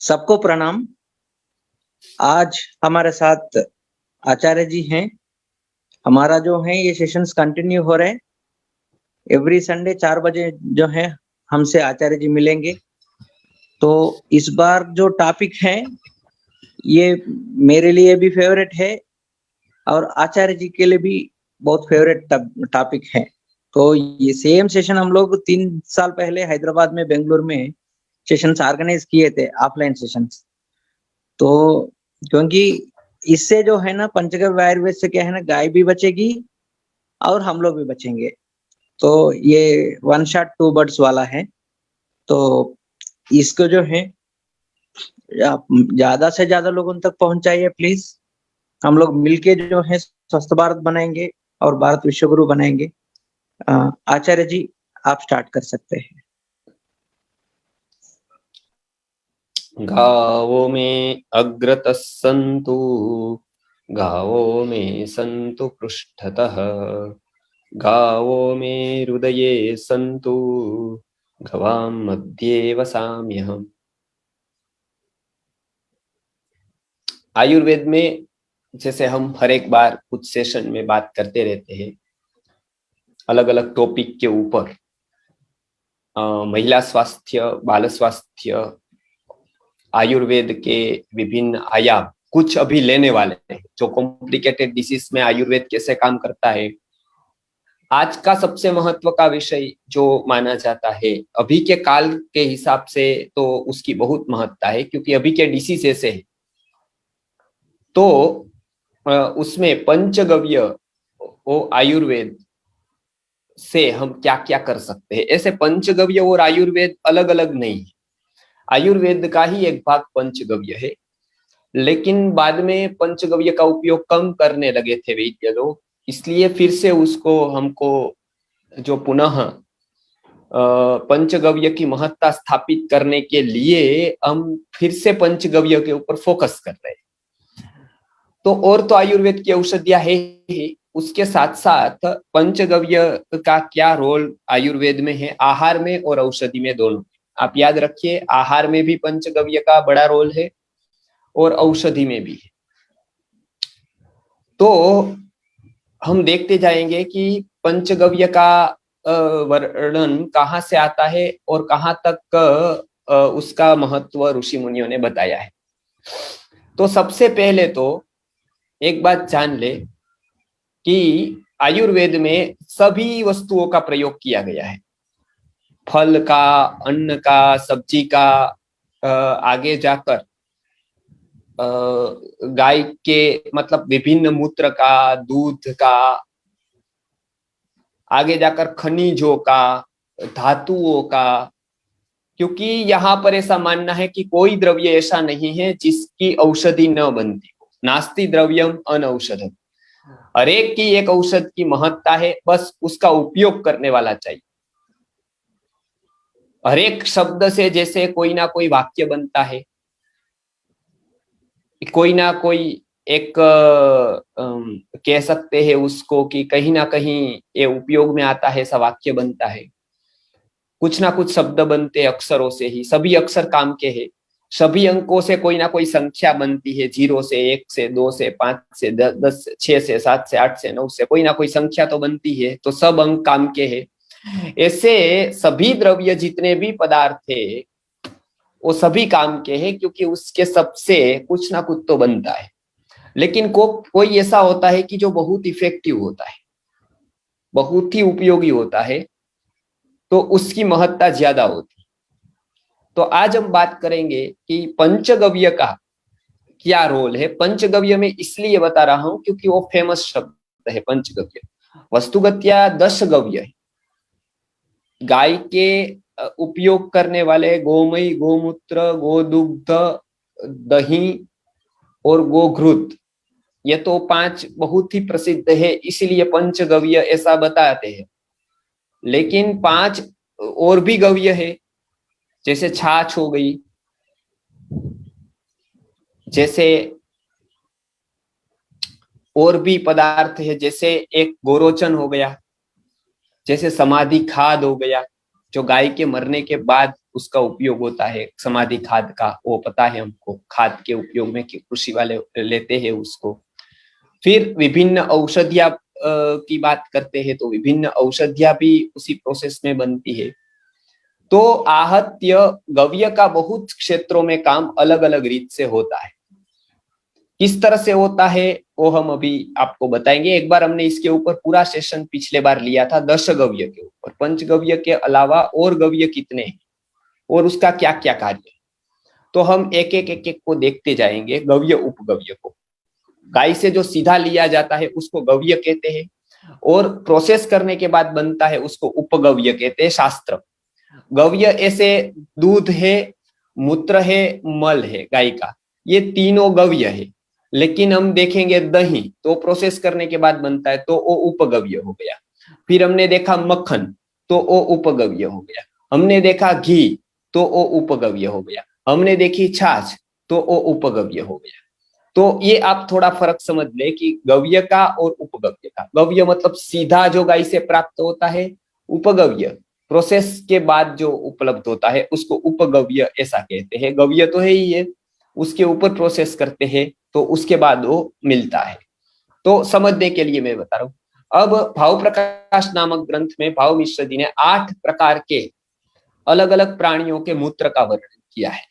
सबको प्रणाम। आज हमारे साथ आचार्य जी हैं। हमारा जो है ये सेशंस कंटिन्यू हो रहे हैं। एवरी संडे 4 बजे जो है हमसे आचार्य जी मिलेंगे। तो इस बार जो टॉपिक है ये मेरे लिए भी फेवरेट है और आचार्य जी के लिए भी बहुत फेवरेट टॉपिक है। तो ये सेम सेशन हम लोग 3 साल पहले हैदराबाद में, बेंगलुरु में सेशंस ऑर्गेनाइज किए थे, ऑफलाइन सेशंस। तो क्योंकि इससे जो है ना पंचगव्य आयुर्वेद से क्या है ना, गाय भी बचेगी और हम लोग भी बचेंगे। तो ये वन शॉट टू बर्ड्स वाला है। तो इसको जो है आप ज्यादा से ज्यादा लोगों तक पहुंचाइए प्लीज। हम लोग मिलके जो है स्वस्थ भारत बनाएंगे और भारत विश्व गुरु बनाएंगे। आचार्य जी, आप स्टार्ट कर सकते हैं। गावो में अग्रतः सन्तु, गावो में सन्तु पृष्ठतः, गावो में हृदये सन्तु, गवां मध्ये वसाम्यहम्। आयुर्वेद में जैसे हम हर एक बार कुछ सेशन में बात करते रहते हैं अलग अलग टॉपिक के ऊपर, महिला स्वास्थ्य, बाल स्वास्थ्य, आयुर्वेद के विभिन्न आयाम कुछ अभी लेने वाले हैं, जो कॉम्प्लिकेटेड डिसीज में आयुर्वेद कैसे काम करता है। आज का सबसे महत्व का विषय जो माना जाता है अभी के काल के हिसाब से, तो उसकी बहुत महत्ता है क्योंकि अभी के डिसीज ऐसे है। तो उसमें पंचगव्य वो आयुर्वेद से हम क्या क्या कर सकते हैं। ऐसे पंचगव्य और आयुर्वेद अलग अलग नहीं है, आयुर्वेद का ही एक भाग पंचगव्य है। लेकिन बाद में पंचगव्य का उपयोग कम करने लगे थे वैद्य लोग, इसलिए फिर से उसको हमको जो पुनः पंचगव्य की महत्ता स्थापित करने के लिए हम फिर से पंचगव्य के ऊपर फोकस कर रहे हैं। तो और तो आयुर्वेद की औषधियां है ही, उसके साथ साथ पंचगव्य का क्या रोल आयुर्वेद में है, आहार में और औषधि में दोनों। आप याद रखिए, आहार में भी पंचगव्य का बड़ा रोल है और औषधि में भी है। तो हम देखते जाएंगे कि पंचगव्य का वर्णन कहाँ से आता है और कहाँ तक उसका महत्व ऋषि मुनियों ने बताया है। तो सबसे पहले तो एक बात जान ले कि आयुर्वेद में सभी वस्तुओं का प्रयोग किया गया है, फल का, अन्न का, सब्जी का, आगे जाकर गाय के मतलब विभिन्न मूत्र का, दूध का, आगे जाकर खनिजों का, धातुओं का। क्योंकि यहाँ पर ऐसा मानना है कि कोई द्रव्य ऐसा नहीं है जिसकी औषधि न बनती हो, नास्ति द्रव्यम अनौषधम। हर एक की एक औषध की महत्ता है, बस उसका उपयोग करने वाला चाहिए। हर एक शब्द से जैसे कोई ना कोई वाक्य बनता है, कोई ना कोई एक कह सकते हैं उसको कि कहीं ना कहीं ये उपयोग में आता है, ऐसा वाक्य बनता है। कुछ ना कुछ शब्द बनते अक्षरों से ही, सभी अक्षर काम के हैं। सभी अंकों से कोई ना कोई संख्या बनती है, 0 से 1 से 2 से 5 से 10 से 6 से 7 से 8 से 9 से कोई ना कोई संख्या तो बनती है। तो सब अंक काम के हैं। ऐसे सभी द्रव्य जितने भी पदार्थ थे वो सभी काम के हैं, क्योंकि उसके सबसे कुछ ना कुछ तो बनता है। लेकिन कोई ऐसा होता है कि जो बहुत इफेक्टिव होता है, बहुत ही उपयोगी होता है, तो उसकी महत्ता ज्यादा होती। तो आज हम बात करेंगे कि पंचगव्य का क्या रोल है। पंचगव्य में इसलिए बता रहा हूं क्योंकि वो फेमस शब्द है पंचगव्य। वस्तुगत्या 10 गव्य है। गाय के उपयोग करने वाले गोमय, गोमूत्र, गोदुग्ध, दही और गोघृत, ये तो 5 बहुत ही प्रसिद्ध है, इसलिए पंचगव्य ऐसा बताते हैं। लेकिन 5 और भी गव्य है, जैसे छाछ हो गई, जैसे और भी पदार्थ है, जैसे एक गोरोचन हो गया, जैसे समाधि खाद हो गया, जो गाय के मरने के बाद उसका उपयोग होता है, समाधि खाद का, वो पता है हमको, खाद के उपयोग में कृषि वाले लेते हैं उसको। फिर विभिन्न औषधियां की बात करते हैं तो विभिन्न औषधियां भी उसी प्रोसेस में बनती है। तो आहत्य गव्य का बहुत क्षेत्रों में काम अलग अलग रीत से होता है। किस तरह से होता है वो हम अभी आपको बताएंगे। एक बार हमने इसके ऊपर पूरा सेशन पिछले बार लिया था दशगव्य के ऊपर, पंचगव्य के अलावा और गव्य कितने हैं और उसका क्या क्या कार्य है। तो हम एक एक को देखते जाएंगे। गव्य उपगव्य को, गाय से जो सीधा लिया जाता है उसको गव्य कहते हैं, और प्रोसेस करने के बाद बनता है उसको उपगव्य कहते हैं। शास्त्र गव्य ऐसे दूध है, मूत्र है, मल है गाय का, ये तीनों गव्य है। लेकिन हम देखेंगे दही तो प्रोसेस करने के बाद बनता है तो वो उपगव्य हो गया। फिर हमने देखा मक्खन तो वो उपगव्य हो गया। हमने देखा घी तो वो उपगव्य हो गया। हमने देखी छाछ तो वो उपगव्य हो गया। तो ये आप थोड़ा फर्क समझ ले कि गव्य का और उपगव्य का। गव्य मतलब सीधा जो गाय से प्राप्त होता है, उपगव्य प्रोसेस के बाद जो उपलब्ध होता है उसको उपगव्य ऐसा कहते हैं। गव्य तो है ही है, उसके ऊपर प्रोसेस करते हैं तो उसके बाद वो मिलता है। तो समझने के लिए मैं बता रहा हूं। अब भाव प्रकाश नामक ग्रंथ में भाव मिश्र जी ने 8 प्रकार के अलग अलग प्राणियों के मूत्र का वर्णन किया है।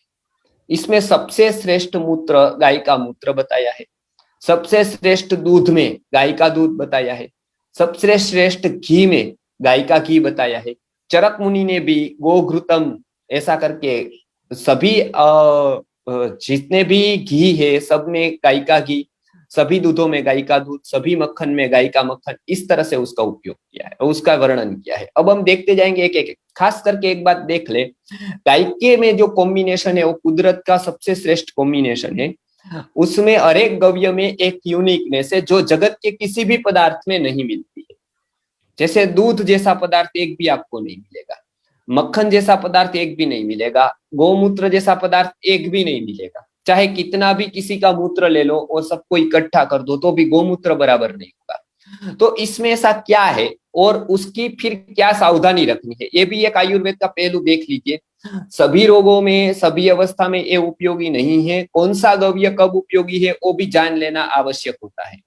इसमें सबसे श्रेष्ठ मूत्र गाय का मूत्र बताया है, सबसे श्रेष्ठ दूध में गाय का दूध बताया है, सबसे श्रेष्ठ घी में गाय का घी बताया है। चरक मुनि ने भी गोघृतम ऐसा करके सभी जितने भी घी है सब में गाय का घी, सभी दूधों में गाय का दूध, सभी मक्खन में गाय का मक्खन, इस तरह से उसका उपयोग किया है और उसका वर्णन किया है। अब हम देखते जाएंगे एक एक। खास करके एक बात देख ले, गाय के में जो कॉम्बिनेशन है वो कुदरत का सबसे श्रेष्ठ कॉम्बिनेशन है। उसमें हर एक गव्य में एक यूनिकनेस है जो जगत के किसी भी पदार्थ में नहीं मिलती है। जैसे दूध जैसा पदार्थ एक भी आपको नहीं मिलेगा, मक्खन जैसा पदार्थ एक भी नहीं मिलेगा, गोमूत्र जैसा पदार्थ एक भी नहीं मिलेगा। चाहे कितना भी किसी का मूत्र ले लो और सबको इकट्ठा कर दो तो भी गोमूत्र बराबर नहीं होगा। तो इसमें ऐसा क्या है और उसकी फिर क्या सावधानी रखनी है, ये भी एक आयुर्वेद का पहलू देख लीजिए। सभी रोगों में सभी अवस्था में ये उपयोगी नहीं है। कौन सा गव्य कब उपयोगी है वो भी जान लेना आवश्यक होता है।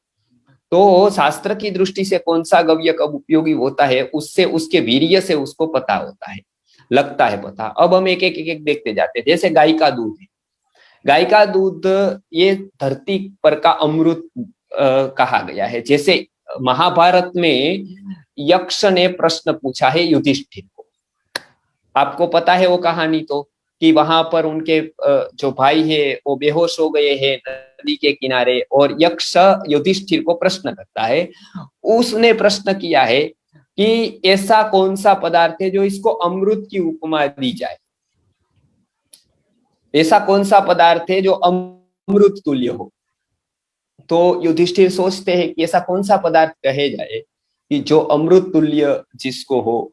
तो शास्त्र की दृष्टि से कौन सा गव्य कब उपयोगी होता है उससे उसके वीर्य से उसको पता होता है, लगता है पता। अब हम एक एक देखते जाते हैं। जैसे गाय का दूध है, गाय का दूध ये धरती पर का अमृत कहा गया है। जैसे महाभारत में यक्ष ने प्रश्न पूछा है युधिष्ठिर को, आपको पता है वो कहानी तो, कि वहां पर उनके जो भाई है वो बेहोश हो गए हैं नदी के किनारे और यक्ष युधिष्ठिर को प्रश्न करता है। उसने प्रश्न किया है कि ऐसा कौन सा पदार्थ है जो इसको अमृत की उपमा दी जाए, ऐसा कौन सा पदार्थ है जो अमृत तुल्य हो। तो युधिष्ठिर सोचते हैं कि ऐसा कौन सा पदार्थ कहे जाए कि जो अमृत तुल्य जिसको हो,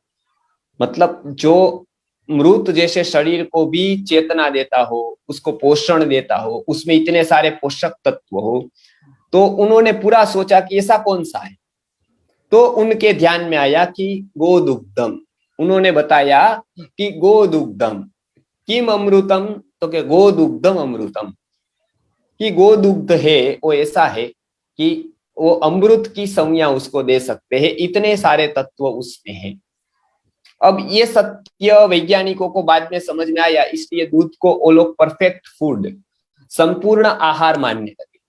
मतलब जो मृत जैसे शरीर को भी चेतना देता हो, उसको पोषण देता हो, उसमें इतने सारे पोषक तत्व हो। तो उन्होंने पूरा सोचा कि ऐसा कौन सा है। तो उनके ध्यान में आया कि गोदुग्धम। उन्होंने बताया कि गोदुग्धम किम अमृतम, तो के गोदुग्धम अमृतम, कि गोदुग्ध है वो ऐसा है कि वो अमृत की संज्ञा उसको दे सकते हैं, इतने सारे तत्व उसमें हैं। अब ये सत्य वैज्ञानिकों को बाद में समझ में आया, इसलिए दूध को वो लोग परफेक्ट फूड, संपूर्ण आहार मानने लगे।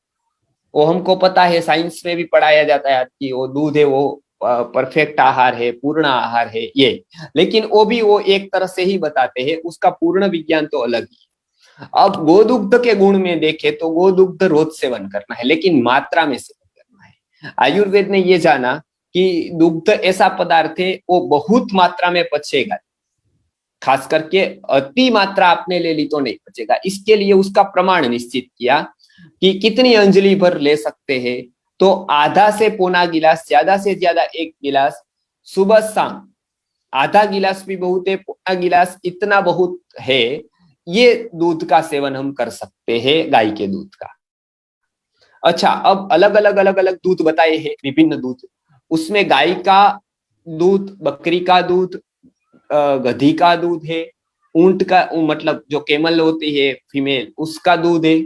वो हमको पता है, साइंस में भी पढ़ाया जाता है कि वो दूध है वो परफेक्ट आहार है, पूर्ण आहार है ये। लेकिन वो भी वो एक तरह से ही बताते हैं, उसका पूर्ण विज्ञान तो अलग ही। अब गोदुग्ध के गुण में देखे तो गोदुग्ध रोज सेवन करना है, लेकिन मात्रा में सेवन करना है। आयुर्वेद ने ये जाना कि दुग्ध ऐसा पदार्थ है वो बहुत मात्रा में पचेगा, खास करके अति मात्रा आपने ले ली तो नहीं पचेगा। इसके लिए उसका प्रमाण निश्चित किया कि कितनी अंजलि भर ले सकते हैं। तो आधा से पौना गिलास, ज्यादा से ज्यादा 1 गिलास सुबह शाम, आधा गिलास भी बहुत है, पौना गिलास इतना बहुत है, ये दूध का सेवन हम कर सकते हैं, गाय के दूध का। अच्छा, अब अलग अलग दूध बताए हैं, विभिन्न दूध। उसमें गाय का दूध, बकरी का दूध, गधी का दूध है, ऊंट का मतलब जो कैमल होती है फीमेल, उसका दूध है।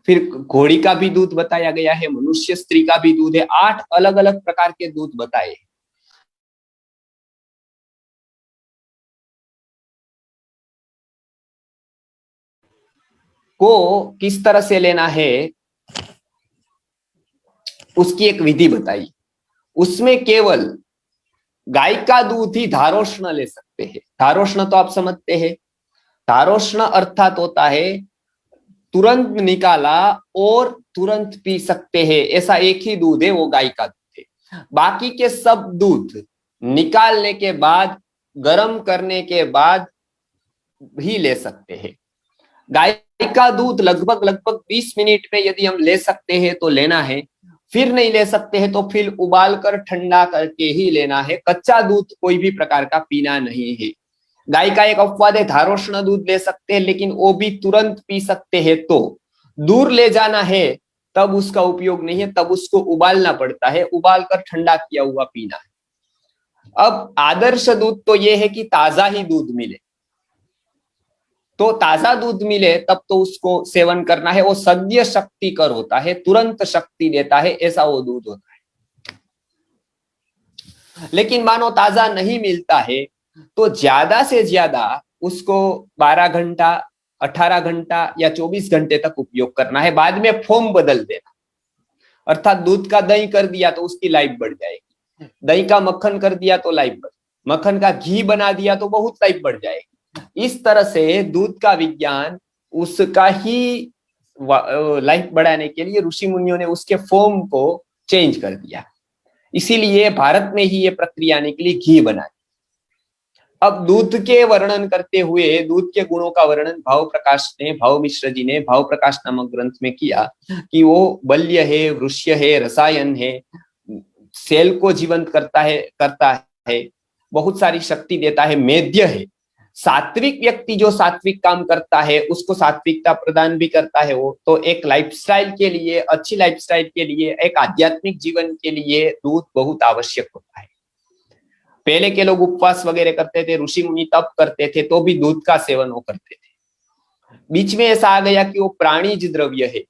फिर घोड़ी का भी दूध बताया गया है, मनुष्य स्त्री का भी दूध है। 8 अलग अलग प्रकार के दूध बताए। को किस तरह से लेना है उसकी एक विधि बताई। उसमें केवल गाय का दूध ही धारोष्ण ले सकते हैं। धारोष्ण तो आप समझते हैं, धारोष्ण अर्थात होता है तुरंत निकाला और तुरंत पी सकते हैं, ऐसा एक ही दूध है, वो गाय का दूध है। बाकी के सब दूध निकालने के बाद, गर्म करने के बाद भी ले सकते हैं। गाय का दूध लगभग 20 मिनट में यदि हम ले सकते हैं तो लेना है, फिर नहीं ले सकते हैं तो फिर उबाल कर ठंडा करके ही लेना है। कच्चा दूध कोई भी प्रकार का पीना नहीं है। गाय का एक अपवाद है, धारोष्ण दूध ले सकते हैं, लेकिन वो भी तुरंत पी सकते हैं। तो दूर ले जाना है तब उसका उपयोग नहीं है, तब उसको उबालना पड़ता है, उबाल कर ठंडा किया हुआ पीना है। अब आदर्श दूध तो यह है कि ताजा ही दूध मिले, तो ताजा दूध मिले तब तो उसको सेवन करना है। वो सद्य शक्तिकर होता है, तुरंत शक्ति देता है, ऐसा वो दूध होता है। लेकिन मानो ताजा नहीं मिलता है तो ज्यादा से ज्यादा उसको 12 घंटा, 18 घंटा या 24 घंटे तक उपयोग करना है। बाद में फॉर्म बदल देना, अर्थात दूध का दही कर दिया तो उसकी लाइफ बढ़ जाएगी, दही का मक्खन कर दिया तो लाइफ बढ़, मक्खन का घी बना दिया तो बहुत लाइफ बढ़ जाएगी। इस तरह से दूध का विज्ञान उसका ही लाइफ बढ़ाने के लिए ऋषि मुनियों ने उसके फॉर्म को चेंज कर दिया। इसीलिए भारत में ही ये प्रक्रिया निकली, घी बनाने। अब दूध के वर्णन करते हुए, दूध के गुणों का वर्णन भाव प्रकाश ने, भाव मिश्र जी ने भाव प्रकाश नामक ग्रंथ में किया कि वो बल्य है, वृष्य है, रसायन है, सेल को जीवंत करता है, बहुत सारी शक्ति देता है, मेद्य है। सात्विक व्यक्ति जो सात्विक काम करता है उसको सात्विकता प्रदान भी करता है। वो तो एक लाइफस्टाइल के लिए, अच्छी लाइफस्टाइल के लिए, एक आध्यात्मिक जीवन के लिए दूध बहुत आवश्यक होता है। पहले के लोग उपवास वगैरह करते थे, ऋषि मुनि तप करते थे, तो भी दूध का सेवन वो करते थे। बीच में ऐसा आ गया कि वो प्राणिज द्रव्य है,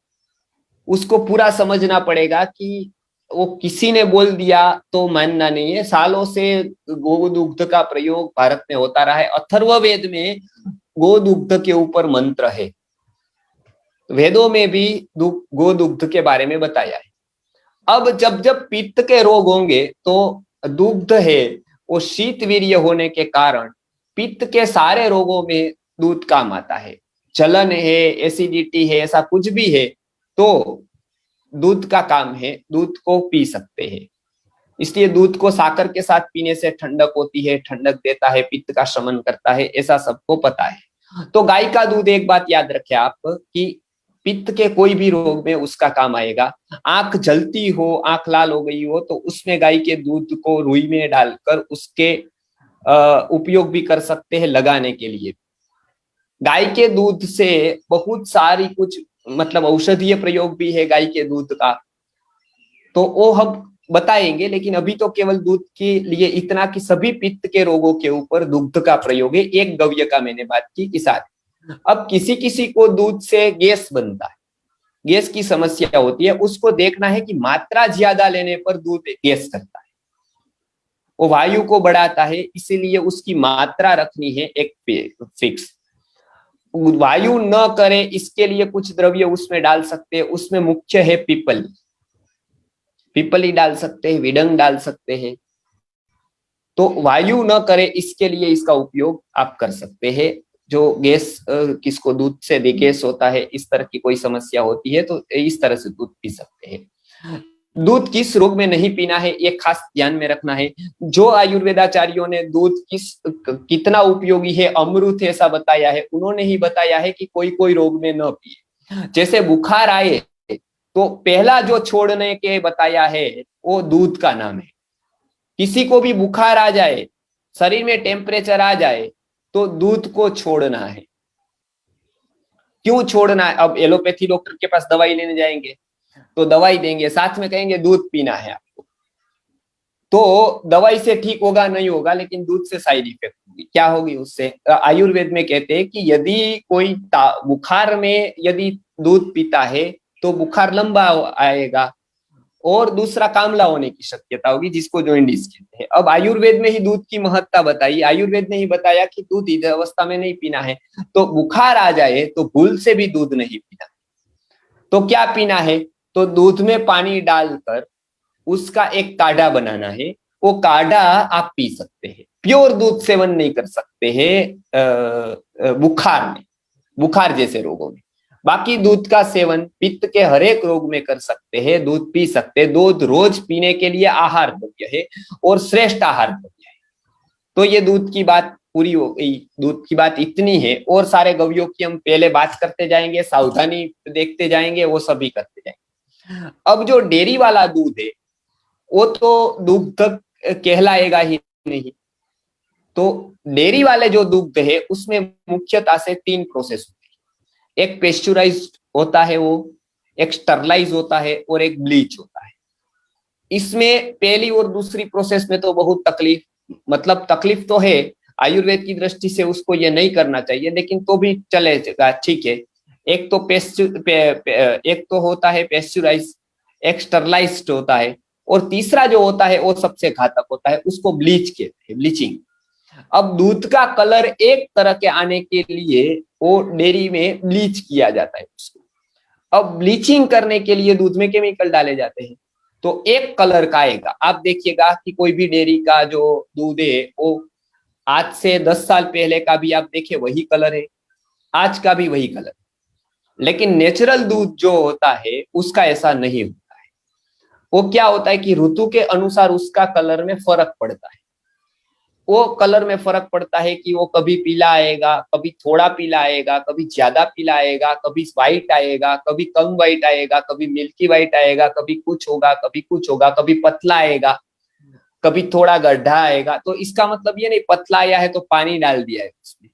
उसको पूरा समझना पड़ेगा कि वो किसी ने बोल दिया तो मानना नहीं है। सालों से गोदुग्ध का प्रयोग भारत में होता रहा है। अथर्ववेद में गोदुग्ध के ऊपर मंत्र है, वेदों में भी गोदुग्ध के बारे में बताया है। अब जब जब पित्त के रोग होंगे तो दुग्ध है, वो शीत वीर्य होने के कारण पित्त के सारे रोगों में दूध काम आता है। जलन है, एसिडिटी है, ऐसा कुछ भी है तो दूध का काम है, दूध को पी सकते हैं। इसलिए दूध को साकर के साथ पीने से ठंडक होती है, ठंडक देता है, पित्त का शमन करता है, ऐसा सबको पता है। तो गाय का दूध, एक बात याद रखें आप कि पित्त के कोई भी रोग में उसका काम आएगा। आंख जलती हो, आंख लाल हो गई हो, तो उसमें गाय के दूध को रुई में डालकर उसके उपयोग भी कर सकते हैं लगाने के लिए। गाय के दूध से बहुत सारी कुछ मतलब औषधीय प्रयोग भी है गाय के दूध का, तो वो हम बताएंगे। लेकिन अभी तो केवल दूध के लिए इतना कि सभी पित्त के रोगों के ऊपर दुग्ध का प्रयोग है। एक गव्य का मैंने बात की कि साथ। अब किसी किसी को दूध से गैस बनता है, गैस की समस्या होती है, उसको देखना है कि मात्रा ज्यादा लेने पर दूध गैस करता है, वो वायु को बढ़ाता है, इसीलिए उसकी मात्रा रखनी है एक फिक्स। वायु न करे इसके लिए कुछ द्रव्य उसमें डाल सकते हैं। उसमें मुख्य है पीपल, पीपली डाल सकते हैं, विडंग डाल सकते हैं। तो वायु न करे इसके लिए इसका उपयोग आप कर सकते हैं। जो गैस, किसको दूध से गैस होता है, इस तरह की कोई समस्या होती है तो इस तरह से दूध पी सकते हैं। दूध किस रोग में नहीं पीना है ये खास ध्यान में रखना है। जो आयुर्वेदाचार्यों ने दूध कितना उपयोगी है, अमृत ऐसा बताया है, उन्होंने ही बताया है कि कोई कोई रोग में न पिए। जैसे बुखार आए तो पहला जो छोड़ने के बताया है वो दूध का नाम है। किसी को भी बुखार आ जाए, शरीर में टेम्परेचर आ जाए तो दूध को छोड़ना है। क्यों छोड़ना है? अब एलोपैथी डॉक्टर के पास दवाई लेने जाएंगे तो दवाई देंगे, साथ में कहेंगे दूध पीना है आपको, तो दवाई से ठीक होगा नहीं होगा, लेकिन दूध से साइड इफेक्ट। होगी। क्या होगी उससे? आयुर्वेद में कहते हैं कि यदि कोई बुखार में यदि दूध पीता है तो बुखार लंबा आएगा और दूसरा कामला होने की शक्यता होगी, जिसको जॉइंडिस कहते हैं। अब आयुर्वेद में ही दूध की महत्ता बताई, आयुर्वेद ने ही बताया कि दूध इस अवस्था में नहीं पीना है। तो बुखार आ जाए तो भूल से भी दूध नहीं पीना। तो क्या पीना है? तो दूध में पानी डालकर उसका एक काढ़ा बनाना है। वो काढ़ा आप पी सकते हैं। प्योर दूध सेवन नहीं कर सकते हैं बुखार में, बुखार जैसे रोगों में। बाकी दूध का सेवन पित्त के हर एक रोग में कर सकते हैं, दूध पी सकते हैं। दूध रोज पीने के लिए आहार द्रव्य है और श्रेष्ठ आहार द्रव्य है। तो ये दूध की बात पूरी हो गई। दूध की बात इतनी है, और सारे गव्यों की हम पहले बात करते जाएंगे, सावधानी देखते जाएंगे, वो सभी करते जाएंगे। अब जो डेयरी वाला दूध है वो तो दुग्ध कहलाएगा ही नहीं। तो डेयरी वाले जो दुग्ध है उसमें मुख्यतः से 3 प्रोसेस होती है। एक पेस्चुराइज्ड होता है, वो एक स्टरलाइज होता है और एक ब्लीच होता है। इसमें पहली और दूसरी प्रोसेस में तो बहुत तकलीफ, मतलब तकलीफ तो है, आयुर्वेद की दृष्टि से उसको ये नहीं करना चाहिए, लेकिन तो भी चलेगा, ठीक है। एक तो होता है पेस्चुराइज, एक स्टरलाइज्ड होता है, और तीसरा जो होता है वो सबसे घातक होता है, उसको ब्लीच कहते हैं, ब्लीचिंग। अब दूध का कलर एक तरह के आने के लिए वो डेयरी में ब्लीच किया जाता है उसको। अब ब्लीचिंग करने के लिए दूध में केमिकल डाले जाते हैं, तो एक कलर का आएगा। आप देखिएगा कि कोई भी डेयरी का जो दूध है वो आज से 10 साल पहले का भी आप देखिए वही कलर है, आज का भी वही कलर। लेकिन नेचुरल दूध जो होता है उसका ऐसा नहीं होता है। वो क्या होता है कि ऋतु के अनुसार उसका कलर में फर्क पड़ता है। वो कलर में फर्क पड़ता है कि वो कभी पीला आएगा, कभी थोड़ा पीला आएगा, कभी ज्यादा पीला आएगा, कभी व्हाइट आएगा, कभी कम व्हाइट आएगा, कभी मिल्की व्हाइट आएगा, कभी कुछ होगा, कभी कुछ होगा, कभी पतला आएगा, कभी थोड़ा गड्ढा आएगा। तो इसका मतलब ये नहीं पतला आया है तो पानी डाल दिया है उसमें।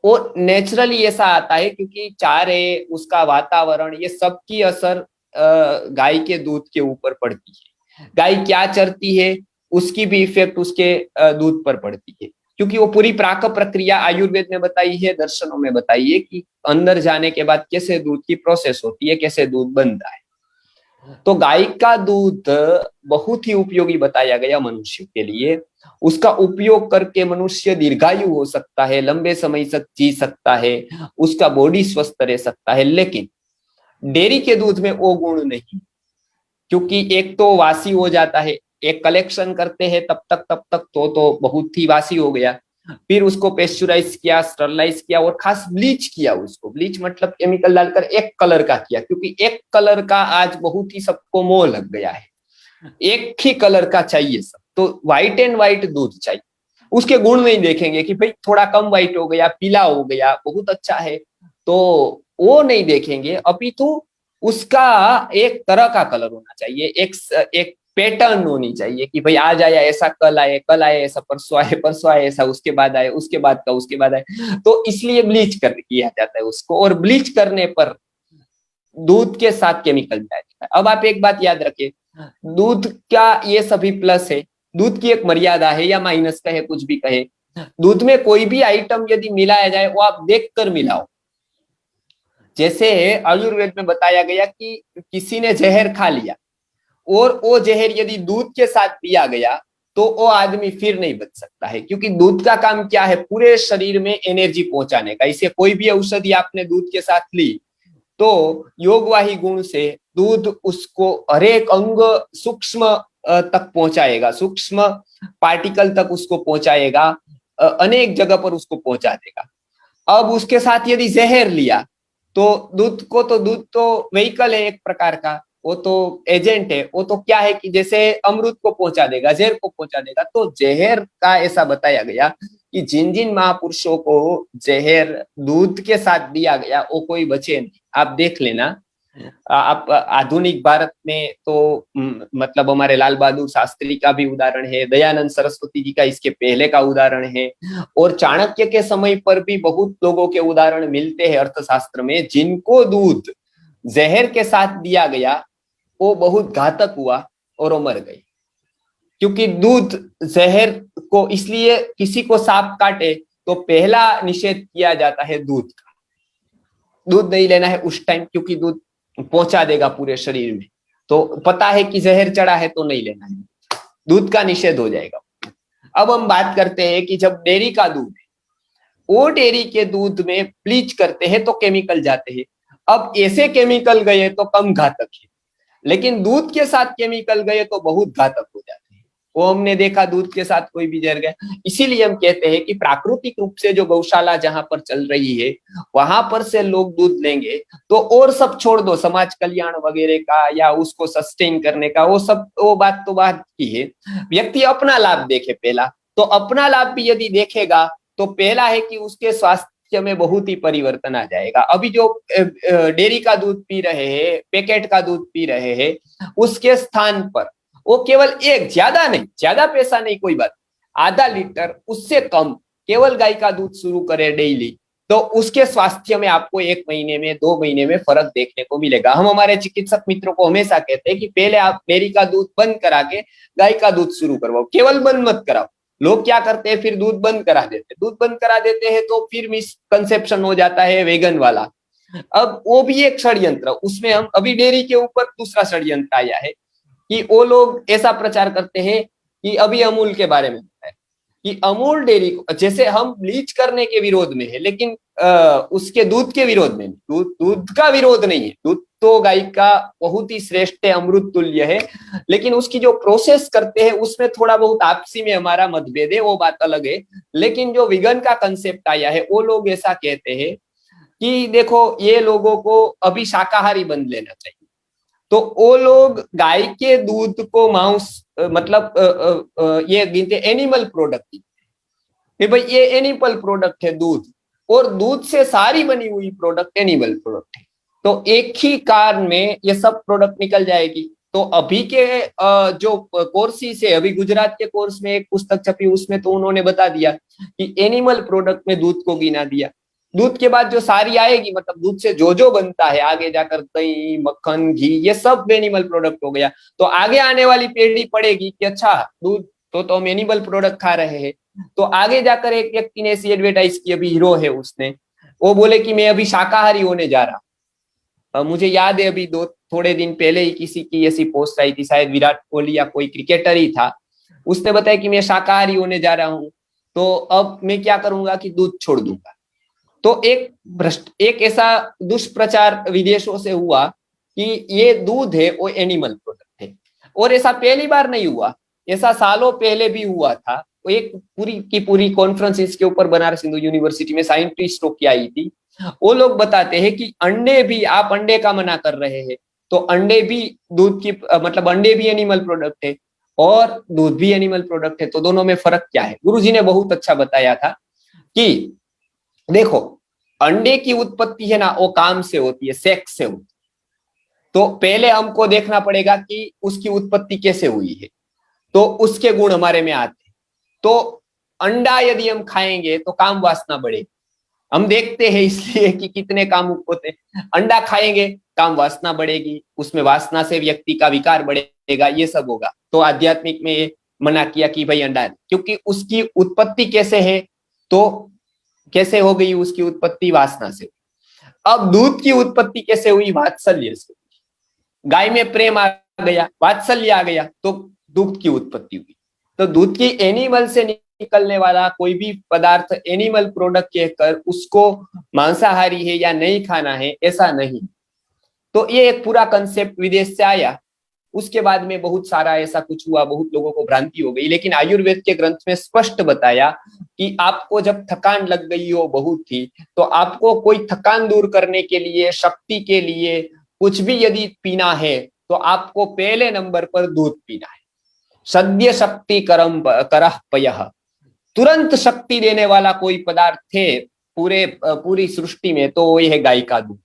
वो नेचुरली ऐसा आता है क्योंकि चारे, उसका वातावरण, ये सबकी असर गाय के दूध के ऊपर पड़ती है। गाय क्या चरती है उसकी भी इफेक्ट उसके दूध पर पड़ती है, क्योंकि वो पूरी प्राक प्रक्रिया आयुर्वेद में बताई है, दर्शनों में बताई है कि अंदर जाने के बाद कैसे दूध की प्रोसेस होती है, कैसे दूध बनता है। तो गाय का दूध बहुत ही उपयोगी बताया गया मनुष्य के लिए। उसका उपयोग करके मनुष्य दीर्घायु हो सकता है, लंबे समय तक जी सकता है, उसका बॉडी स्वस्थ रह सकता है। लेकिन डेयरी के दूध में वो गुण नहीं, क्योंकि एक तो वासी हो जाता है, एक कलेक्शन करते हैं तब तक तो बहुत ही वासी हो गया, फिर उसको पेस्चुराइज किया, स्टरलाइज किया और खास ब्लीच किया। उसको ब्लीच मतलब केमिकल डालकर एक कलर का किया, क्योंकि एक कलर का आज बहुत ही सबको मोह लग गया है, एक ही कलर का चाहिए सब। तो व्हाइट एंड व्हाइट दूध चाहिए, उसके गुण नहीं देखेंगे कि भाई थोड़ा कम व्हाइट हो गया, पीला हो गया, बहुत अच्छा है, तो वो नहीं देखेंगे। अपितु उसका एक तरह का कलर होना चाहिए, एक पैटर्न होनी चाहिए कि भाई आज आया ऐसा, कल आए ऐसा, परसों आए ऐसा, उसके बाद आए, उसके बाद का उसके बाद आए। तो इसलिए ब्लीच कर किया जाता है उसको, और ब्लीच करने पर दूध के साथ केमिकल मिलाया जाता है। अब आप एक बात याद रखिए, दूध का ये सभी प्लस है, दूध की एक मर्यादा है या माइनस कहे, कुछ भी कहे। दूध में कोई भी आइटम यदि मिलाया जाए वो आप देख कर मिलाओ। जैसे आयुर्वेद में बताया गया कि किसी ने जहर खा लिया और वो जहर यदि दूध के साथ पिया गया तो वो आदमी फिर नहीं बच सकता है, क्योंकि दूध का काम क्या है, पूरे शरीर में एनर्जी पहुंचाने का। इसे कोई भी औषधि आपने दूध के साथ ली तो योगवाही गुण से दूध उसको हरेक अंग सूक्ष्म तक पहुंचाएगा, सूक्ष्म पार्टिकल तक उसको पहुंचाएगा, अनेक जगह पर उसको पहुंचा देगा। अब उसके साथ यदि जहर लिया तो दूध तो व्हीकल है एक प्रकार का, वो तो एजेंट है, वो तो क्या है कि जैसे अमृत को पहुंचा देगा, जहर को पहुंचा देगा। तो जहर का ऐसा बताया गया कि जिन जिन महापुरुषों को जहर दूध के साथ दिया गया वो कोई बचे नहीं। आप देख लेना, आप आधुनिक भारत में तो मतलब हमारे लाल बहादुर शास्त्री का भी उदाहरण है, दयानंद सरस्वती जी का इसके पहले का उदाहरण है, और चाणक्य के समय पर भी बहुत लोगों के उदाहरण मिलते हैं अर्थशास्त्र में, जिनको दूध जहर के साथ दिया गया वो बहुत घातक हुआ और वो मर गए। क्योंकि दूध जहर को, इसलिए किसी को सांप काटे तो पहला निषेध किया जाता है दूध का। दूध नहीं लेना है उस टाइम, क्योंकि दूध पहुंचा देगा पूरे शरीर में, तो पता है कि जहर चढ़ा है तो नहीं लेना है, दूध का निषेध हो जाएगा। अब हम बात करते हैं कि जब डेयरी का दूध है, वो डेयरी के दूध में ब्लीच करते हैं तो केमिकल जाते हैं। अब ऐसे केमिकल गए तो कम घातक है, लेकिन दूध के साथ केमिकल गए तो बहुत घातक हो जाते हैं। वो हमने देखा, दूध के साथ कोई भी जहर गया। इसीलिए हम कहते हैं कि प्राकृतिक रूप से जो गौशाला जहां पर चल रही है वहां पर से लोग दूध लेंगे तो और सब छोड़ दो, समाज कल्याण वगैरह का या उसको सस्टेन करने का, वो सब वो बात तो बात की है। व्यक्ति अपना लाभ देखे पहला, तो अपना लाभ भी यदि देखेगा तो पहला है कि उसके स्वास्थ्य में बहुत ही परिवर्तन आ जाएगा। अभी जो डेयरी का दूध पी रहे हैं, पैकेट का दूध पी रहे हैं, उसके स्थान पर वो केवल एक, ज्यादा नहीं, ज्यादा पैसा नहीं, कोई बात, आधा लीटर उससे कम केवल गाय का दूध शुरू करे डेली, तो उसके स्वास्थ्य में आपको 1 महीने में 2 महीने में फर्क देखने को मिलेगा। हम हमारे चिकित्सक मित्रों को हमेशा कहते हैं कि पहले आप डेयरी का दूध बंद करा के गाय का दूध शुरू करवाओ, केवल बंद मत कराओ। लोग क्या करते हैं, फिर दूध बंद करा देते, दूध बंद करा देते हैं तो फिर मिसकंसेप्शन हो जाता है वेगन वाला। अब वो भी एक षड्यंत्र, उसमें हम अभी डेयरी के ऊपर दूसरा षड्यंत्र आया है कि वो लोग ऐसा प्रचार करते हैं कि अभी अमूल के बारे में है कि अमूल डेयरी को, जैसे हम ब्लीच करने के विरोध में है लेकिन उसके दूध के विरोध में नहीं, दूध का विरोध नहीं है, दूध तो गाय का बहुत ही श्रेष्ठ है, अमृत तुल्य है, लेकिन उसकी जो प्रोसेस करते हैं उसमें थोड़ा बहुत आपसी में हमारा मतभेद है, वो बात अलग है। लेकिन जो विगन का कंसेप्ट आया है, वो लोग ऐसा कहते हैं कि देखो ये लोगों को अभी शाकाहारी बन लेना चाहिए, तो वो लोग गाय के दूध को मांस मतलब ये गिनते एनिमल प्रोडक्ट, भाई ये एनिमल प्रोडक्ट है दूध, और दूध से सारी बनी हुई प्रोडक्ट एनिमल प्रोडक्ट है, तो एक ही कार में ये सब प्रोडक्ट निकल जाएगी। तो अभी के जो कोर्सेस है, अभी गुजरात के कोर्स में एक पुस्तक छपी, उसमें तो उन्होंने बता दिया कि एनिमल प्रोडक्ट में दूध को गिना दिया। दूध के बाद जो सारी आएगी, मतलब दूध से जो जो बनता है आगे जाकर, दही, मक्खन, घी, ये सब एनिमल प्रोडक्ट हो गया। तो आगे आने वाली पीढ़ी पड़ेगी कि अच्छा दूध तो हम एनिमल प्रोडक्ट खा रहे हैं। तो आगे जाकर एक व्यक्ति ने ऐसी एडवर्टाइज की, अभी हीरो है उसने, वो बोले कि मैं अभी शाकाहारी होने जा रहा। मुझे याद है अभी थोड़े दिन पहले ही किसी की ऐसी पोस्ट आई थी, शायद विराट कोहली या कोई क्रिकेटर ही था, उसने बताया कि मैं शाकाहारी होने जा रहा हूँ, तो अब मैं क्या करूंगा कि दूध छोड़ दूंगा। तो एक ऐसा दुष्प्रचार विदेशों से हुआ कि ये दूध है वो एनिमल प्रोडक्ट है, और ऐसा पहली बार नहीं हुआ, ऐसा सालों पहले भी हुआ था। एक पूरी की पूरी कॉन्फ्रेंस इसके ऊपर बनारस हिंदू यूनिवर्सिटी में साइंटिस्टों की आई थी। वो लोग बताते हैं कि अंडे भी, आप अंडे का मना कर रहे हैं तो अंडे भी दूध की, मतलब अंडे भी एनिमल प्रोडक्ट है और दूध भी एनिमल प्रोडक्ट है, तो दोनों में फर्क क्या है। गुरुजी ने बहुत अच्छा बताया था कि देखो अंडे की उत्पत्ति है ना, वो काम से होती है, सेक्स से होती है, तो पहले हमको देखना पड़ेगा कि उसकी उत्पत्ति कैसे हुई है, तो उसके गुण हमारे में आते हैं। तो अंडा यदि हम खाएंगे तो काम वासना बढ़ेगी, हम देखते हैं इसलिए कि कितने कामुक होते हैं, अंडा खाएंगे काम वासना बढ़ेगी, उसमें वासना से व्यक्ति का विकार बढ़ेगा, ये सब होगा। तो आध्यात्मिक में ये मना किया कि भाई अंडा, क्योंकि उसकी उत्पत्ति कैसे है, तो कैसे हो गई उसकी उत्पत्ति, वासना से। अब दूध की उत्पत्ति कैसे हुई, वात्सल्य से। गाय में प्रेम आ गया, वात्सल्य आ गया, तो दूध की उत्पत्ति हुई। तो दूध की एनिमल से निकलने वाला कोई भी पदार्थ एनिमल प्रोडक्ट कहकर उसको मांसाहारी है या नहीं खाना है, ऐसा नहीं। तो ये एक पूरा कंसेप्ट विदेश से आया, उसके बाद में बहुत सारा ऐसा कुछ हुआ, बहुत लोगों को भ्रांति हो गई। लेकिन आयुर्वेद के ग्रंथ में स्पष्ट बताया कि आपको जब थकान लग गई हो बहुत ही, तो आपको कोई थकान दूर करने के लिए, शक्ति के लिए कुछ भी यदि पीना है तो आपको पहले नंबर पर दूध पीना है। सद्य शक्ति करम करह पयः, तुरंत शक्ति देने वाला कोई पदार्थ है पूरी सृष्टि में तो यह है गाय का दूध।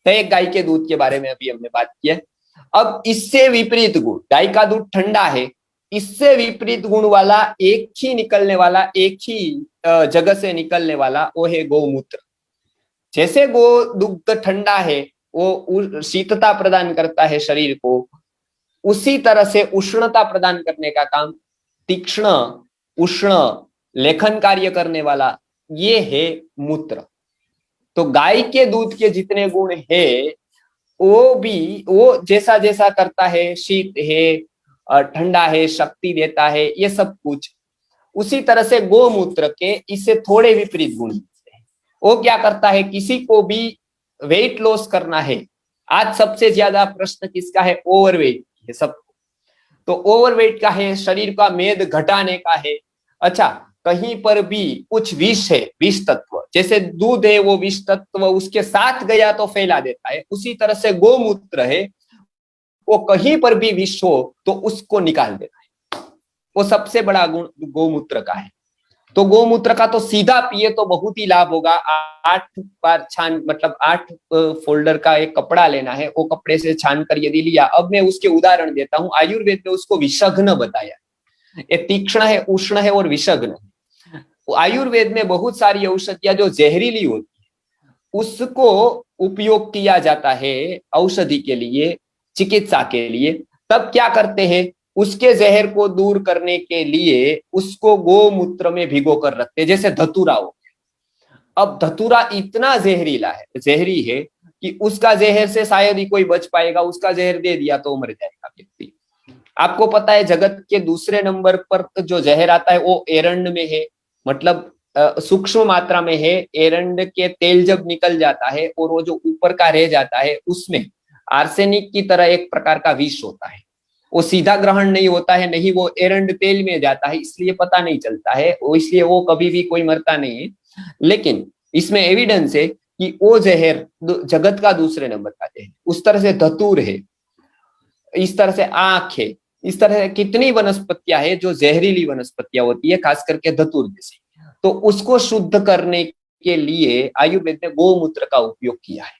तो एक गाय के दूध के बारे में अभी हमने बात की है। अब इससे विपरीत गुण, गाय का दूध ठंडा है, इससे विपरीत गुण वाला एक ही निकलने वाला, एक ही जगह से निकलने वाला, वो है गौमूत्र। जैसे गो दुग्ध ठंडा है, वो शीतता प्रदान करता है शरीर को, उसी तरह से उष्णता प्रदान करने का काम तीक्ष्ण उष्ण, लेखन कार्य करने वाला, ये है मूत्र। तो गाय के दूध के जितने गुण है वो जैसा जैसा करता है, शीत है, ठंडा है, शक्ति देता है, ये सब कुछ, उसी तरह से गोमूत्र के इससे थोड़े विपरीत गुण मिलते हैं। वो क्या करता है, किसी को भी वेट लॉस करना है, आज सबसे ज्यादा प्रश्न किसका है, ओवरवेट है सबको। तो ओवरवेट का है, शरीर का मेद घटाने का है। अच्छा, कहीं पर भी कुछ विष है, विष तत्व, जैसे दूध है वो विष तत्व उसके साथ गया तो फैला देता है, उसी तरह से गोमूत्र है, वो कहीं पर भी विष हो तो उसको निकाल देता है। वो सबसे बड़ा गुण गोमूत्र का है। तो गोमूत्र का तो सीधा पिए तो बहुत ही लाभ होगा। 8 बार छान, मतलब 8 फोल्डर का एक कपड़ा लेना है, वो कपड़े से छान कर यदि लिया, अब मैं उसके उदाहरण देता हूँ। आयुर्वेद में उसको विषघ्न बताया, ये तीक्ष्ण है, उष्ण है और विषघ्न है। आयुर्वेद में बहुत सारी औषधियां जो जहरीली होती है उसको उपयोग किया जाता है औषधि के लिए, चिकित्सा के लिए। तब क्या करते हैं, उसके जहर को दूर करने के लिए उसको गोमूत्र में भिगो कर रखते हैं, जैसे धतूरा हो। अब धतूरा इतना जहरीला है, जहरी है कि उसका जहर से शायद ही कोई बच पाएगा, उसका जहर दे दिया तो मर जाएगा व्यक्ति। आपको पता है जगत के दूसरे नंबर पर जो जहर आता है वो एरंड में है, मतलब सूक्ष्म मात्रा में है। एरंड के तेल जब निकल जाता है और वो जो ऊपर का रह जाता है उसमें आर्सेनिक की तरह एक प्रकार का विष होता है। वो सीधा ग्रहण नहीं होता है, नहीं वो एरंड तेल में जाता है, इसलिए पता नहीं चलता है, इसलिए वो कभी भी कोई मरता नहीं है। लेकिन इसमें एविडेंस है कि वो जहर जगत का दूसरे नंबर का जहर। उस तरह से धतूर है, इस तरह से आंख है, इस तरह से कितनी वनस्पतियां है जो जहरीली वनस्पतियां होती है, खास करके धतूर जैसी। तो उसको शुद्ध करने के लिए आयुर्वेद ने गोमूत्र का उपयोग किया है।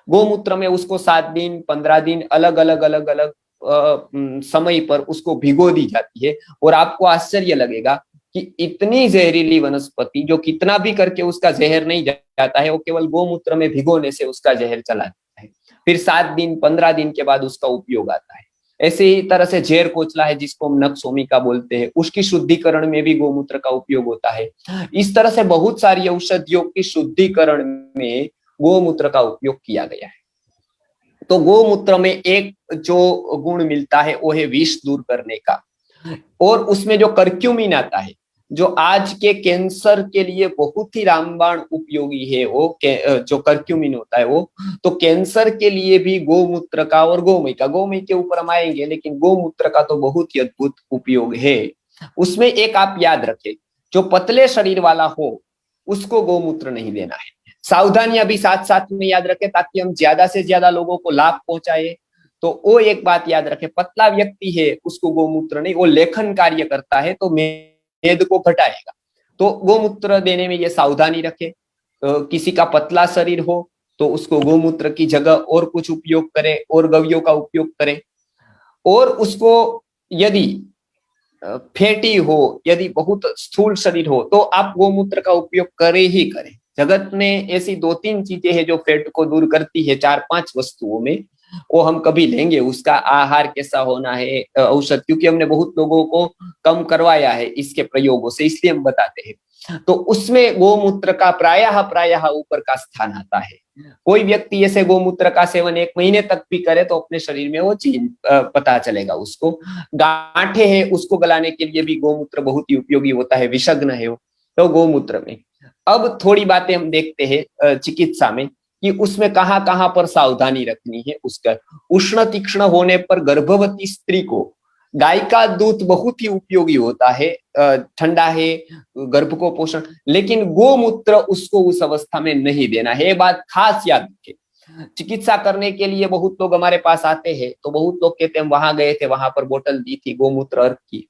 गोमूत्र में उसको 7 दिन 15 दिन अलग अलग अलग अलग समय पर उसको भिगो दी जाती है। और आपको आश्चर्य लगेगा कि इतनी जहरीली वनस्पति जो कितना भी करके उसका जहर नहीं जाता है, वो केवल गोमूत्र में भिगोने से उसका जहर चला जाता है। फिर 7 दिन 15 दिन के बाद उसका उपयोग आता है। ऐसे ही तरह से जेर कोचला है जिसको हम नक्सोमिका बोलते हैं, उसकी शुद्धिकरण में भी गोमूत्र का उपयोग होता है। इस तरह से बहुत सारी औषधियों की शुद्धिकरण में गोमूत्र का उपयोग किया गया है। तो गोमूत्र में एक जो गुण मिलता है वो है विष दूर करने का। और उसमें जो कर्क्यूमिन आता है, जो आज के कैंसर के लिए बहुत ही रामबाण उपयोगी है, वो जो कर्क्यूमिन होता है वो, तो कैंसर के लिए भी गोमूत्र का और गोमय के ऊपर हम आएंगे, लेकिन गोमूत्र का तो बहुत ही अद्भुत उपयोग है। उसमें एक आप याद रखें, जो पतले शरीर वाला हो उसको गोमूत्र नहीं देना है। सावधानियां भी साथ साथ में याद रखें ताकि हम ज्यादा से ज्यादा लोगों को लाभ पहुंचाए। तो वो एक बात याद रखें, पतला व्यक्ति है उसको गोमूत्र नहीं, वो लेखन कार्य करता है तो मेद को घटाएगा, तो गोमूत्र देने में ये सावधानी रखें। किसी का पतला शरीर हो तो उसको गोमूत्र की जगह और कुछ उपयोग करें, और गव्यों का उपयोग करें। और उसको यदि फैटी हो, यदि बहुत स्थूल शरीर हो, तो आप गोमूत्र का उपयोग करें ही करें। जगत में ऐसी 2-3 चीजें हैं जो फैट को दूर करती है, 4-5 वस्तुओं में, वो हम कभी लेंगे। उसका आहार कैसा होना है, औषध, क्योंकि हमने बहुत लोगों को कम करवाया है इसके प्रयोगों से, इसलिए हम बताते हैं। तो उसमें गोमूत्र का प्रायः ऊपर का स्थान आता है। कोई व्यक्ति ऐसे गोमूत्र का सेवन 1 महीने तक भी करे तो अपने शरीर में वो चीज पता चलेगा उसको। गांठे है उसको गलाने के लिए भी गोमूत्र बहुत ही उपयोगी होता है, विषग्न है वो, तो गोमूत्र में। अब थोड़ी बातें हम देखते हैं चिकित्सा में कि उसमें कहां कहां पर सावधानी रखनी है। उसका उष्ण तीक्ष्ण होने पर गर्भवती स्त्री को गाय का दूध बहुत ही उपयोगी होता है, ठंडा है, गर्भ को पोषण, लेकिन गोमूत्र उसको उस अवस्था में नहीं देना है। बात खास याद रखें। चिकित्सा करने के लिए बहुत लोग हमारे पास आते हैं तो बहुत लोग कहते हैं हम वहां गए थे, वहां पर बोतल दी थी गोमूत्र अर्क की,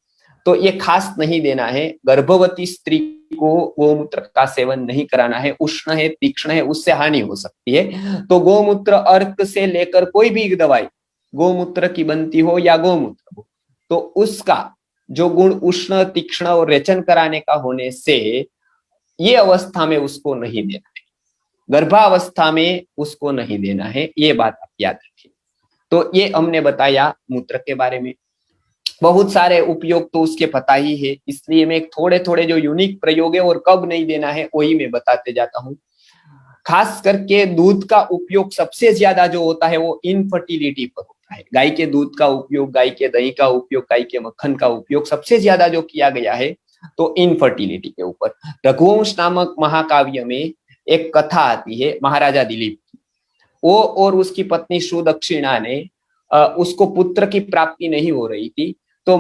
तो ये खास नहीं देना है। गर्भवती स्त्री को गोमूत्र का सेवन नहीं कराना है, उष्ण है तीक्ष्ण है उससे हानि हो सकती है। तो गोमूत्र अर्क से लेकर कोई भी दवाई गोमूत्र की बनती हो या गोमूत्र हो, तो उसका जो गुण उष्ण तीक्ष्ण और रेचन कराने का होने से ये अवस्था में उसको नहीं देना है, गर्भावस्था में उसको नहीं देना है, ये बात आप याद रखिए। तो ये हमने बताया मूत्र के बारे में। बहुत सारे उपयोग तो उसके पता ही है, इसलिए मैं थोड़े थोड़े जो यूनिक प्रयोग है और कब नहीं देना है वही मैं बताते जाता हूँ। खास करके दूध का उपयोग सबसे ज्यादा जो होता है वो इनफर्टिलिटी पर होता है। गाय के दूध का उपयोग, गाय के दही का उपयोग, गाय के मक्खन का उपयोग सबसे ज्यादा जो किया गया है तो इनफर्टिलिटी के ऊपर। रघुवंश नामक महाकाव्य में एक कथा आती है महाराजा दिलीप की। वो और उसकी पत्नी सुदक्षिणा ने उसको पुत्र की प्राप्ति नहीं हो रही थी, तो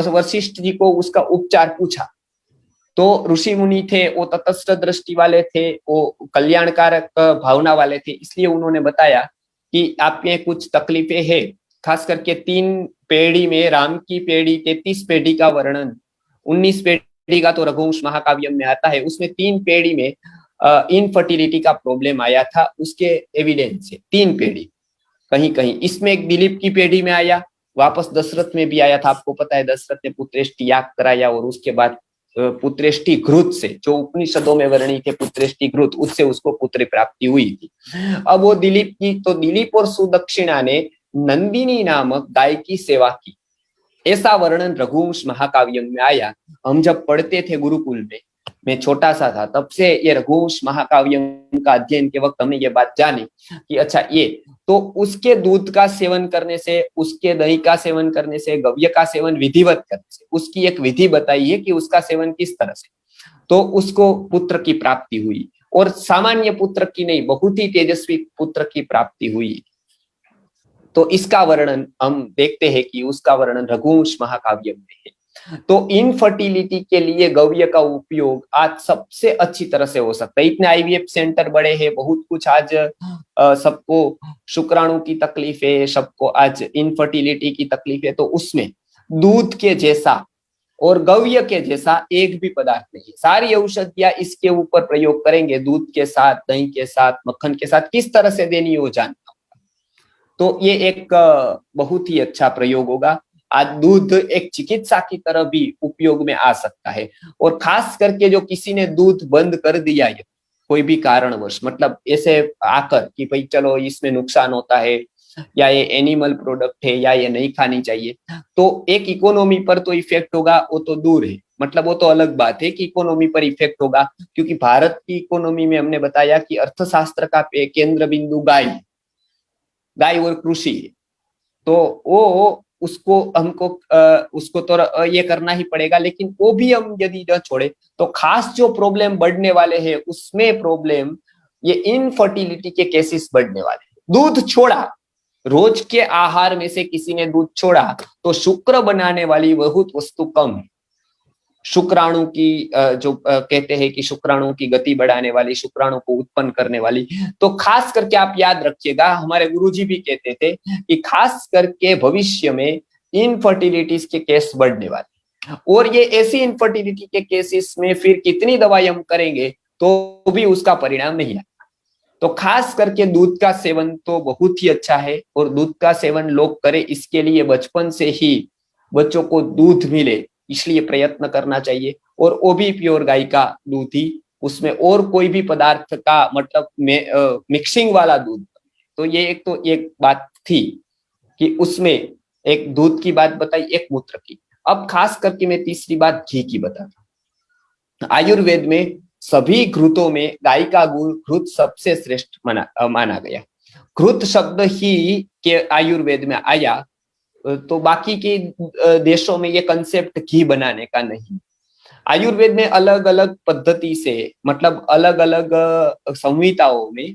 वशिष्ठ जी को उसका उपचार पूछा। तो ऋषि मुनि थे, वो तटस्थ दृष्टि वाले थे, वो कल्याणकारक भावना वाले थे, इसलिए उन्होंने बताया कि आप में कुछ तकलीफें हैं। खास करके 3 पीढ़ी में राम की पीढ़ी, 33 पीढ़ी का वर्णन, 19 पीढ़ी का तो रघुवंश महाकाव्य में आता है, उसमें 3 पीढ़ी में इनफर्टिलिटी का प्रॉब्लम आया था, उसके एविडेंस है 3 पीढ़ी। कहीं कहीं इसमें एक दिलीप की पीढ़ी में आया, वापस दशरथ में भी आया था। आपको पता है दशरथ ने पुत्रेष्टि याग कराया और उसके बाद पुत्रेष्टि घृत से, जो उपनिषदों में वर्णित है पुत्रेष्टि घृत, उससे उसको पुत्र प्राप्ति हुई थी। अब वो दिलीप की, तो दिलीप और सुदक्षिणा ने नंदिनी नामक गाय की सेवा की, ऐसा वर्णन रघुवंश महाकाव्य में आया। हम जब पढ़ते थे गुरुकुल में, मैं छोटा सा था तब से ये रघुवंश महाकाव्य का अध्ययन के वक्त हमने ये बात जानी कि अच्छा ये तो उसके दूध का सेवन करने से, उसके दही का सेवन करने से, गव्य का सेवन विधिवत करने से, उसकी एक विधि बताई है कि उसका सेवन किस तरह से, तो उसको पुत्र की प्राप्ति हुई। और सामान्य पुत्र की नहीं, बहुत ही तेजस्वी पुत्र की प्राप्ति हुई। तो इसका वर्णन हम देखते हैं कि उसका वर्णन रघुवंश महाकाव्य में है। तो इनफर्टिलिटी के लिए गव्य का उपयोग आज सबसे अच्छी तरह से हो सकता है। इतने आईवीएफ सेंटर बड़े हैं, बहुत कुछ आज सबको शुक्राणु की तकलीफ है, सबको आज इनफर्टिलिटी की तकलीफ है, तो उसमें दूध के जैसा और गव्य के जैसा एक भी पदार्थ नहीं। सारी औषधियां इसके ऊपर प्रयोग करेंगे, दूध के साथ, दही के साथ, मक्खन के साथ किस तरह से देनी हो जानना। तो ये एक बहुत ही अच्छा प्रयोग होगा। आज दूध एक चिकित्सा की तरह भी उपयोग में आ सकता है। और खास करके जो किसी ने दूध बंद कर दिया है कोई भी कारणवश, मतलब ऐसे आकर कि भाई चलो इसमें नुकसान होता है, या ये एनिमल प्रोडक्ट है, या ये नहीं खानी चाहिए, तो एक इकोनॉमी पर तो इफेक्ट होगा, वो तो दूर है, मतलब वो तो अलग बात है कि इकोनॉमी पर इफेक्ट होगा। क्योंकि भारत की इकोनॉमी में हमने बताया कि अर्थशास्त्र का केंद्र बिंदु गाय और कृषि, तो वो उसको हमको उसको तो ये करना ही पड़ेगा। लेकिन वो भी हम यदि न छोड़े तो खास जो प्रॉब्लम बढ़ने वाले हैं उसमें प्रॉब्लम ये इनफर्टिलिटी के केसेस बढ़ने वाले हैं। दूध छोड़ा, रोज के आहार में से किसी ने दूध छोड़ा तो शुक्र बनाने वाली बहुत वस्तु कम है। शुक्राणु की जो कहते हैं कि शुक्राणु की गति बढ़ाने वाली, शुक्राणु को उत्पन्न करने वाली, तो खास करके आप याद रखिएगा, हमारे गुरुजी भी कहते थे कि खास करके भविष्य में इनफर्टिलिटीज के केस बढ़ने वाले, और ये ऐसी इनफर्टिलिटी के केसेस में फिर कितनी दवाई हम करेंगे तो भी उसका परिणाम नहीं आएगा। तो खास करके दूध का सेवन तो बहुत ही अच्छा है, और दूध का सेवन लोग करें, इसके लिए बचपन से ही बच्चों को दूध मिले इसलिए प्रयत्न करना चाहिए। और वो भी प्योर गाय का दूध ही, उसमें और कोई भी पदार्थ का मतलब मिक्सिंग वाला दूध। तो ये एक बात थी कि उसमें एक दूध की बात बताई, एक मूत्र की। अब खास करके मैं तीसरी बात घी की बताता। आयुर्वेद में सभी घृतों में गाय का घृत सबसे श्रेष्ठ माना गया। घृत शब्द ही के आयुर्वेद में आया, तो बाकी के देशों में ये कंसेप्ट घी बनाने का नहीं। आयुर्वेद में अलग अलग पद्धति से, मतलब अलग अलग संहिताओं में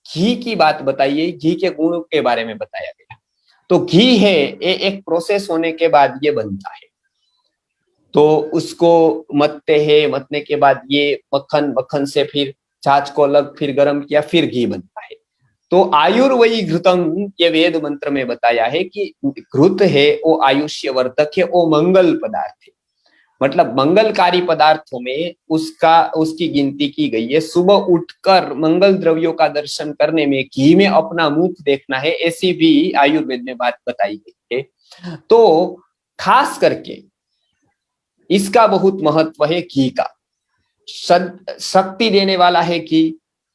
घी की बात बताइए, घी के गुणों के बारे में बताया गया। तो घी है ये एक प्रोसेस होने के बाद ये बनता है, तो उसको मथते हैं, मथने के बाद ये मक्खन से फिर छाछ को अलग फिर गर्म किया, फिर घी बनता है। तो आयुर्वयी घृतम ये वेद मंत्र में बताया है कि घृत है वो आयुष्य वर्धक है, वो मंगल पदार्थ है, मतलब मंगलकारी पदार्थों में उसकी गिनती की गई है। सुबह उठकर मंगल द्रव्यों का दर्शन करने में घी में अपना मुख देखना है, ऐसी भी आयुर्वेद में बात बताई गई है। तो खास करके इसका बहुत महत्व है घी का, शक्ति देने वाला है घी।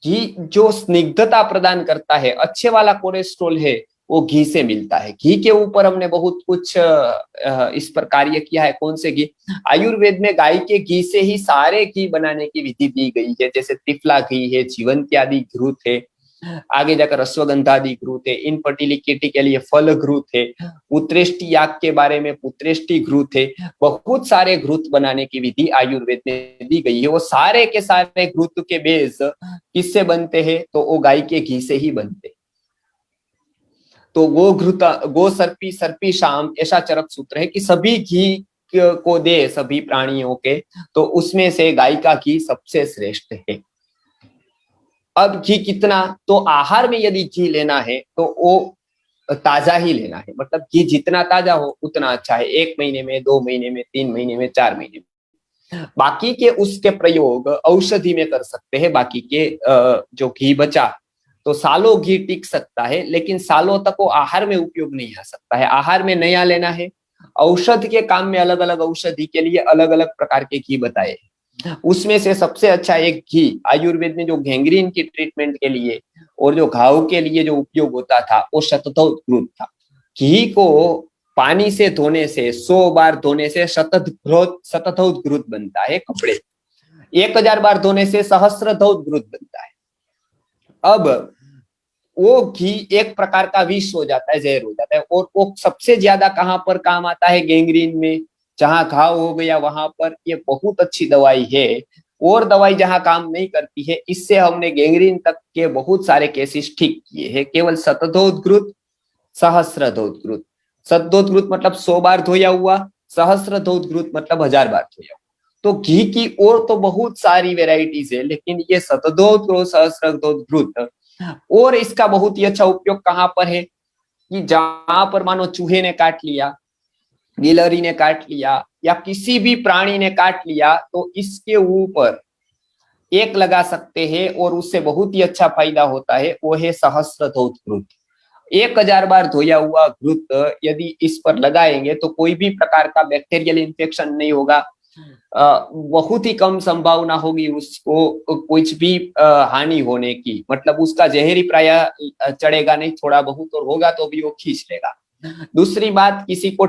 घी जो स्निग्धता प्रदान करता है, अच्छे वाला कोलेस्ट्रॉल है वो घी से मिलता है। घी के ऊपर हमने बहुत कुछ इस पर कार्य किया है। कौन से घी? आयुर्वेद में गाय के घी से ही सारे घी बनाने की विधि दी गई है, जैसे त्रिफला घी है, जीवंती आदि घृत है, आगे जाकर अश्वगंधादि घृत है, इनफर्टिलिटी के लिए फल घृत है, पुत्रेष्टि याग के बारे में पुत्रेष्टि घृत है। बहुत सारे घृत बनाने की विधि आयुर्वेद में दी गई है। वो सारे के सारे घृत के बेस किससे बनते हैं? तो वो गाय के घी से ही बनते हैं। तो गो घृत गो सर्पी सर्पी शाम, ऐसा चरक सूत्र है कि सभी घी को दे सभी प्राणियों के, तो उसमें से गाय का घी सबसे श्रेष्ठ है। अब घी कितना? तो आहार में यदि घी लेना है तो वो ताजा ही लेना है, मतलब घी जितना ताजा हो उतना अच्छा है। 1 महीने में, 2 महीने में, 3 महीने में, 4 महीने में। बाकी के उसके प्रयोग औषधि में कर सकते हैं। बाकी के जो घी बचा तो सालों घी टिक सकता है, लेकिन सालों तक वो आहार में उपयोग नहीं आ सकता है। आहार में नया लेना है। औषध के काम में अलग अलग औषधि के लिए अलग अलग प्रकार के घी बताए, उसमें से सबसे अच्छा एक घी आयुर्वेद में जो गैंग्रीन की ट्रीटमेंट के लिए और जो घाव के लिए जो उपयोग होता था वो शतधौत घृत था। घी को पानी से धोने से, 100 बार धोने से शतधौत घृत बनता है कपड़े। 1000 बार धोने से सहस्रधौत घृत बनता है। अब वो घी एक प्रकार का विष हो जाता है, जहर हो जाता है। और वो सबसे ज्यादा कहां पर काम आता है? गैंग्रीन में, जहां घाव हो गया वहां पर ये बहुत अच्छी दवाई है। और दवाई जहां काम नहीं करती है, इससे हमने गैंग्रीन तक के बहुत सारे केसेस ठीक किए हैं। केवल शतधौत घृत, सहस्रधौत घृत। शतधौत घृत मतलब 100 बार धोया हुआ, सहस्रधौत घृत मतलब 1000 बार धोया हुआ। तो घी की और तो बहुत सारी वेराइटीज है, लेकिन ये शतधौत और सहस्रधौत घृत, और इसका बहुत ही अच्छा उपयोग कहां पर है कि जहां पर मानो चूहे ने काट लिया, गिलहरी ने काट लिया, या किसी भी प्राणी ने काट लिया, तो इसके ऊपर एक लगा सकते हैं और उससे बहुत ही अच्छा फायदा होता है। वो है सहस्रधौत घृत। 1000 बार धोया हुआ घृत यदि इस पर लगाएंगे तो कोई भी प्रकार का बैक्टीरियल इन्फेक्शन नहीं होगा। बहुत ही कम संभावना होगी उसको कुछ भी हानि होने की, मतलब उसका जहर ही प्राय चढ़ेगा नहीं, थोड़ा बहुत और होगा तो भी वो खींच लेगा। दूसरी बात, किसी को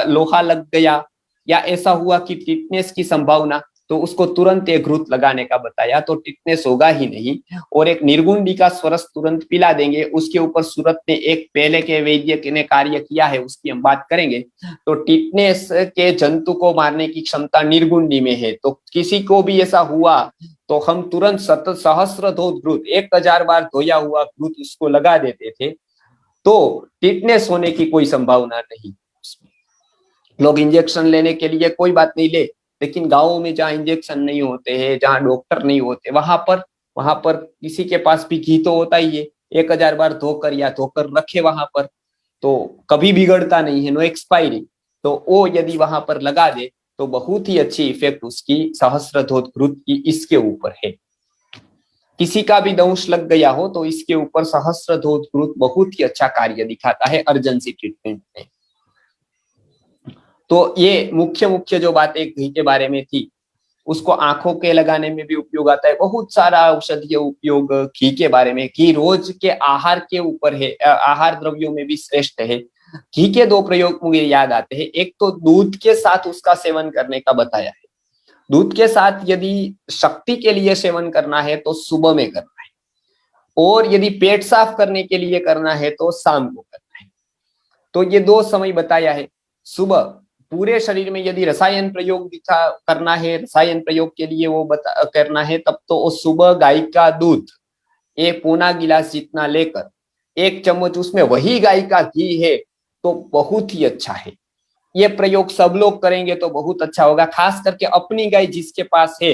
लोहा लग गया या ऐसा हुआ कि टिटनेस की संभावना, तो उसको तुरंत एक घृत लगाने का बताया, तो टिटनेस होगा ही नहीं। और एक निर्गुंडी का स्वरस तुरंत पिला देंगे। उसके ऊपर सूरत ने एक पहले के वैद्य ने कार्य किया है, उसकी हम बात करेंगे। तो टिटनेस के जंतु को मारने की क्षमता निर्गुंडी में है। तो किसी को भी ऐसा हुआ तो हम तुरंत सहस्रधौत घृत, 1000 बार धोया हुआ घृत उसको लगा देते थे, तो टिटनेस होने की कोई संभावना नहीं। लोग इंजेक्शन लेने के लिए कोई बात नहीं ले, लेकिन गांवों में जहाँ इंजेक्शन नहीं होते हैं, जहाँ डॉक्टर नहीं होते, वहां पर किसी के पास भी घी तो होता ही है। 1000 बार धोकर या धोकर रखे वहां पर, तो कभी बिगड़ता नहीं है, नो एक्सपायरी। तो वो यदि वहां पर लगा दे तो बहुत ही अच्छी इफेक्ट उसकी सहस्रधौत घृत की इसके ऊपर है। किसी का भी दंश लग गया हो तो इसके ऊपर सहस्रधौत घृत बहुत ही अच्छा कार्य दिखाता है अर्जेंसी ट्रीटमेंट में। तो ये मुख्य जो बातें घी के बारे में थी, उसको आंखों के लगाने में भी उपयोग आता है। बहुत सारा औषधीय उपयोग घी के बारे में। घी रोज के आहार के ऊपर है, आहार द्रव्यों में भी श्रेष्ठ है। घी के 2 प्रयोग मुझे याद आते हैं। एक तो दूध के साथ उसका सेवन करने का बताया है। दूध के साथ यदि शक्ति के लिए सेवन करना है तो सुबह में करना है, और यदि पेट साफ करने के लिए करना है तो शाम को करना है। तो ये 2 समय बताया है। सुबह पूरे शरीर में यदि रसायन प्रयोग करना है, रसायन प्रयोग के लिए वो करना है, तब तो वो सुबह गाय का दूध 1 पौना गिलास जितना लेकर 1 चम्मच उसमें वही गाय का घी है, तो बहुत ही अच्छा है। ये प्रयोग सब लोग करेंगे तो बहुत अच्छा होगा। खास करके अपनी गाय जिसके पास है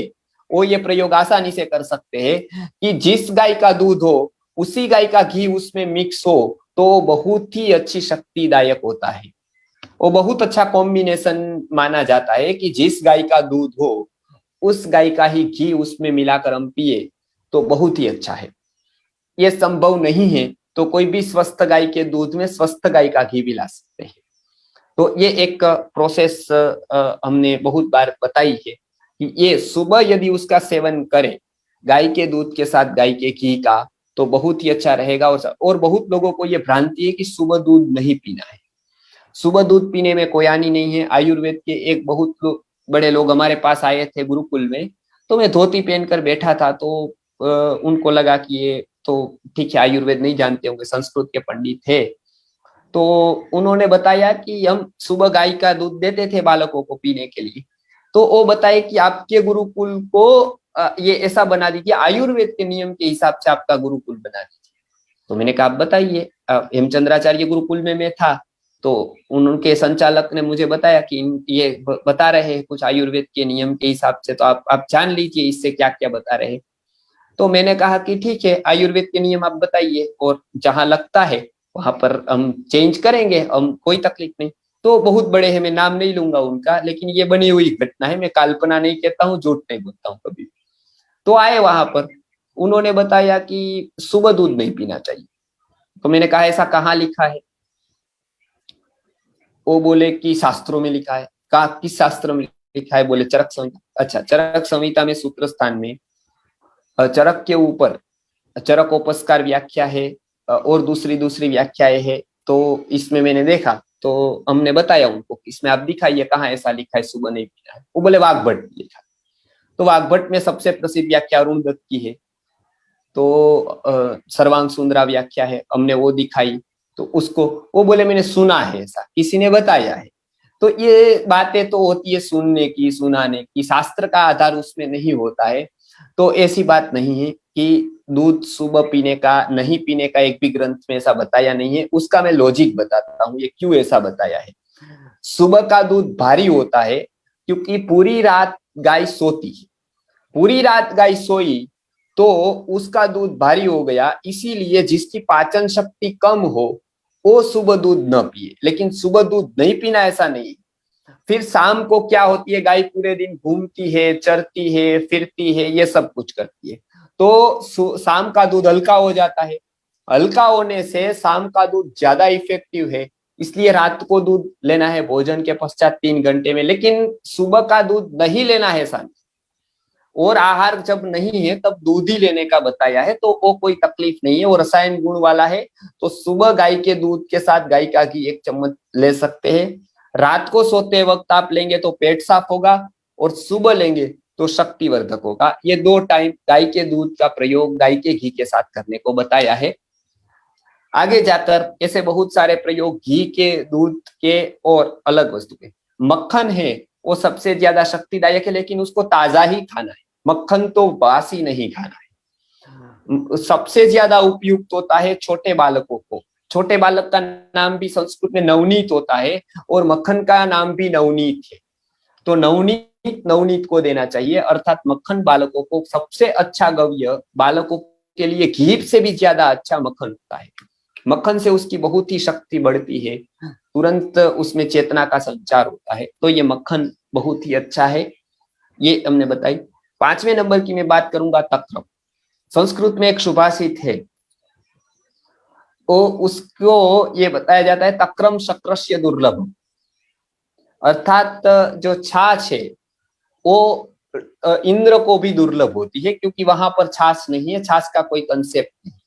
वो ये प्रयोग आसानी से कर सकते हैं कि जिस गाय का दूध हो उसी गाय का घी उसमें मिक्स हो, तो बहुत ही अच्छी शक्तिदायक होता है। वो बहुत अच्छा कॉम्बिनेशन माना जाता है कि जिस गाय का दूध हो उस गाय का ही घी उसमें मिलाकर हम पिए तो बहुत ही अच्छा है। ये संभव नहीं है तो कोई भी स्वस्थ गाय के दूध में स्वस्थ गाय का घी मिला सकते हैं। तो ये एक प्रोसेस हमने बहुत बार बताई है कि ये सुबह यदि उसका सेवन करें गाय के दूध के साथ गाय के घी का, तो बहुत ही अच्छा रहेगा। और बहुत लोगों को ये भ्रांति है कि सुबह दूध नहीं पीना है। सुबह दूध पीने में कोई हानि नहीं है। आयुर्वेद के एक बहुत बड़े लोग हमारे पास आए थे गुरुकुल में, तो मैं धोती पहनकर बैठा था, तो उनको लगा कि ये तो ठीक है, आयुर्वेद नहीं जानते होंगे, संस्कृत के पंडित थे। तो उन्होंने बताया कि हम सुबह गाय का दूध देते थे बालकों को पीने के लिए। तो वो बताए कि आपके गुरुकुल को ये ऐसा बना दीजिए, आयुर्वेद के नियम के हिसाब से आपका गुरुकुल बना दीजिए। तो मैंने कहा आप बताइए। हेमचंद्राचार्य गुरुकुल में मैं था, तो उनके संचालक ने मुझे बताया कि ये बता रहे हैं कुछ आयुर्वेद के नियम के हिसाब से, तो आप जान लीजिए इससे क्या क्या बता रहे हैं। तो मैंने कहा कि ठीक है, आयुर्वेद के नियम आप बताइए, और जहां लगता है वहां पर हम चेंज करेंगे, हम कोई तकलीफ नहीं। तो बहुत बड़े हैं, मैं नाम नहीं लूंगा उनका, लेकिन ये बनी हुई घटना है, मैं कल्पना नहीं कहता हूँ, झूठ नहीं बोलता हूँ कभी। तो आए वहां पर, उन्होंने बताया कि सुबह दूध नहीं पीना चाहिए। तो मैंने कहा ऐसा कहाँ लिखा है? वो बोले कि शास्त्रों में लिखा है। कहा किस शास्त्र में लिखा है? बोले चरक संहिता। अच्छा, चरक संहिता में सूत्र स्थान में चरक के ऊपर चरकोपस्कार व्याख्या है, और दूसरी दूसरी व्याख्याएं है। तो इसमें मैंने देखा, तो हमने बताया उनको कि इसमें आप दिखाइए कहाँ ऐसा लिखा है सुबह नहीं पीना है। वो बोले वाग्भट में लिखा। तो वाग्भट में सबसे प्रसिद्ध व्याख्या अरुण दत्त की है, तो सर्वांग सुंदरा व्याख्या है, हमने वो दिखाई। तो उसको वो बोले मैंने सुना है, ऐसा किसी ने बताया है। तो ये बातें तो होती है सुनने की, सुनाने की, शास्त्र का आधार उसमें नहीं होता है। तो ऐसी बात नहीं है कि दूध सुबह पीने का, नहीं पीने का एक भी ग्रंथ में ऐसा बताया नहीं है। उसका मैं लॉजिक बताता हूँ ये क्यों ऐसा बताया है। सुबह का दूध भारी होता है क्योंकि पूरी रात गाय सोती है, पूरी रात गाय सोई तो उसका दूध भारी हो गया। इसीलिए जिसकी पाचन शक्ति कम हो वो सुबह दूध न पिए। लेकिन सुबह दूध नहीं पीना ऐसा नहीं। फिर शाम को क्या होती है, गाय पूरे दिन घूमती है, चरती है, फिरती है, ये सब कुछ करती है, तो शाम का दूध हल्का हो जाता है। हल्का होने से शाम का दूध ज्यादा इफेक्टिव है, इसलिए रात को दूध लेना है भोजन के पश्चात 3 घंटे में। लेकिन सुबह का दूध नहीं लेना है शाम, और आहार जब नहीं है तब दूध ही लेने का बताया है, तो वो कोई तकलीफ नहीं है, वो रसायन गुण वाला है। तो सुबह गाय के दूध के साथ गाय का घी 1 चम्मच ले सकते हैं। रात को सोते वक्त आप लेंगे तो पेट साफ होगा, और सुबह लेंगे तो शक्तिवर्धक होगा। ये 2 टाइम गाय के दूध का प्रयोग गाय के घी के साथ करने को बताया है। आगे जाकर ऐसे बहुत सारे प्रयोग घी के, दूध के और अलग वस्तु के। मक्खन है वो सबसे ज्यादा शक्तिदायक है, लेकिन उसको ताजा ही खाना है, मक्खन तो बासी नहीं खाना है। सबसे ज्यादा उपयुक्त होता है छोटे बालकों को। छोटे बालक का नाम भी संस्कृत में नवनीत होता है, और मक्खन का नाम भी नवनीत है। तो नवनीत नवनीत को देना चाहिए, अर्थात मक्खन बालकों को सबसे अच्छा गव्य, बालकों के लिए घी से भी ज्यादा अच्छा मक्खन होता है। मक्खन से उसकी बहुत ही शक्ति बढ़ती है, तुरंत उसमें चेतना का संचार होता है। तो ये मक्खन बहुत ही अच्छा है, ये हमने बताई। 5वें नंबर की मैं बात करूंगा तक्रम। संस्कृत में एक सुभाषित है, तो उसको ये बताया जाता है तक्रम शक्रस्य दुर्लभ। अर्थात जो छाछ है वो इंद्र को भी दुर्लभ होती है, क्योंकि वहां पर छाछ नहीं है, छाछ का कोई कंसेप्ट नहीं।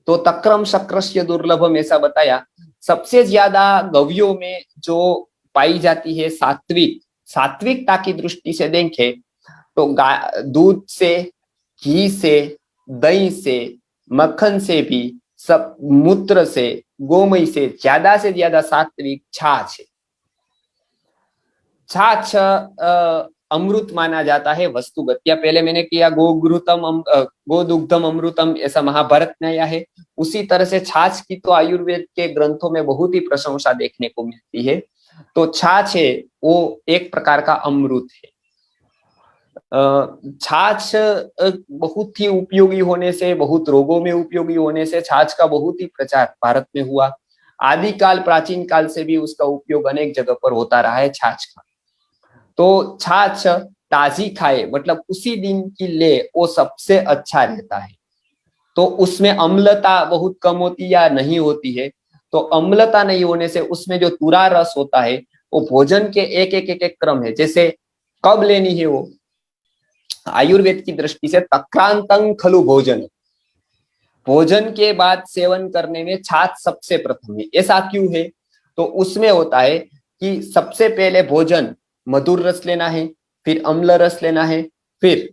तो तक्रम शक्रस्य दुर्लभम ऐसा बताया। सबसे ज्यादा गव्यों में जो पाई जाती है सात्विक, सात्विकता की दृष्टि से देखें तो दूध से, घी से, दही से, मक्खन से भी, सब मूत्र से, गोमय से ज्यादा सात्विक छाछ है। छाछ अमृत माना जाता है वस्तुगत। या पहले मैंने किया गोदुग्धम अमृतम, ऐसा महाभारत में आया है। उसी तरह से छाछ की तो आयुर्वेद के ग्रंथों में बहुत ही प्रशंसा देखने को मिलती है। तो छाछ है वो एक प्रकार का अमृत है। छाछ बहुत ही उपयोगी होने से, बहुत रोगों में उपयोगी होने से छाछ का बहुत ही प्रचार भारत में हुआ। आदिकाल, प्राचीन काल से भी उसका उपयोग अनेक जगह पर होता रहा है छाछ का। तो छाछ ताजी खाए, मतलब उसी दिन की ले, वो सबसे अच्छा रहता है। तो उसमें अम्लता बहुत कम होती या नहीं होती है। तो अम्लता नहीं होने से उसमें जो तुरा रस होता है वो भोजन के एक क्रम है। जैसे कब लेनी है वो, आयुर्वेद की दृष्टि से तक्रांतं खलु भोजन, भोजन के बाद सेवन करने में छाछ सबसे प्रथम है। ऐसा क्यों है? तो उसमें होता है कि सबसे पहले भोजन मधुर रस लेना है, फिर अम्ल रस लेना है, फिर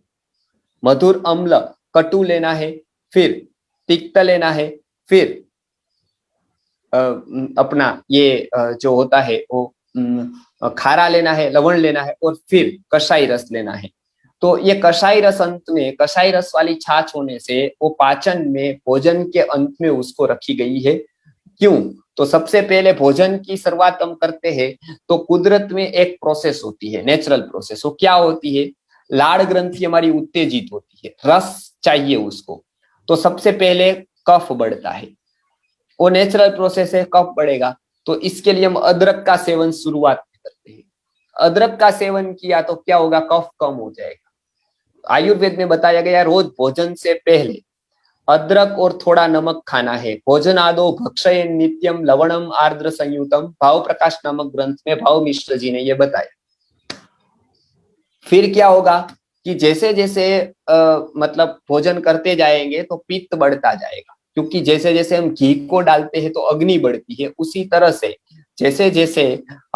मधुर अम्ल कटु लेना है, फिर तिक्त लेना है, फिर अपना ये जो होता है वो खारा लेना है, लवण लेना है, और फिर कषाई रस लेना है। तो ये कषाई रस अंत में, कषाई रस वाली छाछ होने से वो पाचन में भोजन के अंत में उसको रखी गई है। क्यों? तो सबसे पहले भोजन की शुरुआत हम करते हैं तो कुदरत में एक प्रोसेस होती है, नेचुरल प्रोसेस। वो क्या होती है? लाड़ ग्रंथि हमारी उत्तेजित होती है, रस चाहिए उसको, तो सबसे पहले कफ बढ़ता है। वो नेचुरल प्रोसेस है, कफ बढ़ेगा, तो इसके लिए हम अदरक का सेवन शुरुआत करते हैं। अदरक का सेवन किया तो क्या होगा? कफ कम हो जाएगा। आयुर्वेद में बताया गया रोज भोजन से पहले अदरक और थोड़ा नमक खाना है। भोजन आदो भक्षयेन नित्यम लवणम आर्द्र संयुतम, भाव प्रकाश नामक ग्रंथ में भाव मिश्र जी ने यह बताया। फिर क्या होगा कि जैसे जैसे मतलब भोजन करते जाएंगे तो पित्त बढ़ता जाएगा, क्योंकि जैसे जैसे हम घी को डालते हैं तो अग्नि बढ़ती है। उसी तरह से जैसे जैसे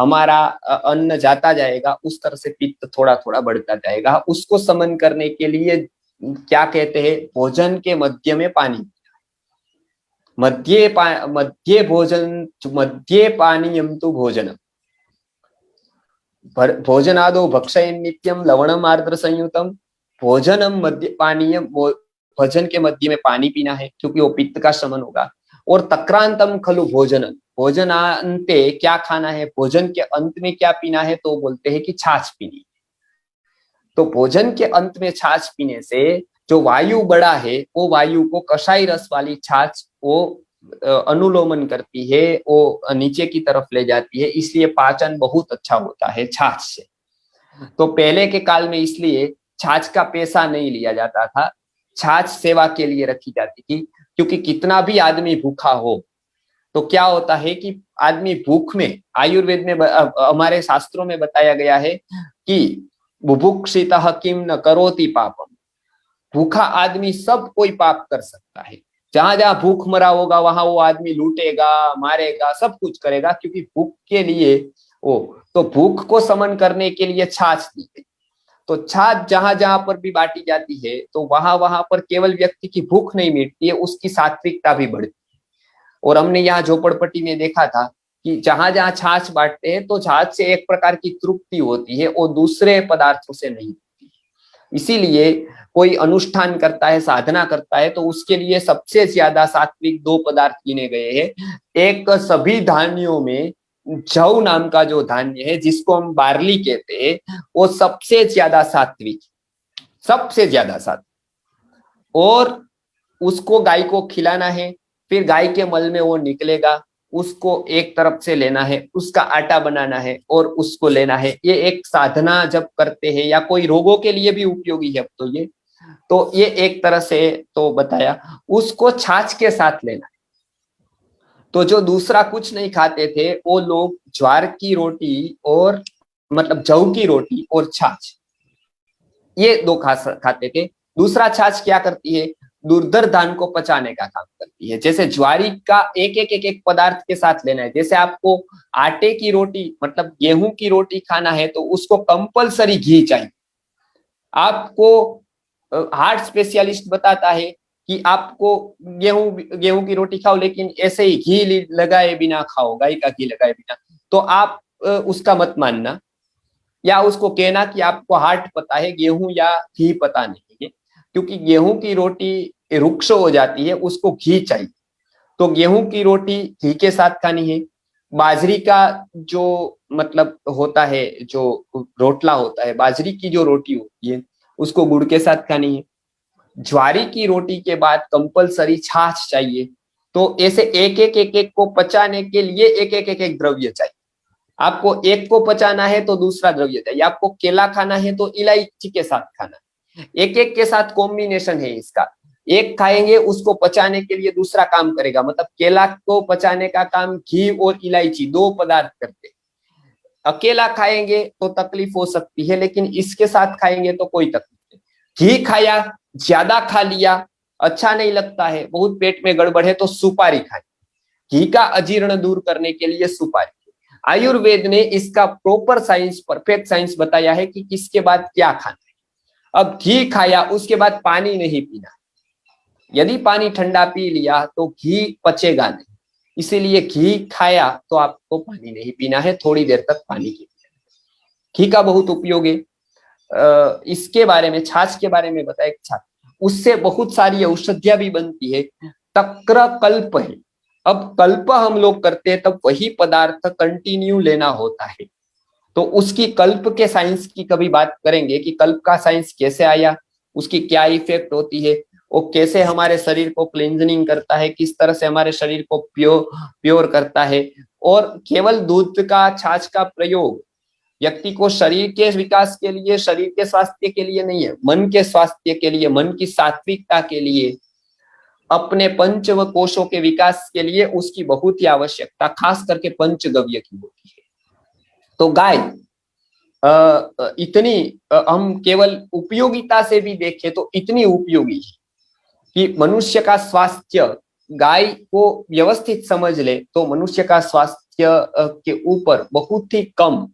हमारा अन्न जाता जाएगा उस तरह से पित्त थोड़ा थोड़ा बढ़ता जाएगा। उसको समन करने के लिए क्या कहते हैं? भोजन के मध्य में पानी, मध्य भोजन, मध्य पानीयम तु भोजनम, भोजनादो भक्षयेन नित्यम लवणम आर्द्र संयुतम, भोजनम मध्य पानीयम, भोजन के मध्य में पानी पीना है क्योंकि वो पित्त का शमन होगा। और तक्रांतम खलु भोजनम, भोजनांते क्या खाना है, भोजन के अंत में क्या पीना है? तो बोलते हैं कि छाछ पीनी। तो भोजन के अंत में छाछ पीने से जो वायु बड़ा है वो वायु को कषाई रस वाली छाछ वो अनुलोमन करती है, वो नीचे की तरफ ले जाती है, इसलिए पाचन बहुत अच्छा होता है छाछ से। तो पहले के काल में इसलिए छाछ का पैसा नहीं लिया जाता था, छाछ सेवा के लिए रखी जाती थी। क्योंकि कितना भी आदमी भूखा हो तो क्या होता है कि आदमी भूख में, आयुर्वेद में हमारे शास्त्रों में बताया गया है कि बुभुक्षितः किम न करोति पापम, भूखा आदमी सब कोई पाप कर सकता है। जहां जहां भूख मरा होगा वहां वो आदमी लूटेगा, मारेगा, सब कुछ करेगा, क्योंकि भूख के लिए वो, तो भूख को समन करने के लिए छाछ दी गई। तो छाछ जहां जहां पर भी बांटी जाती है तो वहां वहां पर केवल व्यक्ति की भूख नहीं मिटती है, उसकी सात्विकता भी बढ़ती है। और हमने यहाँ झोपड़पट्टी में देखा था कि जहां जहां छाछ बांटते हैं तो छाछ से एक प्रकार की तृप्ति होती है और दूसरे पदार्थों से नहीं होती। इसीलिए कोई अनुष्ठान करता है, साधना करता है, तो उसके लिए सबसे ज्यादा सात्विक दो पदार्थ गिने गए हैं। एक सभी धान्यों में जौ नाम का जो धान्य है जिसको हम बार्ली कहते हैं, वो सबसे ज्यादा सात्विक, सबसे ज्यादा सात्विक। और उसको गाय को खिलाना है, फिर गाय के मल में वो निकलेगा, उसको एक तरफ से लेना है, उसका आटा बनाना है और उसको लेना है। ये एक साधना जब करते हैं, या कोई रोगों के लिए भी उपयोगी है। तो ये एक तरह से तो बताया, उसको छाछ के साथ लेना है। तो जो दूसरा कुछ नहीं खाते थे वो लोग ज्वार की रोटी और मतलब जौ की रोटी और छाछ, ये दो खाते थे। दूसरा छाछ क्या करती है? दुर्धर धान को पचाने का काम करती है। जैसे ज्वारी का एक एक एक एक पदार्थ के साथ लेना है। जैसे आपको आटे की रोटी मतलब गेहूं की रोटी खाना है तो उसको कंपलसरी घी चाहिए। आपको हार्ट स्पेशलिस्ट बताता है कि आपको गेहूं की रोटी खाओ, लेकिन ऐसे ही घी लगाए बिना खाओ, गाय का घी लगाए बिना, तो आप उसका मत मानना, या उसको कहना कि आपको हार्ट पता है, गेहूं या घी पता नहीं है। क्योंकि गेहूं की रोटी रुक्ष हो जाती है, उसको घी चाहिए। तो गेहूं की रोटी घी के साथ खानी है। बाजरी का जो मतलब होता है, जो रोटला होता है, बाजरी की जो रोटी होती है उसको गुड़ के साथ खानी है। ज्वारी की रोटी के बाद कंपलसरी छाछ चाहिए। तो ऐसे एक एक एक एक को पचाने के लिए एक एक एक एक द्रव्य चाहिए। आपको एक को पचाना है तो दूसरा द्रव्य चाहिए। आपको केला खाना है तो इलायची के साथ खाना है। एक एक के साथ कॉम्बिनेशन है इसका। एक खाएंगे उसको पचाने के लिए दूसरा काम करेगा। मतलब केला को पचाने का काम घी और इलायची दो पदार्थ करते हैं। अकेला खाएंगे तो तकलीफ हो सकती है, लेकिन इसके साथ खाएंगे तो कोई तकलीफ नहीं। घी खाया, ज्यादा खा लिया अच्छा नहीं लगता है, बहुत पेट में गड़बड़ है तो सुपारी खाए। घी का अजीर्ण दूर करने के लिए सुपारी। आयुर्वेद ने इसका प्रॉपर साइंस, परफेक्ट साइंस बताया है कि किसके बाद क्या खाना है। अब घी खाया, उसके बाद पानी नहीं पीना। यदि पानी ठंडा पी लिया तो घी पचेगा नहीं, इसीलिए घी खाया तो आपको पानी नहीं पीना है, थोड़ी देर तक पानी पीना है। घी का बहुत उपयोग है। इसके बारे में, छाछ के बारे में बताया, छाछ उससे बहुत सारी औषधियां भी बनती है। तक्र कल्प है। अब कल्प हम लोग करते हैं तब वही पदार्थ कंटिन्यू लेना होता है, तो उसकी कल्प के साइंस की कभी बात करेंगे कि कल्प का साइंस कैसे आया, उसकी क्या इफेक्ट होती है, वो कैसे हमारे शरीर को क्लींजनिंग करता है, किस तरह से हमारे शरीर को प्योर करता है। और केवल दूध का, छाछ का प्रयोग व्यक्ति को शरीर के विकास के लिए, शरीर के स्वास्थ्य के लिए नहीं है, मन के स्वास्थ्य के लिए, मन की सात्विकता के लिए, अपने पंचव कोशों के विकास के लिए उसकी बहुत ही आवश्यकता, खास करके पंचगव्य की होती है। तो गाय इतनी, हम केवल उपयोगिता से भी देखें तो इतनी उपयोगी है कि मनुष्य का स्वास्थ्य, गाय को व्यवस्थित समझ ले तो मनुष्य का स्वास्थ्य के ऊपर बहुत ही कम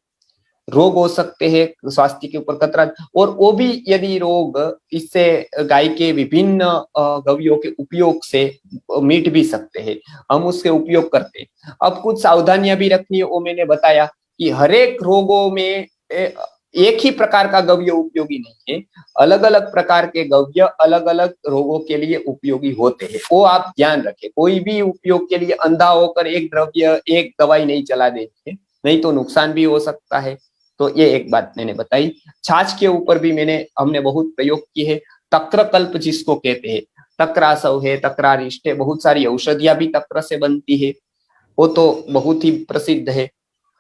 रोग हो सकते हैं, स्वास्थ्य के ऊपर खतरा। और वो भी यदि रोग इससे गाय के विभिन्न गव्यों के उपयोग से मिट भी सकते हैं, हम उसके उपयोग करते हैं। अब कुछ सावधानियां भी रखनी है, वो मैंने बताया कि हर एक रोगों में एक ही प्रकार का गव्य उपयोगी नहीं है, अलग अलग प्रकार के गव्य अलग अलग रोगों के लिए उपयोगी होते हैं, वो आप ध्यान रखें। कोई भी उपयोग के लिए अंधा होकर एक द्रव्य, एक दवाई नहीं चला देते, नहीं तो नुकसान भी हो सकता है। तो ये एक बात मैंने बताई। छाछ के ऊपर भी हमने बहुत प्रयोग किए हैं। तक्रकल्प जिसको कहते हैं, तक्रासव है, तक्रारिष्ट है, बहुत सारी औषधियां भी तक्र से बनती है, वो तो बहुत ही प्रसिद्ध है।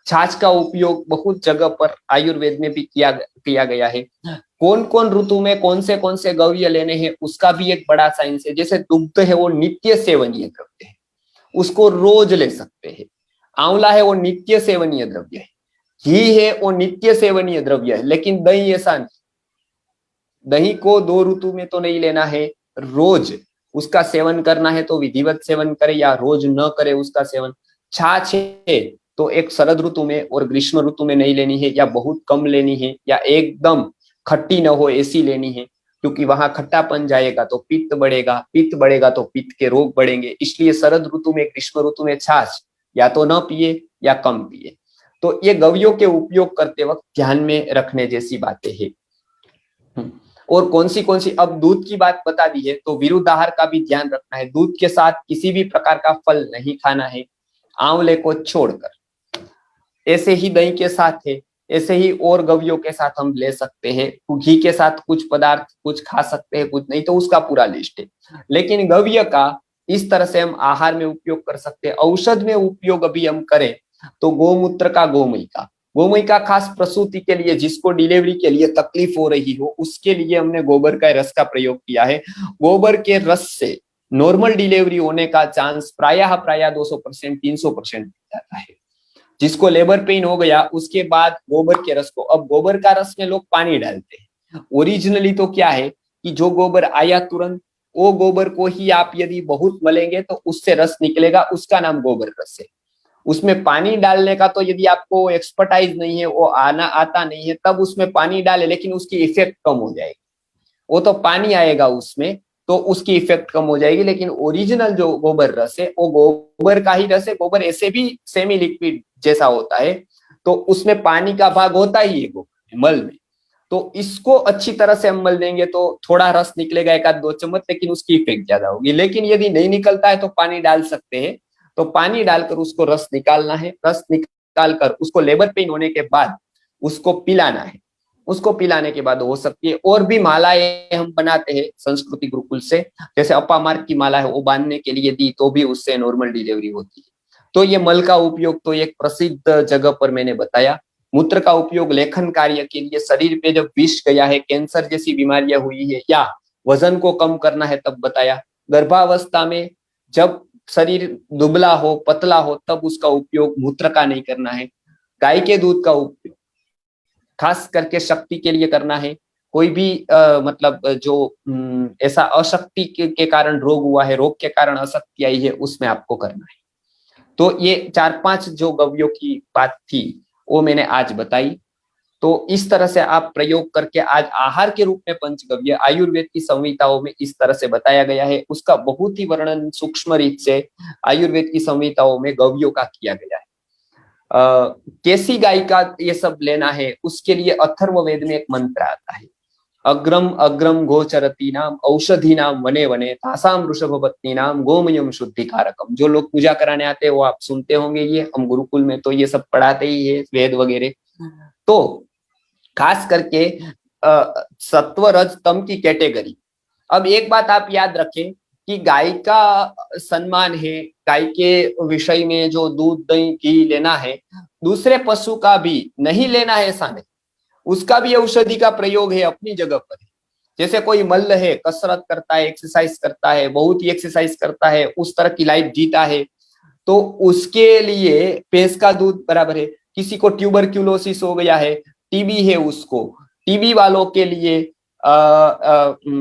छाछ का उपयोग बहुत जगह पर आयुर्वेद में भी किया गया है। कौन कौन ऋतु में कौन से गव्य लेने हैं उसका भी एक बड़ा साइंस है। जैसे दुग्ध है वो नित्य सेवनीय द्रव्य है, उसको रोज ले सकते हैं। आंवला है वो नित्य सेवनीय द्रव्य है। घी है वो नित्य सेवनीय द्रव्य है। लेकिन दही ऐसा नहीं, दही को 2 ऋतु में तो नहीं लेना है, रोज उसका सेवन करना है तो विधिवत सेवन करे या रोज न करे उसका सेवन। छाछ है तो एक शरद ऋतु में और ग्रीष्म ऋतु में नहीं लेनी है, या बहुत कम लेनी है, या एकदम खट्टी न हो ऐसी लेनी है, क्योंकि वहां खट्टापन जाएगा तो पित्त बढ़ेगा, पित्त बढ़ेगा तो पित्त के रोग बढ़ेंगे। इसलिए शरद ऋतु में, ग्रीष्म ऋतु में छाछ या तो न पिए या कम पिए। तो ये गव्यों के उपयोग करते वक्त ध्यान में रखने जैसी बातें हैं। और कौन सी, अब दूध की बात बता दी है तो विरुद्ध आहार का भी ध्यान रखना है। दूध के साथ किसी भी प्रकार का फल नहीं खाना है, आंवले को छोड़कर। ऐसे ही दही के साथ है, ऐसे ही और गव्यों के साथ हम ले सकते हैं। घी के साथ कुछ पदार्थ कुछ खा सकते हैं, कुछ नहीं, तो उसका पूरा लिस्ट है। लेकिन गव्य का इस तरह से हम आहार में उपयोग कर सकते हैं। औषध में उपयोग अभी हम करें तो गोमूत्र का, गोमय का खास प्रसूति के लिए, जिसको डिलीवरी के लिए तकलीफ हो रही हो उसके लिए हमने गोबर का रस का प्रयोग किया है। गोबर के रस से नॉर्मल डिलीवरी होने का चांस प्रायः 200%, 300% जाता है। जिसको लेबर पेन हो गया उसके बाद गोबर के रस को, अब गोबर का रस में लोग पानी डालते हैं। ओरिजिनली तो क्या है कि जो गोबर आया तुरंत, वो गोबर को ही आप यदि बहुत मलेंगे तो उससे रस निकलेगा, उसका नाम गोबर रस है। उसमें पानी डालने का तो यदि आपको एक्सपर्टाइज नहीं है, वो आता नहीं है, तब उसमें पानी डाले, लेकिन उसकी इफेक्ट कम हो जाएगी। वो तो पानी आएगा उसमें तो उसकी इफेक्ट कम हो जाएगी, लेकिन ओरिजिनल जो गोबर रस है वो गोबर का ही रस है। गोबर ऐसे भी सेमी लिक्विड जैसा होता है, तो उसमें पानी का भाग होता ही है गोबर मल में। तो इसको अच्छी तरह से हम मल देंगे तो थोड़ा रस निकलेगा, 1-2 चम्मच, लेकिन उसकी इफेक्ट ज्यादा होगी। लेकिन यदि नहीं निकलता है तो पानी डाल सकते हैं, तो पानी डालकर उसको रस निकालना है। रस निकालकर उसको लेबर पेन होने के बाद उसको पिलाना है। उसको पिलाने के बाद हो सकती है। और भी मालाएं हम बनाते हैं संस्कृति गुरुकुल से, जैसे अपा मार्ग की माला है वो बांधने के लिए दी तो भी उससे नॉर्मल डिलीवरी होती है। तो ये मल का उपयोग तो एक प्रसिद्ध जगह पर मैंने बताया। मूत्र का उपयोग लेखन कार्य के लिए, शरीर पे जब विष गया है, कैंसर जैसी बीमारियां हुई है, या वजन को कम करना है तब बताया। गर्भावस्था में जब शरीर दुबला हो, पतला हो, तब उसका उपयोग मूत्र का नहीं करना है। गाय के दूध का उपयोग खास करके शक्ति के लिए करना है। कोई भी मतलब जो ऐसा अशक्ति के कारण रोग हुआ है, रोग के कारण अशक्ति आई है, उसमें आपको करना है। तो ये 4-5 जो गव्यों की बात थी वो मैंने आज बताई। तो इस तरह से आप प्रयोग करके आज आहार के रूप में पंचगव्य आयुर्वेद की संहिताओं में इस तरह से बताया गया है, उसका बहुत ही वर्णन सूक्ष्म रीत से आयुर्वेद की संहिताओं में गव्यों का किया गया है। कैसी गाय का ये सब लेना है उसके लिए अथर्ववेद में एक मंत्र आता है, अग्रम अग्रम गोचरती नाम औषधि नाम वने वने तासाम वृषभपत्नी नाम गोमयम शुद्धिकारकम। जो लोग पूजा कराने आते हैं वो आप सुनते होंगे, ये हम गुरुकुल में तो ये सब पढ़ाते ही है, वेद वगैरह। तो खास करके सत्व रज तम की कैटेगरी। अब एक बात आप याद रखें कि गाय का सम्मान है, गाय के विषय में जो दूध दही घी लेना है, दूसरे पशु का भी नहीं लेना है ऐसा नहीं, उसका भी औषधि का प्रयोग है अपनी जगह पर। जैसे कोई मल्ल है, कसरत करता है, एक्सरसाइज करता है, बहुत ही एक्सरसाइज करता है, उस तरह की लाइफ जीता है, तो उसके लिए भैंस का दूध बराबर है। किसी को ट्यूबरक्यूलोसिस हो गया है, टीबी है, उसको टीबी वालों के लिए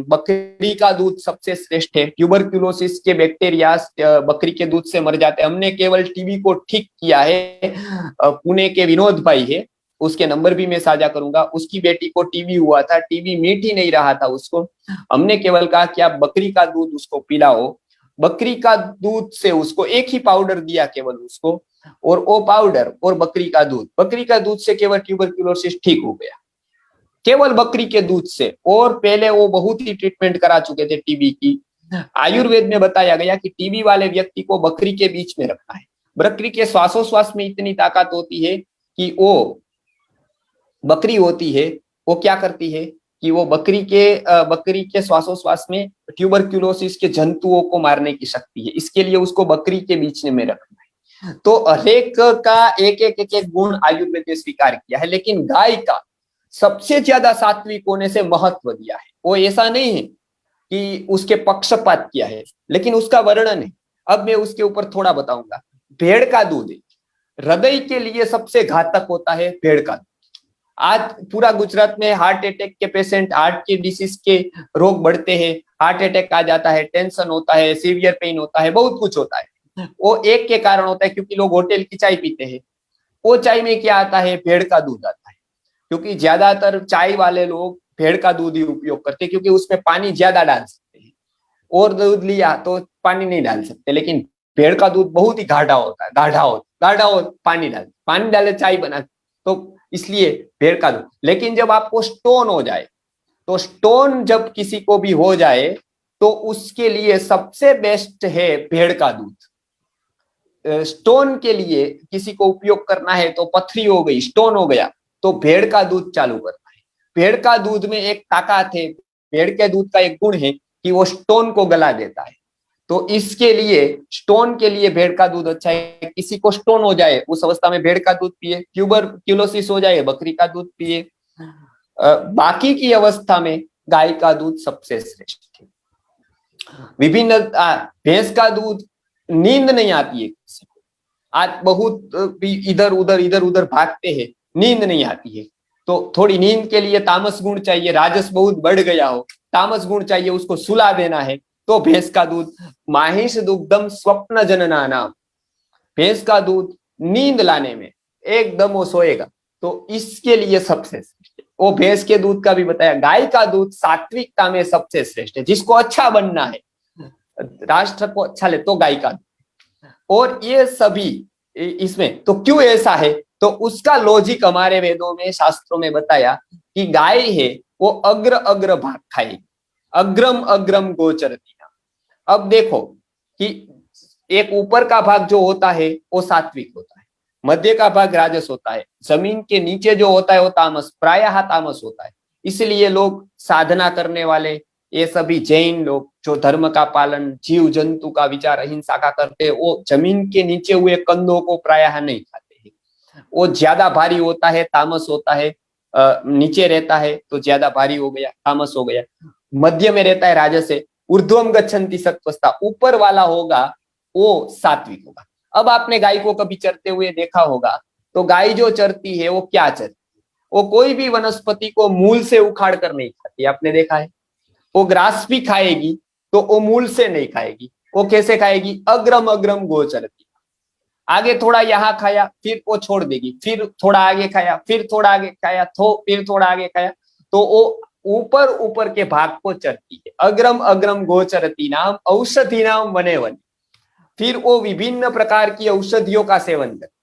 बकरी का दूध सबसे श्रेष्ठ है। ट्यूबरक्यूलोसिस के बैक्टीरिया बकरी के दूध से मर जाते हैं। हमने केवल टीबी को ठीक किया है। पुणे के विनोद भाई है, उसके नंबर भी मैं साझा करूंगा, उसकी बेटी को टीबी हुआ था, टीबी मीठ ही नहीं रहा था उसको। हमने केवल कहा कि आप बकरी का दूध उसको पिलाओ, बकरी का दूध से उसको एक ही पाउडर दिया केवल उसको, और वो पाउडर और बकरी का दूध से केवल ट्यूबरक्यूलोसिस ठीक हो गया, केवल बकरी के दूध से। और पहले वो बहुत ही ट्रीटमेंट करा चुके थे टीबी की। आयुर्वेद में बताया गया कि टीबी वाले व्यक्ति को बकरी के बीच में रखना है। बकरी के श्वासोश्वास में इतनी ताकत होती है कि वो बकरी होती है, वो क्या करती है कि वो बकरी के श्वासोश्वास में ट्यूबरक्यूलोसिस के जंतुओं को मारने की शक्ति है। इसके लिए उसको बकरी के बीच में रखना है। तो हरेक का एक गुण आयुर्वेद ने स्वीकार किया है, लेकिन गाय का सबसे ज्यादा सात्विक होने से महत्व दिया है। वो ऐसा नहीं है कि उसके पक्षपात किया है, लेकिन उसका वर्णन है। अब मैं उसके ऊपर थोड़ा बताऊंगा। भेड़ का दूध हृदय के लिए सबसे घातक होता है, भेड़ का दूध। आज पूरा गुजरात में हार्ट अटैक के पेशेंट, हार्ट की डिसीज के रोग बढ़ते हैं, हार्ट अटैक आ जाता है, टेंशन होता है, सीवियर पेन होता है, बहुत कुछ होता है। वो एक के कारण होता है क्योंकि लोग होटल की चाय पीते हैं। वो चाय में क्या आता है? भेड़ का दूध आता है, क्योंकि ज्यादातर चाय वाले लोग भेड़ का दूध ही उपयोग करते हैं, क्योंकि उसमें पानी ज्यादा डाल सकते हैं। और दूध लिया तो पानी नहीं डाल सकते, लेकिन भेड़ का दूध बहुत ही गाढ़ा होता है, गाढ़ा हो, पानी डाले चाय बना, तो इसलिए भेड़ का दूध। लेकिन जब आपको स्टोन हो जाए, तो स्टोन जब किसी को भी हो जाए तो उसके लिए सबसे बेस्ट है भेड़ का दूध। स्टोन के लिए किसी को उपयोग करना है, तो पथरी हो गई, स्टोन हो गया, तो भेड़ का दूध चालू करना है। भेड़ का दूध में एक ताकत है, भेड़ के दूध का एक गुण है कि वो स्टोन को गला देता है। तो इसके लिए स्टोन के लिए भेड़ का दूध अच्छा है। किसी को स्टोन हो जाए उस अवस्था में भेड़ का दूध पिए, ट्यूबरक्यूलोसिस हो जाए बकरी का दूध पिए। बाकी की अवस्था में गाय का दूध सबसे श्रेष्ठ है। विभिन्न भैंस का दूध, नींद नहीं आती है किसी को, आज बहुत इधर उधर भागते हैं, नींद नहीं आती है, तो थोड़ी नींद के लिए तामस गुण चाहिए, राजस बहुत बढ़ गया हो, तामस गुण चाहिए, उसको सुला देना है, तो भैंस का दूध। माहिष दुग्धम स्वप्न जनना नाम, भैंस का दूध नींद लाने में एकदम वो सोएगा, तो इसके लिए सबसे श्रेष्ठ है। वो भैंस के दूध का भी बताया। गाय का दूध सात्विकता में सबसे श्रेष्ठ है। जिसको अच्छा बनना है, राष्ट्र को अच्छा ले, तो गाय का दूध। और ये सभी इसमें तो क्यों ऐसा है, तो उसका लॉजिक हमारे वेदों में, शास्त्रों में बताया कि गाय है वो अग्र अग्र भाग खाएगी, अग्रम अग्रम गोचरती। अब देखो कि एक ऊपर का भाग जो होता है वो सात्विक होता है, मध्य का भाग राजस होता है, जमीन के नीचे जो होता है वो तामस, प्रायः तामस होता है। इसलिए लोग साधना करने वाले, ये सभी जैन लोग जो धर्म का पालन, जीव जंतु का विचार, अहिंसा का करते हैं, वो जमीन के नीचे हुए कंदों को प्रायः नहीं खाते हैं। वो ज्यादा भारी होता है, तामस होता है, नीचे रहता है तो ज्यादा भारी हो गया, तामस हो गया। मध्य में रहता है, राजस है। ऊर्ध्वम गच्छन्ति सत्वस्था, ऊपर वाला होगा वो सात्विक होगा। अब आपने गाय को कभी चरते हुए देखा होगा, तो गाय जो चरती है वो क्या चरती है? वो कोई भी वनस्पति को मूल से उखाड़ कर नहीं खाती, आपने देखा है। वो ग्रास भी खाएगी तो वो मूल से नहीं खाएगी, वो कैसे खाएगी, अग्रम अग्रम गोचरती, आगे थोड़ा यहाँ खाया फिर वो छोड़ देगी, फिर थोड़ा आगे खाया, फिर थोड़ा आगे खाया, फिर थोड़ा आगे खाया, तो वो ऊपर ऊपर के भाग को चरती है। अग्रम अग्रम गोचरती नाम औषधि नाम वने वन, फिर वो विभिन्न प्रकार की औषधियों का सेवन करती,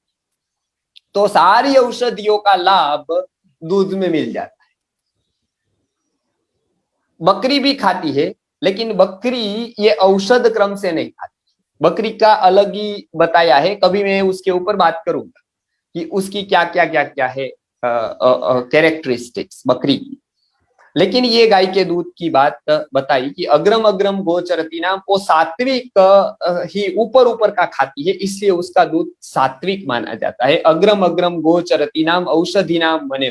तो सारी औषधियों का लाभ दूध में मिल जाता है। बकरी भी खाती है, लेकिन बकरी ये औषध क्रम से नहीं खाती, बकरी का अलग ही बताया है, कभी मैं उसके ऊपर बात करूंगा कि उसकी क्या क्या क्या क्या है कैरेक्टरिस्टिक्स बकरी की। लेकिन ये गाय के दूध की बात बताई कि अग्रम अग्रम गोचरती नाम, वो सात्विक ही ऊपर ऊपर का खाती है, इसलिए उसका दूध सात्विक माना जाता है। अग्रम अग्रम गोचरती नाम औषधि नाम वने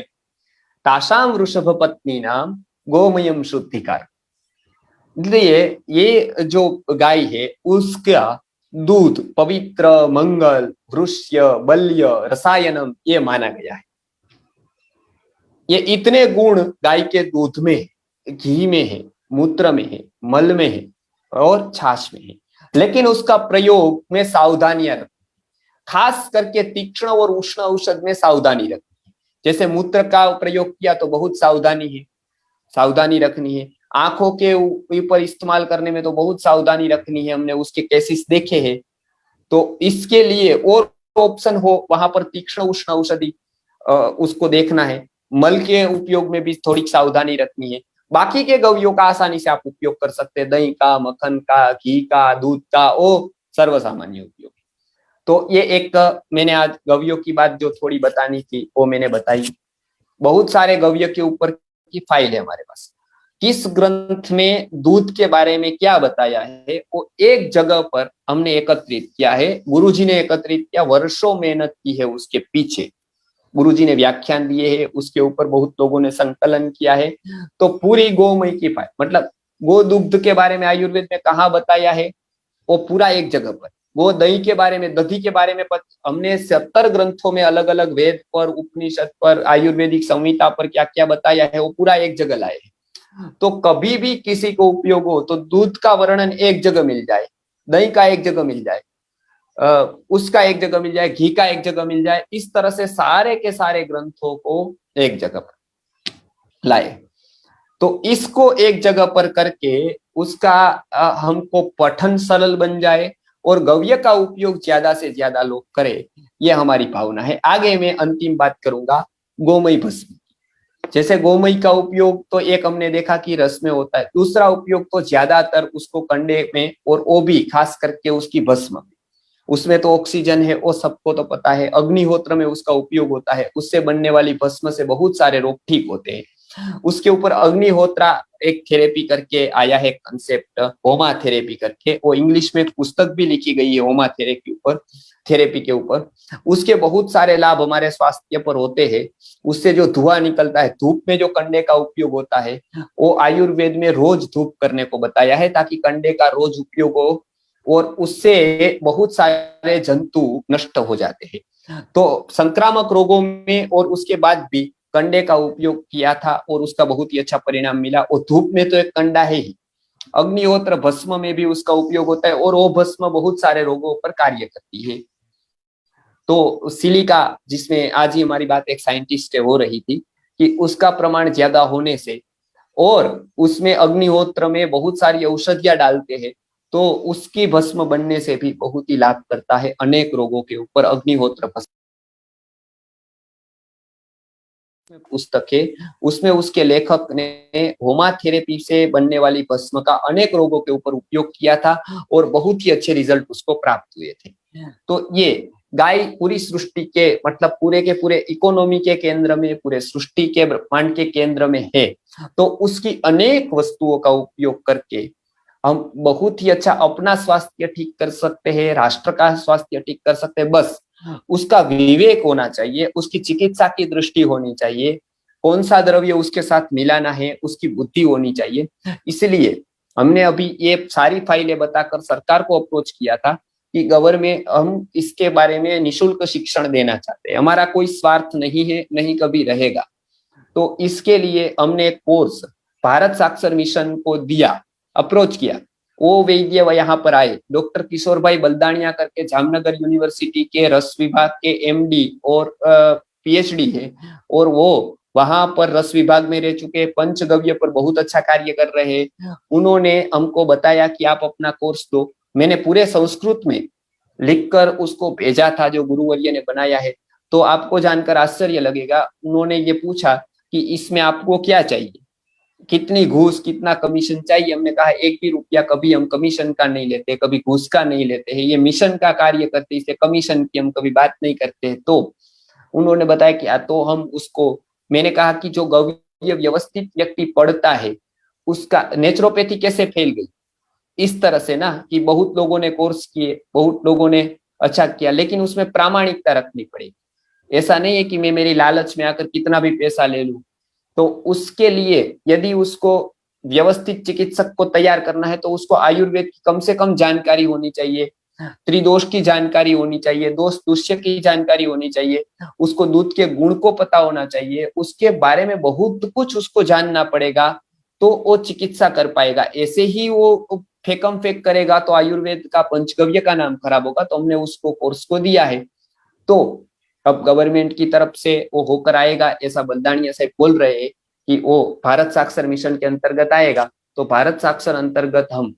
तासाम वृषभ पत्नी नाम गोमयम शुद्धिकार। इसलिए ये जो गाय है उसका दूध पवित्र, मंगल, वृष्य, बल्य, रसायनम ये माना गया है। ये इतने गुण गाय के दूध में, घी में है, मूत्र में है, मल में है और छाछ में है, लेकिन उसका प्रयोग में सावधानियां रखनी, खास करके तीक्ष्ण और उष्ण औषध में सावधानी रखनी। जैसे मूत्र का प्रयोग किया तो बहुत सावधानी रखनी है। आंखों के ऊपर इस्तेमाल करने में तो बहुत सावधानी रखनी है, हमने उसके केसेस देखे हैं। तो इसके लिए और ऑप्शन हो वहां पर तीक्ष्ण उष्ण औषधि उसको देखना है। मल के उपयोग में भी थोड़ी सावधानी रखनी है। बाकी के गव्यों का आसानी से आप उपयोग कर सकते हैं, दही का, मक्खन का, घी का, दूध का, वो सर्वसामान्य उपयोग। तो ये एक मैंने आज गव्यों की बात जो थोड़ी बतानी थी वो मैंने बताई। बहुत सारे गव्य के ऊपर की फाइल है हमारे पास, किस ग्रंथ में दूध के बारे में क्या बताया है वो एक जगह पर हमने एकत्रित किया है। गुरुजी ने एकत्रित किया, वर्षों मेहनत की है उसके पीछे, गुरुजी ने व्याख्यान दिए हैं, उसके ऊपर बहुत लोगों ने संकलन किया है। तो पूरी गोमय की फाइल, मतलब गो दुग्ध के बारे में आयुर्वेद में कहाँ बताया है वो पूरा एक जगह पर। वो दही के बारे में, दधी के बारे में हमने 70 ग्रंथों में अलग अलग वेद पर, उपनिषद पर, आयुर्वेदिक संहिता पर क्या क्या बताया है वो पूरा एक जगह लाए हैं। तो कभी भी किसी को उपयोग हो तो दूध का वर्णन एक जगह मिल जाए, दही का एक जगह मिल जाए, उसका एक जगह मिल जाए, घी का एक जगह मिल जाए, इस तरह से सारे के सारे ग्रंथों को एक जगह पर लाए। तो इसको एक जगह पर करके उसका हमको पठन सरल बन जाए और गव्य का उपयोग ज्यादा से ज्यादा लोग करें, ये हमारी भावना है। आगे मैं अंतिम बात करूंगा गोमय भस्म। जैसे गोमय का उपयोग तो एक हमने देखा कि रस में होता है, दूसरा उपयोग तो ज्यादातर उसको कंडे में, और वो भी खास करके उसकी भस्म में, उसमें तो ऑक्सीजन है वो सबको तो पता है। अग्निहोत्र में उसका उपयोग होता है, उससे बनने वाली भस्म से बहुत सारे रोग ठीक होते हैं। उसके ऊपर अग्निहोत्रा एक थेरेपी करके आया है कंसेप्ट, होमा थेरेपी करके, वो इंग्लिश में एक पुस्तक भी लिखी गई है होमा थेरेपी के ऊपर। उसके बहुत सारे लाभ हमारे स्वास्थ्य पर होते हैं। उससे जो धुआं निकलता है, धूप में जो कंडे का उपयोग होता है, वो आयुर्वेद में रोज धूप करने को बताया है ताकि कंडे का रोज उपयोग हो, और उससे बहुत सारे जंतु नष्ट हो जाते हैं। तो संक्रामक रोगों में और उसके बाद भी कंडे का उपयोग किया था और उसका बहुत ही अच्छा परिणाम मिला। और धूप में तो एक कंडा है ही, अग्निहोत्र भस्म में भी उसका उपयोग होता है और वो भस्म बहुत सारे रोगों पर कार्य करती है। तो सिलिका, जिसमें आज ही हमारी बात एक साइंटिस्ट हो रही थी कि उसका प्रमाण ज्यादा होने से, और उसमें अग्निहोत्र में बहुत सारी औषधियां डालते हैं, तो उसकी भस्म बनने से भी बहुत ही लाभ करता है अनेक रोगों के ऊपर अग्निहोत्र भस्म। पुस्तक है, उसमें उसके लेखक ने होमा थेरेपी से बनने वाली भस्म का अनेक रोगों के ऊपर उपयोग किया था और बहुत ही अच्छे रिजल्ट उसको प्राप्त हुए थे। तो ये गाय पूरी सृष्टि के, मतलब पूरे के पूरे इकोनॉमी के केंद्र में, पूरे सृष्टि के ब्रह्मांड के केंद्र में है। तो उसकी अनेक वस्तुओं का उपयोग करके हम बहुत ही अच्छा अपना स्वास्थ्य ठीक कर सकते हैं, राष्ट्र का स्वास्थ्य ठीक कर सकते हैं। बस उसका विवेक होना चाहिए, उसकी चिकित्सा की दृष्टि होनी चाहिए, कौन सा द्रव्य उसके साथ मिलाना है उसकी बुद्धि होनी चाहिए। इसलिए हमने अभी ये सारी फाइलें बताकर सरकार को अप्रोच किया था कि गवर्नमेंट, हम इसके बारे में निशुल्क शिक्षण देना चाहते हैं। हमारा कोई स्वार्थ नहीं है, नहीं कभी रहेगा। तो इसके लिए हमने एक कोर्स भारत साक्षर मिशन को दिया, अप्रोच किया। वो वैद्य यहाँ पर आए, डॉक्टर किशोर भाई बलदानिया करके जामनगर यूनिवर्सिटी के रस विभाग के एमडी और पीएचडी है, और वो वहां पर रस विभाग में रह चुके, पंचगव्य पर बहुत अच्छा कार्य कर रहे हैं। उन्होंने हमको बताया कि आप अपना कोर्स दो। मैंने पूरे संस्कृत में लिखकर उसको भेजा था, जो गुरुवर्य ने बनाया है। तो आपको जानकर आश्चर्य लगेगा, उन्होंने ये पूछा कि इसमें आपको क्या चाहिए, कितनी घूस, कितना कमीशन चाहिए। हमने कहा 1 भी रुपया कभी हम कमीशन का नहीं लेते, कभी घूस का नहीं लेते हैं, ये मिशन का कार्य करते, इससे कमीशन की हम कभी बात नहीं करते। तो उन्होंने बताया कि तो हम उसको, मैंने कहा कि जो गव्य व्यवस्थित व्यक्ति पढ़ता है उसका नेचुरोपैथी कैसे फैल गई, इस तरह से ना, कि बहुत लोगों ने कोर्स किए, बहुत लोगों ने अच्छा किया, लेकिन उसमें प्रामाणिकता रखनी पड़ेगी। ऐसा नहीं है कि मैं मेरी लालच में आकर कितना भी पैसा ले लूं। तो उसके लिए यदि उसको व्यवस्थित चिकित्सक को तैयार करना है तो उसको आयुर्वेद की कम से कम जानकारी होनी चाहिए, त्रिदोष की जानकारी होनी चाहिए, दोष दूष्य की जानकारी होनी चाहिए, उसको दूध के गुण को पता होना चाहिए, उसके बारे में बहुत कुछ उसको जानना पड़ेगा, तो वो चिकित्सा कर पाएगा। ऐसे ही वो फेकम फेक करेगा तो आयुर्वेद का पंचगव्य का नाम खराब होगा। तो हमने उसको कोर्स को दिया है। तो अब गवर्नमेंट की तरफ से वो होकर आएगा, ऐसा बलदानिया साहब बोल रहे हैं कि वो भारत साक्षर मिशन के अंतर्गत आएगा। तो भारत साक्षर अंतर्गत हम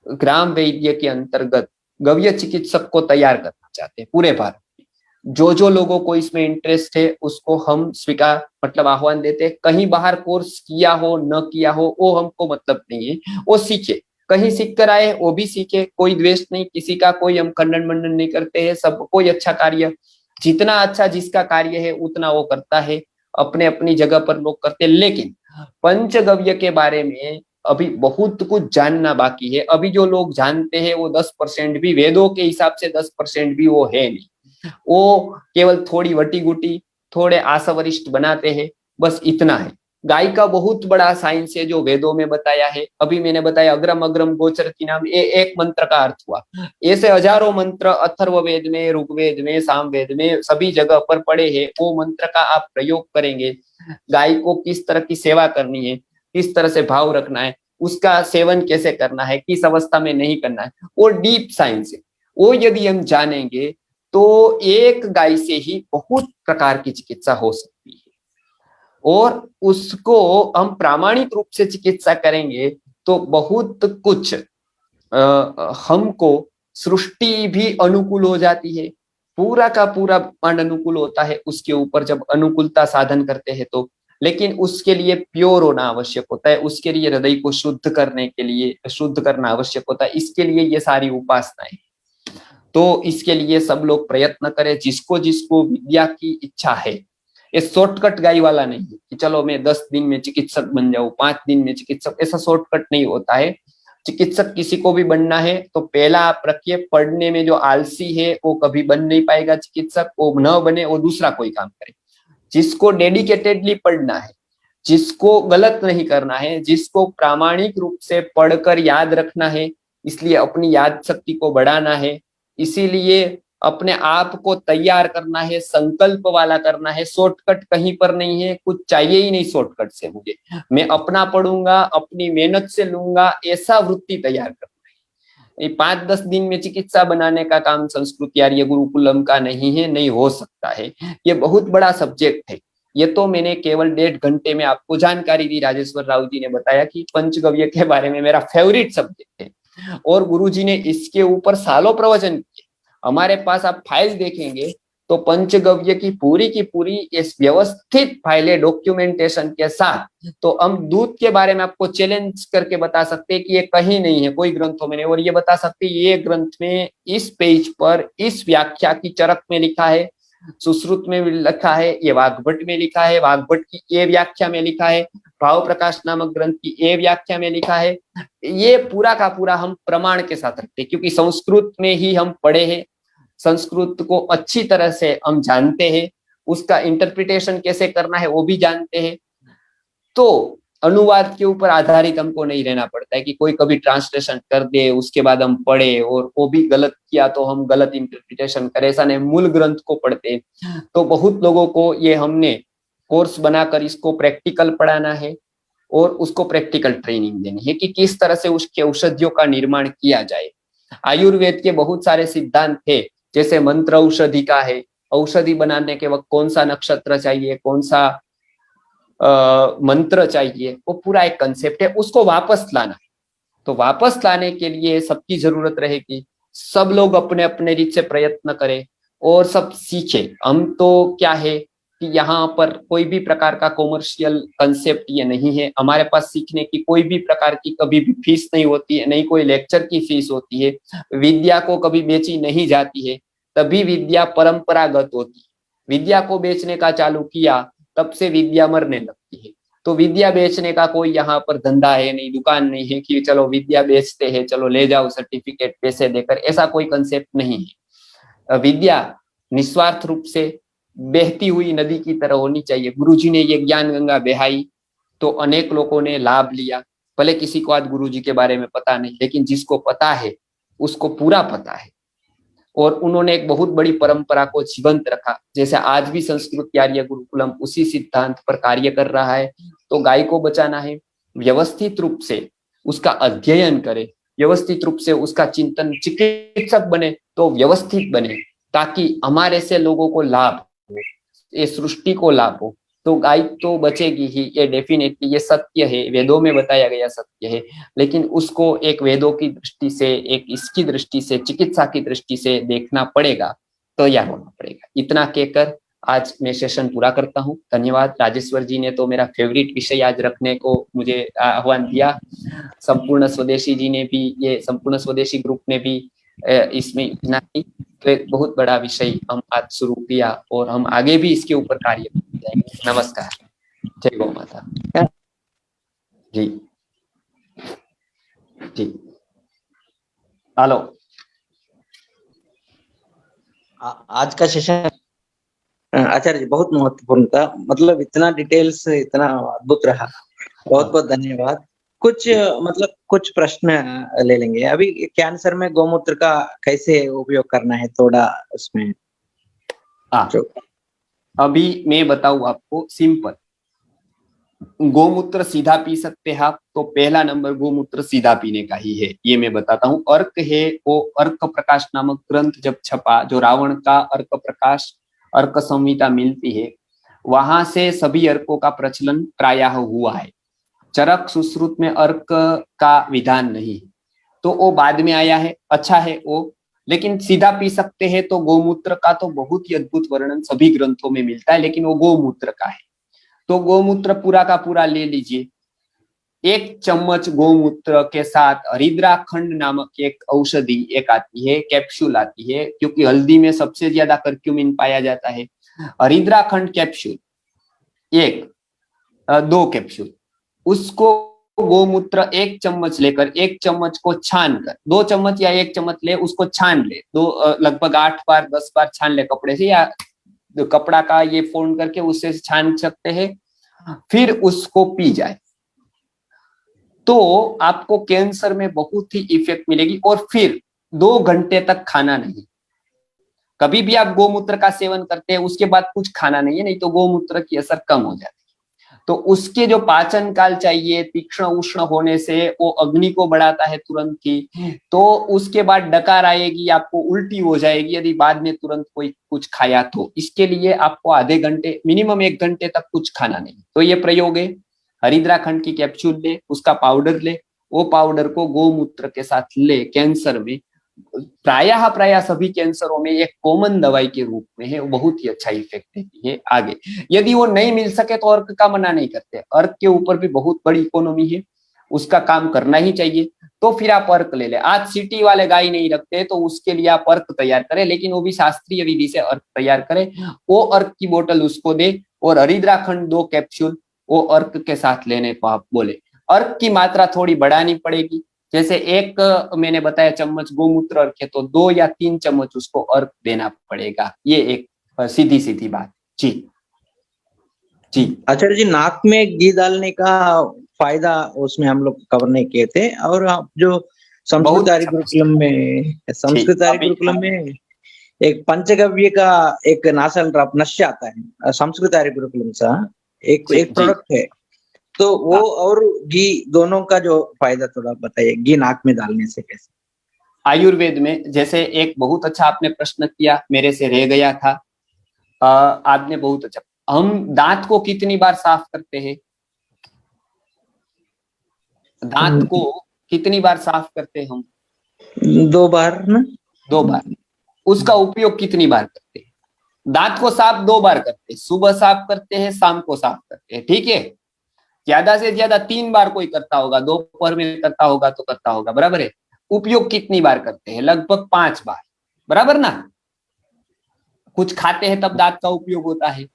ग्राम वैद्य के अंतर्गत गव्य चिकित्सक को तैयार करना चाहते हैं पूरे भारत में। जो लोगों को इसमें इंटरेस्ट है उसको हम स्वीकार, मतलब आह्वान देते हैं। कहीं बाहर कोर्स किया हो न किया हो वो हमको मतलब नहीं है, वो सीखे, कहीं सीख कर आए वो भी सीखे, कोई द्वेष नहीं किसी का, कोई हम खंडन मंडन नहीं करते हैं, सब कोई अच्छा कार्य, जितना अच्छा जिसका कार्य है उतना वो करता है, अपने अपनी जगह पर लोग करते हैं। लेकिन पंचगव्य के बारे में अभी बहुत कुछ जानना बाकी है। अभी जो लोग जानते हैं वो 10% भी, वेदों के हिसाब से 10% भी वो है नहीं, वो केवल थोड़ी वटी गुटी, थोड़े आसवरिष्ठ बनाते हैं, बस इतना है। गाय का बहुत बड़ा साइंस है जो वेदों में बताया है। अभी मैंने बताया अग्रम अग्रम गोचर की नाम, ये एक मंत्र का अर्थ हुआ। ऐसे हजारों मंत्र अथर्ववेद में, ऋग्वेद में, सामवेद में, सभी जगह पर पड़े हैं। वो मंत्र का आप प्रयोग करेंगे, गाय को किस तरह की सेवा करनी है, किस तरह से भाव रखना है, उसका सेवन कैसे करना है, किस अवस्था में नहीं करना है, वो डीप साइंस है। वो यदि हम जानेंगे तो एक गाय से ही बहुत प्रकार की चिकित्सा हो सकती है, और उसको हम प्रामाणिक रूप से चिकित्सा करेंगे तो बहुत कुछ हमको सृष्टि भी अनुकूल हो जाती है, पूरा का पूरा ब्रह्मांड अनुकूल होता है उसके ऊपर जब अनुकूलता साधन करते हैं तो। लेकिन उसके लिए प्योर होना आवश्यक होता है, उसके लिए हृदय को शुद्ध करने के लिए शुद्ध करना आवश्यक होता है। इसके लिए ये सारी उपासनाएं, तो इसके लिए सब लोग प्रयत्न करें, जिसको जिसको विद्या की इच्छा है। ये शॉर्टकट गाई वाला नहीं है कि चलो मैं 10 दिन में चिकित्सक बन जाऊं, 5 दिन में चिकित्सक, ऐसा शॉर्टकट नहीं होता है। चिकित्सक किसी को भी बनना है तो पहला आप रखिए, पढ़ने में जो आलसी है वो कभी बन नहीं पाएगा चिकित्सक, वो न बने, वो दूसरा कोई काम करे। जिसको डेडिकेटेडली पढ़ना है, जिसको गलत नहीं करना है, जिसको प्रामाणिक रूप से पढ़कर याद रखना है, इसलिए अपनी याद शक्ति को बढ़ाना है, इसीलिए अपने आप को तैयार करना है, संकल्प वाला करना है। शॉर्टकट कहीं पर नहीं है, कुछ चाहिए ही नहीं शॉर्टकट से मुझे, मैं अपना पढ़ूंगा, अपनी मेहनत से लूंगा, ऐसा वृत्ति तैयार करना है। 5-10 दिन में चिकित्सा बनाने का काम संस्कृत आर्य गुरुकुलम का नहीं है, नहीं हो सकता है। ये बहुत बड़ा सब्जेक्ट है। ये तो मैंने केवल 1.5 घंटे में आपको जानकारी दी। राजेश्वर राव जी ने बताया कि पंचगव्य के बारे में मेरा फेवरेट सब्जेक्ट है, और गुरुजी ने इसके ऊपर सालों प्रवचन किए। हमारे पास आप फाइल देखेंगे तो पंचगव्य की पूरी इस व्यवस्थित फाइलें डॉक्यूमेंटेशन के साथ, तो हम दूध के बारे में आपको चैलेंज करके बता सकते हैं कि ये कहीं नहीं है, कोई ग्रंथों में नहीं, और ये बता सकते हैं ये ग्रंथ में इस पेज पर इस व्याख्या की चरक में लिखा है, सुश्रुत में लिखा है, ये वाग्भट में लिखा है, वाग्भट की ये व्याख्या में लिखा है, भाव प्रकाश नामक ग्रंथ की ये व्याख्या में लिखा है। ये पूरा का पूरा हम प्रमाण के साथ रखते हैं, क्योंकि संस्कृत में ही हम पढ़े हैं, संस्कृत को अच्छी तरह से हम जानते हैं, उसका इंटरप्रिटेशन कैसे करना है वो भी जानते हैं। तो अनुवाद के ऊपर आधारित हमको नहीं रहना पड़ता है कि कोई कभी ट्रांसलेशन कर दे उसके बाद हम पढ़े और वो भी गलत किया तो हम गलत इंटरप्रिटेशन करें, ऐसा नहीं, मूल ग्रंथ को पढ़ते। तो बहुत लोगों को ये हमने कोर्स बनाकर इसको प्रैक्टिकल पढ़ाना है और उसको प्रैक्टिकल ट्रेनिंग देनी है कि किस तरह से उसके औषधियों का निर्माण किया जाए। आयुर्वेद के बहुत सारे सिद्धांत थे, जैसे मंत्र औषधि का है, औषधि बनाने के वक्त कौन सा नक्षत्र चाहिए, कौन सा मंत्र चाहिए, वो पूरा एक कंसेप्ट है, उसको वापस लाना है। तो वापस लाने के लिए सबकी जरूरत रहेगी, सब लोग अपने अपने रीत से प्रयत्न करें और सब सीखे। हम तो क्या है कि यहाँ पर कोई भी प्रकार का कॉमर्शियल कंसेप्ट ये नहीं है, हमारे पास सीखने की कोई भी प्रकार की कभी भी फीस नहीं होती है, नहीं कोई लेक्चर की फीस होती है, विद्या को कभी बेची नहीं जाती है, तभी विद्या परंपरागत होती है। विद्या को बेचने का चालू किया तब से विद्या मरने लगती है। तो विद्या बेचने का कोई यहाँ पर धंधा है नहीं, दुकान नहीं है कि चलो विद्या बेचते हैं, चलो ले जाओ सर्टिफिकेट पैसे देकर, ऐसा कोई कंसेप्ट नहीं है। विद्या निस्वार्थ रूप से बहती हुई नदी की तरह होनी चाहिए। गुरुजी ने ये ज्ञान गंगा बहाई तो अनेक लोगों ने लाभ लिया, भले किसी को आज गुरुजी के बारे में पता नहीं, लेकिन जिसको पता है उसको पूरा पता है और उन्होंने एक बहुत बड़ी परंपरा को जीवंत रखा। जैसे आज भी संस्कृत आर्य गुरुकुलम उसी सिद्धांत पर कार्य कर रहा है। तो गाय को बचाना है, व्यवस्थित रूप से उसका अध्ययन करे, व्यवस्थित रूप से उसका चिंतन, चिकित्सक बने तो व्यवस्थित बने, ताकि हमारे से लोगों को लाभ हो, ये सृष्टि को लाभ हो। तो गाय तो बचेगी ही, ये डेफिनेटली, ये सत्य है, वेदों में बताया गया सत्य है, लेकिन उसको एक वेदों की दृष्टि से, एक इसकी दृष्टि से, चिकित्सा की दृष्टि से देखना पड़ेगा, तैयार होना पड़ेगा। इतना कहकर आज मैं सेशन पूरा करता हूँ। धन्यवाद। राजेश्वर जी ने तो मेरा फेवरेट विषय आज रखने को मुझे आह्वान दिया। संपूर्ण स्वदेशी जी ने भी, ये संपूर्ण स्वदेशी ग्रुप ने भी इसमें इतना ही, तो एक बहुत बड़ा विषय हम आज शुरू किया और हम आगे भी इसके ऊपर कार्य करते जाएंगे। नमस्कार, जय गौ माता। जी जी, हेलो। आज का सेशन आचार्य जी बहुत महत्वपूर्ण था, मतलब इतना डिटेल्स, इतना अद्भुत रहा। बहुत बहुत धन्यवाद। कुछ मतलब कुछ प्रश्न ले लेंगे अभी। कैंसर में गौमूत्र का कैसे उपयोग करना है, थोड़ा उसमें अभी मैं बताऊं आपको सिंपल। गोमूत्र सीधा पी सकते हैं आप, तो पहला नंबर गोमूत्र सीधा पीने का ही है, ये मैं बताता हूँ। अर्क है, वो अर्क प्रकाश नामक ग्रंथ जब छपा, जो रावण का अर्क प्रकाश, अर्क संहिता मिलती है, वहां से सभी अर्कों का प्रचलन प्रायः हुआ है। चरक सुश्रुत में अर्क का विधान नहीं, तो वो बाद में आया है, अच्छा है वो, लेकिन सीधा पी सकते हैं। तो गोमूत्र का तो बहुत ही अद्भुत वर्णन सभी ग्रंथों में मिलता है, लेकिन वो गोमूत्र का है। तो गोमूत्र पूरा का पूरा ले लीजिए। 1 चम्मच गोमूत्र के साथ हरिद्राखंड नामक एक औषधि एक आती है, कैप्सूल आती है, क्योंकि हल्दी में सबसे ज्यादा कर्क्यूमिन पाया जाता है। हरिद्राखंड कैप्सूल 2 कैप्सूल, उसको गोमूत्र 1 चम्मच लेकर, 1 चम्मच को छान कर, 2 चम्मच या 1 चम्मच ले, उसको छान ले, लगभग 8 बार 10 बार छान ले कपड़े से, या कपड़ा का ये फोल्ड करके उससे छान सकते हैं, फिर उसको पी जाए तो आपको कैंसर में बहुत ही इफेक्ट मिलेगी। और फिर 2 घंटे तक खाना नहीं। कभी भी आप गोमूत्र का सेवन करते हैं उसके बाद कुछ खाना नहीं है, नहीं तो गोमूत्र की असर कम हो जाती है। तो उसके जो पाचन काल चाहिए, तीक्ष्ण उष्ण होने से वो अग्नि को बढ़ाता है तुरंत ही, तो उसके बाद डकार आएगी, आपको उल्टी हो जाएगी यदि बाद में तुरंत कोई कुछ खाया तो। इसके लिए आपको आधे घंटे, मिनिमम 1 घंटे तक कुछ खाना नहीं। तो ये प्रयोग है, हरिद्राखंड की कैप्सूल ले, उसका पाउडर ले, वो पाउडर को गोमूत्र के साथ ले। कैंसर में प्रायः सभी कैंसरों में एक कॉमन दवाई के रूप में है, वो बहुत ही अच्छा इफेक्ट देती है। आगे यदि वो नहीं मिल सके तो अर्क का मना नहीं करते, अर्क के ऊपर भी बहुत बड़ी इकोनॉमी है, उसका काम करना ही चाहिए। तो फिर आप अर्क ले ले। आज सिटी वाले गाय नहीं रखते तो उसके लिए आप अर्क तैयार करें, लेकिन वो भी शास्त्रीय विधि से अर्क तैयार करें। वो अर्क की बोतल उसको दे और हरिद्राखंड 2 कैप्सूल वो अर्क के साथ लेने को आप बोले। अर्क की मात्रा थोड़ी बढ़ानी पड़ेगी, जैसे 1 मैंने बताया चम्मच गोमूत्र अर्क है, तो 2 या 3 चम्मच उसको अर्क देना पड़ेगा। ये एक सीधी सीधी बात। जी जी आचार्य जी, नाक में घी डालने का फायदा उसमें हम लोग कवर नहीं किए थे। और आप जो संस्कृत आर्य गुरुकुलम में एक पंचगव्य का एक नासल ड्रॉप नश्य आता है संस्कृत आर्य गुरुकुलम सा एक जी एक जी प्रोडक्ट है। तो वो हाँ। और घी दोनों का जो फायदा थोड़ा बताइए, घी नाक में डालने से कैसे। आयुर्वेद में जैसे एक बहुत अच्छा आपने प्रश्न किया, मेरे से रह गया था। आपने बहुत अच्छा, हम दांत को कितनी बार साफ करते हैं? दांत को कितनी बार साफ करते हैं हम? 2 बार ना। 2 बार। उसका उपयोग कितनी बार करते हैं? दांत को साफ 2 बार करते हैं, सुबह साफ करते हैं, शाम को साफ करते हैं, ठीक है। ज्यादा से ज्यादा 3 बार कोई करता होगा, दोपहर में करता होगा तो करता होगा, बराबर है। उपयोग कितनी बार करते हैं? लगभग 5 बार, बराबर ना। कुछ खाते हैं तब दांत का उपयोग होता है,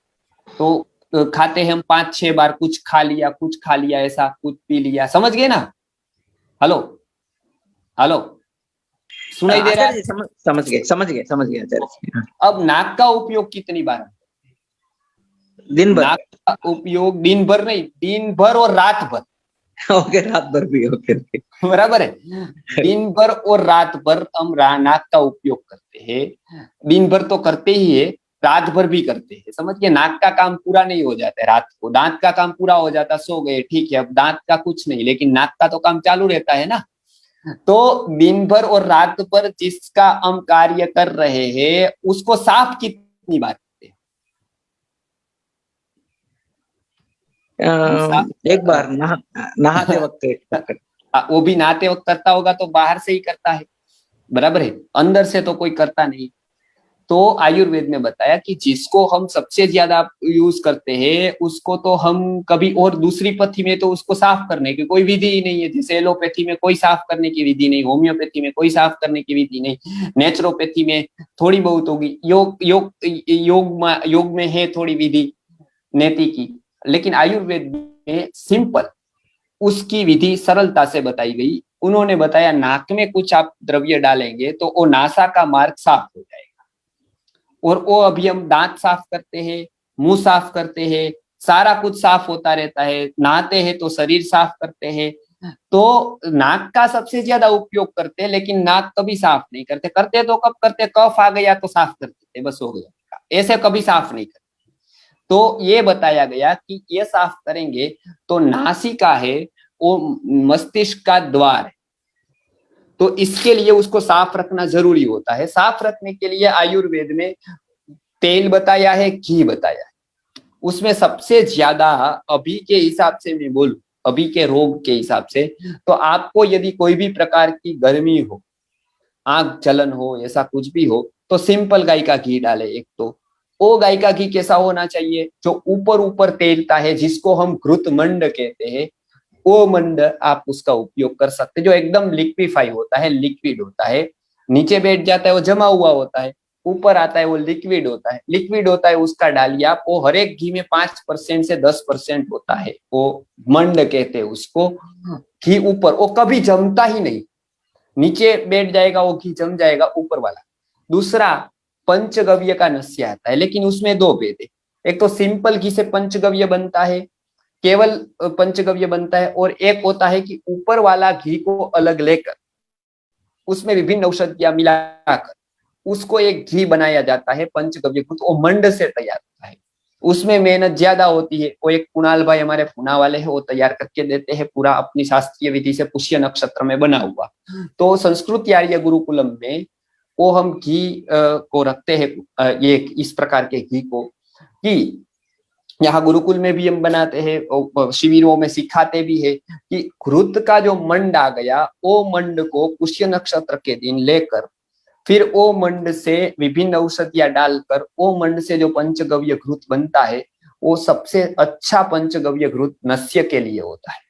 तो खाते हैं हम 5-6 बार, कुछ खा लिया ऐसा, कुछ पी लिया, समझ गए ना। हेलो, हेलो, सुनाई दे रहा आचार्य है? जी समझ गए आचार्य जी। हाँ। अब नाक का उपयोग कितनी बार? दिन भर। नाक का उपयोग दिन भर नहीं, दिन भर और रात भर। ओके, रात भर भी ओके ओके। बराबर है। दिन भर और रात भर हम नाक का उपयोग करते हैं। दिन भर तो करते ही है, रात भर भी करते हैं, समझ गए। नाक का काम पूरा नहीं हो जाता है रात को, दांत का काम पूरा हो जाता, सो गए, ठीक है, अब दांत का कुछ नहीं, लेकिन नाक का तो काम चालू रहता है ना। तो दिन भर और रात भर जिसका हम कार्य कर रहे हैं उसको साफ कितनी बार करते हैं? हम साफ एक बार नहाते वक्त एक बार कर। वो भी नहाते वक्त करता होगा तो बाहर से ही करता है, बराबर है, अंदर से तो कोई करता नहीं। तो आयुर्वेद में बताया कि जिसको हम सबसे ज्यादा यूज करते हैं उसको तो हम कभी, और दूसरी पथी में तो उसको साफ करने की कोई विधि ही नहीं है। जैसे एलोपैथी में कोई साफ करने की विधि नहीं, होम्योपैथी में कोई साफ करने की विधि नहीं, नेचुरोपैथी में थोड़ी बहुत होगी, योग में है थोड़ी विधि नेति की, लेकिन आयुर्वेद में सिंपल उसकी विधि सरलता से बताई गई। उन्होंने बताया नाक में कुछ आप द्रव्य डालेंगे तो वो नासा का मार्ग साफ हो जाएगा। और वो अभी हम दांत साफ करते हैं, मुंह साफ करते हैं, सारा कुछ साफ होता रहता है, नहाते हैं तो शरीर साफ करते हैं। तो नाक का सबसे ज्यादा उपयोग करते हैं, लेकिन नाक कभी साफ नहीं करते। करते तो कब करते? कफ आ गया तो साफ कर देते, बस हो गया, ऐसे कभी साफ नहीं करते। तो ये बताया गया कि ये साफ करेंगे तो नासिका है वो मस्तिष्क का द्वार है, तो इसके लिए उसको साफ रखना जरूरी होता है। साफ रखने के लिए आयुर्वेद में तेल बताया है, घी बताया है। उसमें सबसे ज्यादा अभी के हिसाब से मैं बोलूं, अभी के रोग के हिसाब से, तो आपको यदि कोई भी प्रकार की गर्मी हो, आंख जलन हो, ऐसा कुछ भी हो, तो सिंपल गाय का घी डाले। एक तो वो गाय का घी कैसा होना चाहिए? जो ऊपर ऊपर तेलता है, जिसको हम घृत मंड कहते हैं, वो मंड आप उसका उपयोग कर सकते, जो एकदम लिक्विफाई होता है, लिक्विड होता है। नीचे बैठ जाता है वो जमा हुआ होता है, ऊपर आता है वो लिक्विड होता है, लिक्विड होता है उसका डालिए आप। वो हर एक घी में 5% से 10% होता है, वो मंड कहते हैं उसको। घी ऊपर, वो कभी जमता ही नहीं, नीचे बैठ जाएगा वो घी, जम जाएगा ऊपर वाला। दूसरा, पंचगव्य का नस्य आता है, लेकिन उसमें 2 भेद है। एक तो सिंपल घी से पंचगव्य बनता है, केवल पंचगव्य बनता है, और एक होता है कि ऊपर वाला घी को अलग लेकर उसमें विभिन्न औषधियां मिलाकर उसको एक घी बनाया जाता है पंचगव्य घृत। वो मंड से तैयार होता है, उसमें मेहनत ज्यादा होती है। वो एक कुणाल भाई हमारे पुना वाले हैं, वो तैयार करके देते हैं पूरा अपनी शास्त्रीय विधि से, पुष्य नक्षत्र में बना हुआ। तो संस्कृत आर्य गुरुकुलम में वो हम घी को रखते हैं, ये इस प्रकार के घी को, कि यहाँ गुरुकुल में भी हम बनाते हैं, शिविरों में सिखाते भी है कि घृत का जो मंड आ गया, वो मंड को पुष्य नक्षत्र के दिन लेकर फिर वो मंड से विभिन्न औषधियां डालकर वो मंड से जो पंचगव्य घृत बनता है, वो सबसे अच्छा पंचगव्य घृत नस्य के लिए होता है।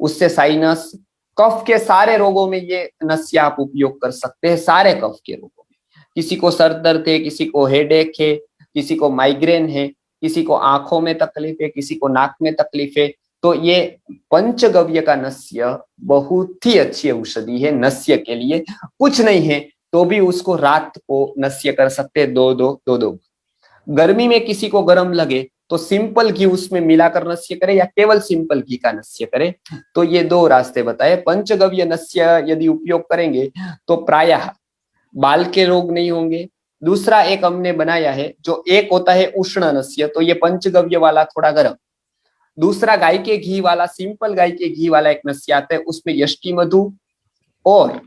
उससे साइनस, कफ के सारे रोगों में ये नस्य आप उपयोग कर सकते हैं, सारे कफ के रोगों में। किसी को सर दर्द है, किसी को हेडेक है, किसी को माइग्रेन है, किसी को आंखों में तकलीफ है, किसी को नाक में तकलीफ है, तो ये पंचगव्य का नस्य बहुत ही अच्छी औषधि है नस्य के लिए। कुछ नहीं है तो भी उसको रात को नस्य कर सकते हैं, दो। गर्मी में किसी को गर्म लगे तो सिंपल घी उसमें मिलाकर नस्य करे, या केवल सिंपल घी का नस्य करे। तो ये 2 रास्ते बताए। पंचगव्य नस्य यदि उपयोग करेंगे तो प्रायः बाल के रोग नहीं होंगे, दूसरा एक हमने बनाया है जो एक होता है उष्ण नस्य, तो ये पंचगव्य वाला थोड़ा गर्म। दूसरा गाय के घी वाला, सिंपल गाय के घी वाला एक नस्य आता है, उसमें यष्टि मधु और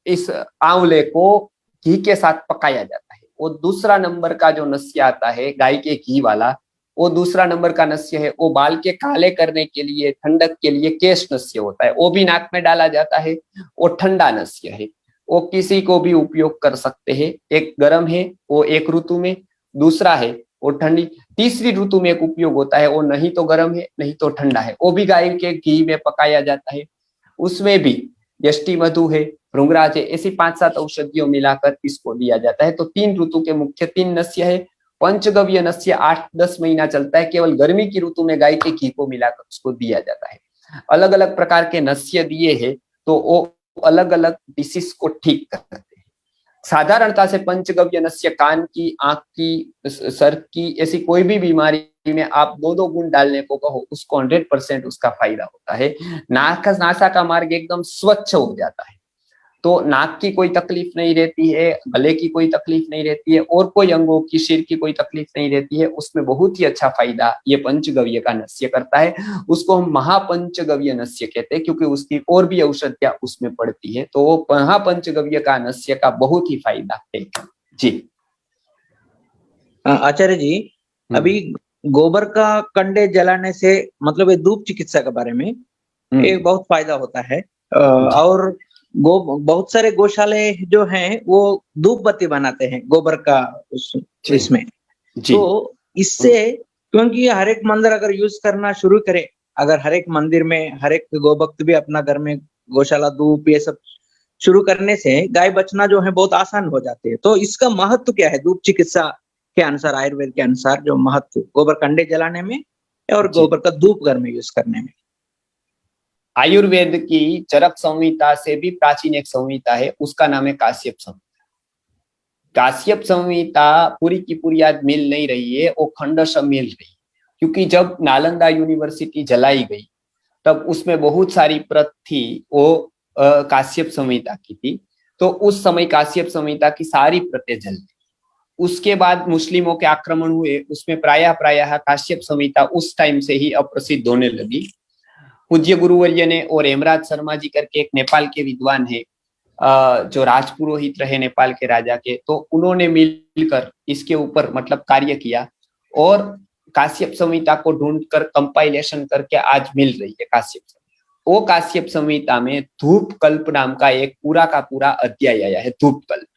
इस आंवले को घी के साथ पकाया जाता है। वो दूसरा नंबर का जो नस्य आता है गाय के घी वाला, वो दूसरा नंबर का नस्य है। वो बाल के काले करने के लिए, ठंडक के लिए केश नस्य होता है, वो भी नाक में डाला जाता है। वो ठंडा नस्य है, वो किसी को भी उपयोग कर सकते हैं। एक गर्म है वो एक ऋतु में, दूसरा है वो ठंडी, तीसरी ऋतु में एक उपयोग होता है, वो नहीं तो गर्म है नहीं तो ठंडा है, वो भी गाय के घी में पकाया जाता है। उसमें भी यष्टि मधु है, भृंगराज है, ऐसी 5-7 औषधियों मिलाकर इसको दिया जाता है। तो 3 ऋतु के मुख्य 3 नस्य है। पंचगव्य नस्य 8-10 महीना चलता है, केवल गर्मी की ऋतु में गाय के घी को मिलाकर उसको दिया जाता है। अलग अलग प्रकार के नस्य दिए हैं तो वो अलग अलग डिसीज को ठीक करते हैं। साधारणता से पंचगव्य नस्य कान की, आंख की, सर की, ऐसी कोई भी बीमारी में आप 2-2 बूंद डालने को कहो, उसको 100% उसका फायदा होता है। नासा का मार्ग एकदम स्वच्छ हो जाता है, तो नाक की कोई तकलीफ नहीं रहती है, गले की कोई तकलीफ नहीं रहती है, और कोई अंगों की, सिर की कोई तकलीफ नहीं रहती है। उसमें बहुत ही अच्छा फायदा ये पंचगव्य का नस्य करता है। उसको हम महापंचगव्य नस्य कहते हैं, क्योंकि उसकी और भी औषधियां उसमें पड़ती है। तो वो महापंचगव्य का नस्य का बहुत ही फायदा है जी। आचार्य जी, अभी गोबर का कंडे जलाने से, मतलब ये धूप चिकित्सा के बारे में एक बहुत फायदा होता है। और बहुत सारे गौशाले जो हैं वो धूप बत्ती बनाते हैं गोबर का इसमें। तो इससे, क्योंकि हर एक मंदिर अगर यूज करना शुरू करे, अगर हर एक मंदिर में हर एक गोभक्त भी अपना घर में गौशाला धूप ये सब शुरू करने से गाय बचना जो है बहुत आसान हो जाती है। तो इसका महत्व क्या है धूप चिकित्सा के अनुसार, आयुर्वेद के अनुसार, जो महत्व गोबर कंडे जलाने में और गोबर का धूप घर में यूज करने में? आयुर्वेद की चरक संहिता से भी प्राचीन एक संहिता है, उसका नाम है काश्यप संहिता। काश्यप संहिता पूरी की पूरी आज मिल नहीं रही है, वो खंडश मिल रही है, क्योंकि जब नालंदा यूनिवर्सिटी जलाई गई तब उसमें बहुत सारी प्रत थी, वो काश्यप संहिता की थी। तो उस समय काश्यप संहिता की सारी प्रतें जल गई। उसके बाद मुस्लिमों के आक्रमण हुए, उसमें प्रायः काश्यप संहिता उस टाइम से ही अप्रसिद्ध होने लगी। पूज्य गुरुवर्य ने और हेमराज शर्मा जी करके एक नेपाल के विद्वान है, जो राजपुरोहित रहे नेपाल के राजा के, तो उन्होंने मिलकर इसके ऊपर मतलब कार्य किया और काश्यप संहिता को ढूंढकर कंपाइलेशन करके आज मिल रही है काश्यप संहिता। वो काश्यप संहिता में धूप कल्प नाम का एक पूरा का पूरा अध्याय आया है, धूप कल्प।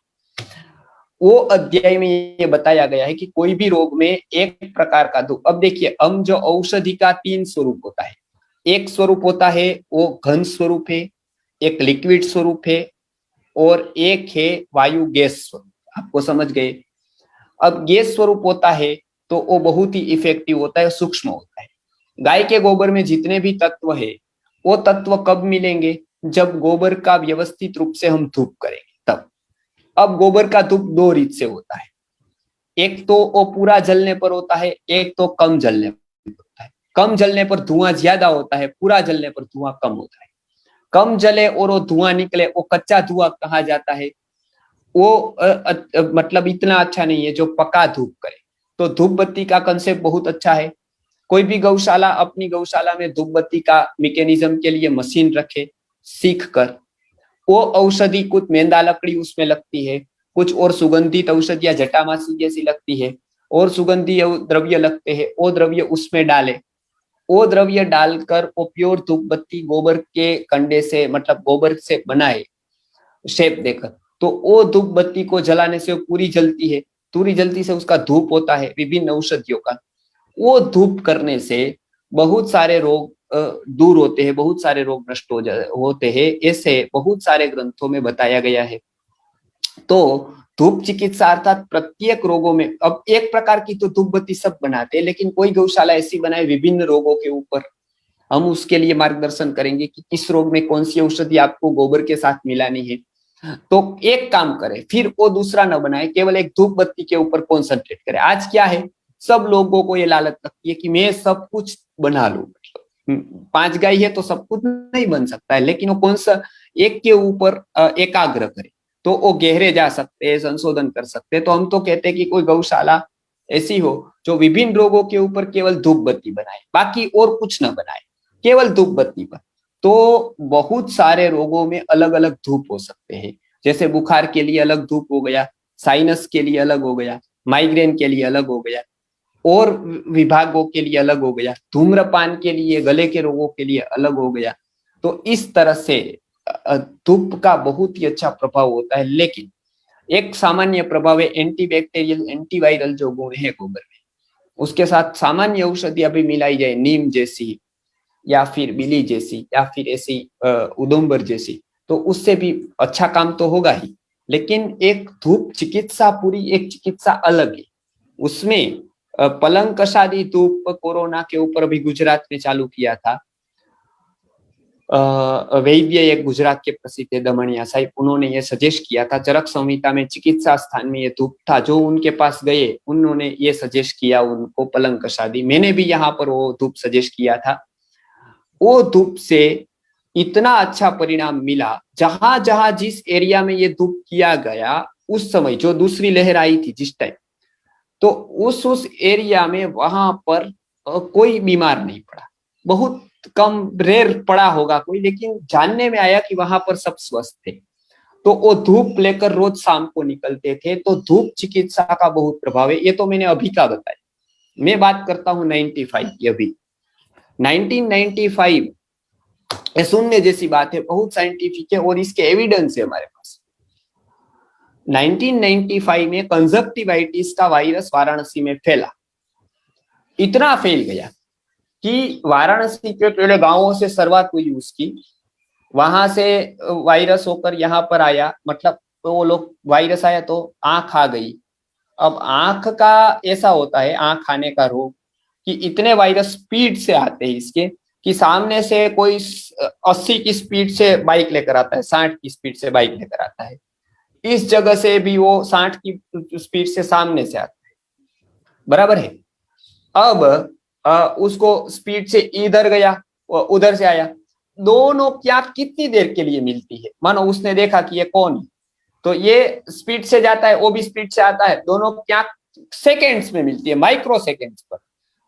वो अध्याय में ये बताया गया है कि कोई भी रोग में एक प्रकार का धूप। अब देखिए, हम जो औषधि का 3 स्वरूप होता है, एक स्वरूप होता है वो घन स्वरूप है, एक लिक्विड स्वरूप है और एक है वायु गैस स्वरूप। आपको समझ गए? अब गैस स्वरूप होता है तो वो बहुत ही इफेक्टिव होता है, सूक्ष्म होता है। गाय के गोबर में जितने भी तत्व है, वो तत्व कब मिलेंगे? जब गोबर का व्यवस्थित रूप से हम धूप करेंगे तब। अब गोबर का धूप 2 रीत से होता है, एक तो वो पूरा जलने पर होता है, एक तो कम जलने पर होता है। कम जलने पर धुआं ज्यादा होता है, पूरा जलने पर धुआं कम होता है। कम जले और वो धुआं निकले, वो कच्चा धुआं कहा जाता है, वो मतलब इतना अच्छा नहीं है जो पका धूप करे। तो धूप बत्ती का कंसेप्ट बहुत अच्छा है। कोई भी गौशाला अपनी गौशाला में धूप बत्ती का मैकेनिज्म के लिए मशीन रखे, सीख कर। वो औषधि कुछ मेंदा लकड़ी उसमें लगती है, कुछ और सुगंधित औषधियां जटामासी जैसी लगती है, और सुगंधी द्रव्य लगते हैं, वो द्रव्य उसमें डाले। वो द्रव्य डालकर वो प्योर धूप बत्ती गोबर के कंडे से, मतलब गोबर से बनाए शेप देकर, तो वो धूप बत्ती को जलाने से वो पूरी जलती है। पूरी जलती से उसका धूप होता है विभिन्न औषधियों का। वो धूप करने से बहुत सारे रोग दूर होते हैं, बहुत सारे रोग नष्ट होते हैं, ऐसे बहुत सारे ग्रंथों में बताया गया है। तो धूप चिकित्सा अर्थात प्रत्येक रोगों में, अब एक प्रकार की तो धूप बत्ती सब बनाते हैं, लेकिन कोई गौशाला ऐसी बनाए विभिन्न रोगों के ऊपर, हम उसके लिए मार्गदर्शन करेंगे कि किस रोग में कौन सी औषधि आपको गोबर के साथ मिलानी है। तो एक काम करे, फिर वो दूसरा न बनाए, केवल एक धूप बत्ती के ऊपर कॉन्सेंट्रेट करे। आज क्या है, सब लोगों को ये लालच लगती है कि मैं सब कुछ बना लूं, 5 गाय है तो सब कुछ नहीं बन सकता है, लेकिन वो कौन सा एक के ऊपर एकाग्र करे। तो वो गहरे जा सकते हैं, संशोधन कर सकते हैं। तो हम तो कहते हैं कि कोई गौशाला ऐसी हो जो विभिन्न रोगों के ऊपर केवल धूप बत्ती बनाए, बाकी और कुछ ना बनाए, केवल धूप बत्ती पर। तो बहुत सारे रोगों में अलग अलग धूप हो सकते हैं। जैसे बुखार के लिए अलग धूप हो गया, साइनस के लिए अलग हो गया, माइग्रेन के लिए अलग हो गया, और विभागों के लिए अलग हो गया, धूम्रपान के लिए, गले के रोगों के लिए अलग हो गया। तो इस तरह से धूप का बहुत ही अच्छा प्रभाव होता है। लेकिन एक सामान्य प्रभाव है एंटीबैक्टीरियल, एंटीवायरल जो गुण है गोबर में, उसके साथ सामान्य औषधियां भी मिलाई जाए, नीम जैसी या फिर बिली जैसी या फिर ऐसी उदुम्बर जैसी, तो उससे भी अच्छा काम तो होगा ही। लेकिन एक धूप चिकित्सा, पूरी एक चिकित्सा अलग है। उसमें पलंग कषादी धूप कोरोना के ऊपर अभी गुजरात में चालू किया था। वैद्य एक गुजरात के प्रसिद्ध है, दमनिया साहिब, उन्होंने ये सजेस्ट किया था। चरक संहिता में चिकित्सा स्थान में ये धूप था, जो उनके पास गए उन्होंने ये सजेस्ट किया उनको, पलंग कषादी। मैंने भी यहाँ पर वो धूप सजेस्ट किया था। वो धूप से इतना अच्छा परिणाम मिला, जहां जहां जिस एरिया में ये धूप किया गया, उस समय जो दूसरी लहर आई थी जिस टाइम, तो उस एरिया में वहां पर कोई बीमार नहीं पड़ा। बहुत कम, रेयर पड़ा होगा कोई, लेकिन जानने में आया कि वहां पर सब स्वस्थ थे। तो वो धूप लेकर रोज शाम को निकलते थे। तो धूप चिकित्सा का बहुत प्रभाव है। ये तो मैंने अभी का बताया। मैं बात करता हूँ 95 की। अभी 1995, ये सुनने जैसी बात है, बहुत साइंटिफिक है और इसके एविडेंस है हमारे पास। 1995 में कंजक्टिवाइटिस का वायरस वाराणसी में फैला। इतना फैल गया कि वाराणसी के पहले गांवों से शुरुआत हुई उसकी, वहां से वायरस होकर यहाँ पर आया। मतलब तो वो लोग, वायरस आया तो आंख आ गई। अब आंख का ऐसा होता है, आंख आने का रोग, कि इतने वायरस स्पीड से आते हैं इसके, कि सामने से कोई 80 की स्पीड से बाइक लेकर आता है, 60 की स्पीड से बाइक लेकर आता है, इस जगह से भी वो 60 की स्पीड से सामने से आता है, बराबर है। अब उसको स्पीड से इधर गया, उधर से आया, दोनों क्या कितनी देर के लिए मिलती है? मानो उसने देखा कि ये कौन है, तो ये स्पीड से जाता है, वो भी स्पीड से आता है, दोनों क्या सेकेंड्स में मिलती है, माइक्रो सेकेंड्स पर।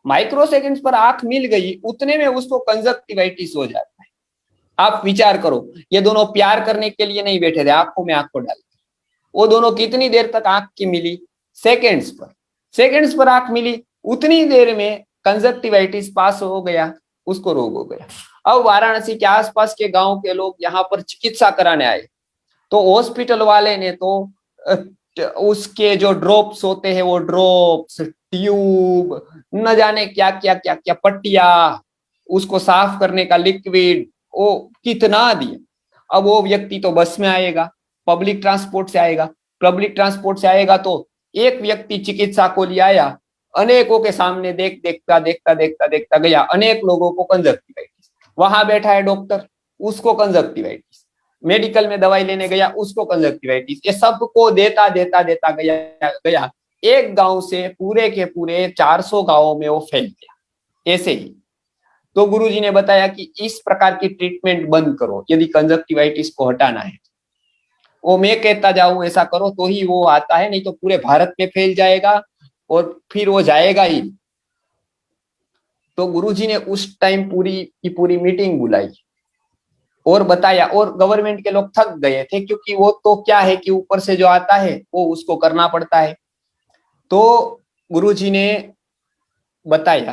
माइक्रो सेकेंड्स पर आंख मिल गई, उतने में उसको कंजक्टिवाइटिस हो जाता है। आप विचार करो, ये दोनों प्यार करने के लिए नहीं बैठे थे, आंखों में आंख को डाल, वो दोनों कितनी देर तक आंख की मिली? सेकेंड्स पर। सेकेंड्स पर आंख मिली, उतनी देर में कंजक्टिवाइटिस पास हो गया, उसको रोग हो गया। अब वाराणसी के आसपास के गांव के लोग यहाँ पर चिकित्सा कराने आए, तो हॉस्पिटल वाले ने तो उसके जो ड्रॉप्स होते हैं, वो ड्रॉप्स, ट्यूब, न जाने क्या क्या क्या क्या, पट्टिया, उसको साफ करने का लिक्विड, वो कितना दिया। अब वो व्यक्ति तो बस में आएगा, पब्लिक ट्रांसपोर्ट से आएगा, पब्लिक ट्रांसपोर्ट से आएगा तो एक व्यक्ति चिकित्सा को ले आया, अनेकों के सामने देखता देखता देखता देखता गया, अनेक लोगों को कंजक्टिवाइटिस। वहां बैठा है डॉक्टर, उसको कंजक्टिवाइटिस, मेडिकल में दवाई लेने गया, उसको कंजक्टिवाइटिस, ये सबको देता देता देता गया, एक गांव से पूरे के पूरे 400 गांवों में वो फैल गया। ऐसे ही तो गुरुजी ने बताया कि इस प्रकार की ट्रीटमेंट बंद करो यदि कंजक्टिवाइटिस को हटाना है। वो मैं कहता जाऊं ऐसा करो तो ही वो आता है, नहीं तो पूरे भारत में फैल जाएगा और फिर वो जाएगा ही। तो गुरुजी ने उस टाइम पूरी की पूरी मीटिंग बुलाई और बताया, और गवर्नमेंट के लोग थक गए थे, क्योंकि वो तो क्या है कि ऊपर से जो आता है वो उसको करना पड़ता है। तो गुरुजी ने बताया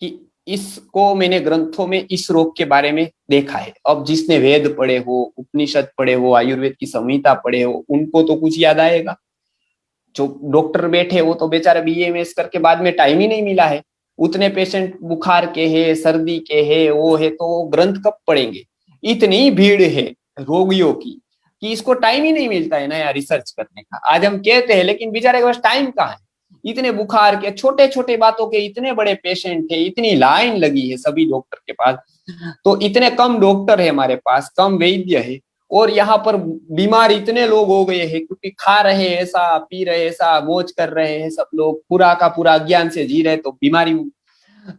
कि इसको मैंने ग्रंथों में इस रोग के बारे में देखा है। अब जिसने वेद पढ़े हो, उपनिषद पढ़े हो, आयुर्वेद की संहिता पढ़े हो, उनको तो कुछ याद आएगा। जो डॉक्टर बैठे वो तो बेचारे BAMS करके बाद में टाइम ही नहीं मिला है। उतने पेशेंट बुखार के है, सर्दी के है, वो है, तो ग्रंथ कब पढ़ेंगे? इतनी भीड़ है रोगियों की कि इसको टाइम ही नहीं मिलता है नया रिसर्च करने का। आज हम कहते हैं, लेकिन बेचारे के पास टाइम कहाँ है? इतने बुखार के, छोटे छोटे बातों के इतने बड़े पेशेंट है, इतनी लाइन लगी है सभी डॉक्टर के पास, तो इतने कम डॉक्टर है हमारे पास, कम वैद्य है, और यहाँ पर बीमार इतने लोग हो गए हैं, क्योंकि खा रहे हैं ऐसा, पी रहे हैं ऐसा, मौज कर रहे हैं सब लोग, पूरा का पूरा अज्ञान से जी रहे, तो बीमारी।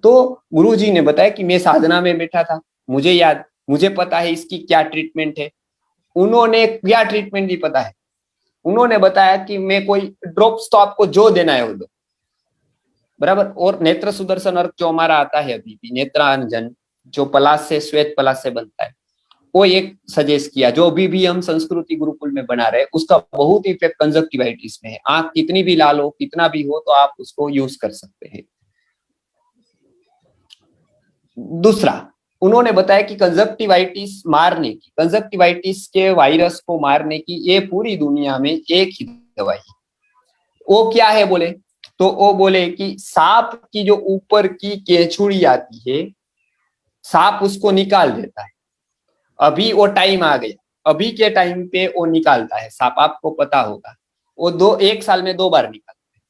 तो गुरुजी ने बताया कि मैं साधना में बैठा था, मुझे पता है इसकी क्या ट्रीटमेंट है। उन्होंने क्या ट्रीटमेंट दी पता है? उन्होंने बताया कि मैं कोई ड्रॉप्स तो आपको जो देना है वो दो, बराबर। और नेत्र सुदर्शन अर्क जो हमारा आता है अभी भी, नेत्रांजन जो पलाश से, श्वेत पलाश से बनता है, वो एक सजेस्ट किया। जो अभी भी हम संस्कृति गुरुकुल में बना रहे हैं उसका बहुत इफेक्ट कंजक्टिवाइटिस में है। आंख कितनी भी लाल हो, कितना भी हो, तो आप उसको यूज कर सकते हैं। दूसरा, उन्होंने बताया कि कंजक्टिवाइटिस मारने की, कंजक्टिवाइटिस के वायरस को मारने की ये पूरी दुनिया में एक ही दवाई है। वो क्या है बोले तो वो बोले कि सांप की जो ऊपर की केंचुड़ी आती है, सांप उसको निकाल देता है। अभी वो टाइम आ गया, अभी के टाइम पे वो निकालता है सांप, आपको पता होगा। वो एक साल में 2 बार निकालता है।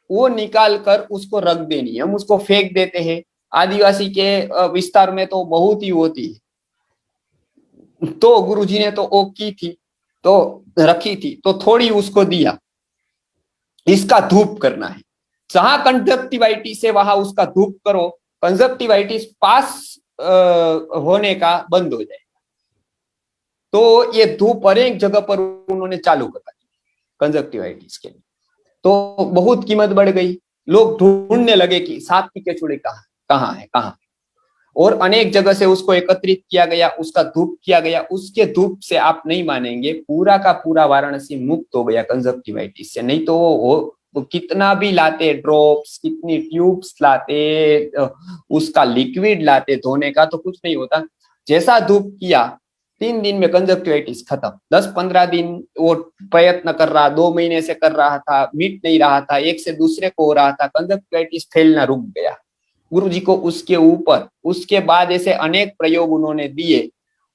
वो निकाल कर उसको रख देनी है, हम उसको फेंक देते हैं। आदिवासी के विस्तार में तो बहुत ही होती है। तो गुरुजी ने तो वो की थी, तो रखी थी, तो थोड़ी उसको दिया, इसका धूप करना है। जहां कंजक्टिवाइटिस है वहां उसका धूप करो, कंजक्टिवाइटिस पास होने का बंद हो जाएगा। तो ये धूप हर एक जगह पर उन्होंने चालू करा कंजक्टिवाइटिस के लिए। तो बहुत कीमत बढ़ गई, लोग ढूंढने लगे कि सांप की केचुड़ी कहाँ है। और अनेक जगह से उसको एकत्रित किया गया, उसका धूप किया गया। उसके धूप से आप नहीं मानेंगे, पूरा का पूरा वाराणसी मुक्त हो गया कंजक्टिवाइटिस से। नहीं तो वो कितना भी लाते ड्रॉप्स, कितनी ट्यूब्स लाते, उसका लिक्विड लाते धोने का, तो कुछ नहीं होता। जैसा धूप किया, 3 दिन में कंजक्टिवाइटिस खत्म। 10-15 दिन वो प्रयत्न कर रहा, 2 महीने से कर रहा था, मिट नहीं रहा था, एक से दूसरे को हो रहा था, कंजक्टिवाइटिस फैलना रुक गया। गुरुजी को उसके ऊपर, उसके बाद ऐसे अनेक प्रयोग उन्होंने दिए।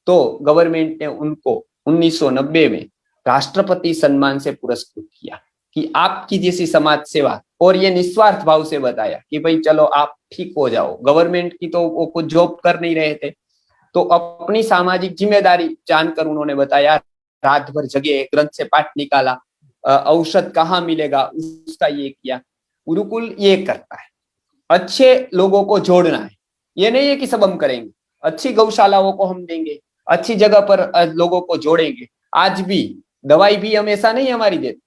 तो गवर्नमेंट ने उनको 1990 में राष्ट्रपति सम्मान से पुरस्कृत किया कि आपकी जैसी समाज सेवा, और ये निस्वार्थ भाव से बताया कि भाई चलो आप ठीक हो जाओ। गवर्नमेंट की तो वो कुछ जॉब कर नहीं रहे थे, तो अपनी सामाजिक जिम्मेदारी जानकर उन्होंने बताया, रात भर जगे, ग्रंथ से पाठ निकाला, औषध कहाँ मिलेगा उसका ये किया। गुरुकुल ये करता है, अच्छे लोगों को जोड़ना है। ये नहीं है कि सब हम करेंगे, अच्छी गौशालाओं को हम देंगे, अच्छी जगह पर लोगों को जोड़ेंगे। आज भी दवाई भी हमेशा नहीं हमारी देते,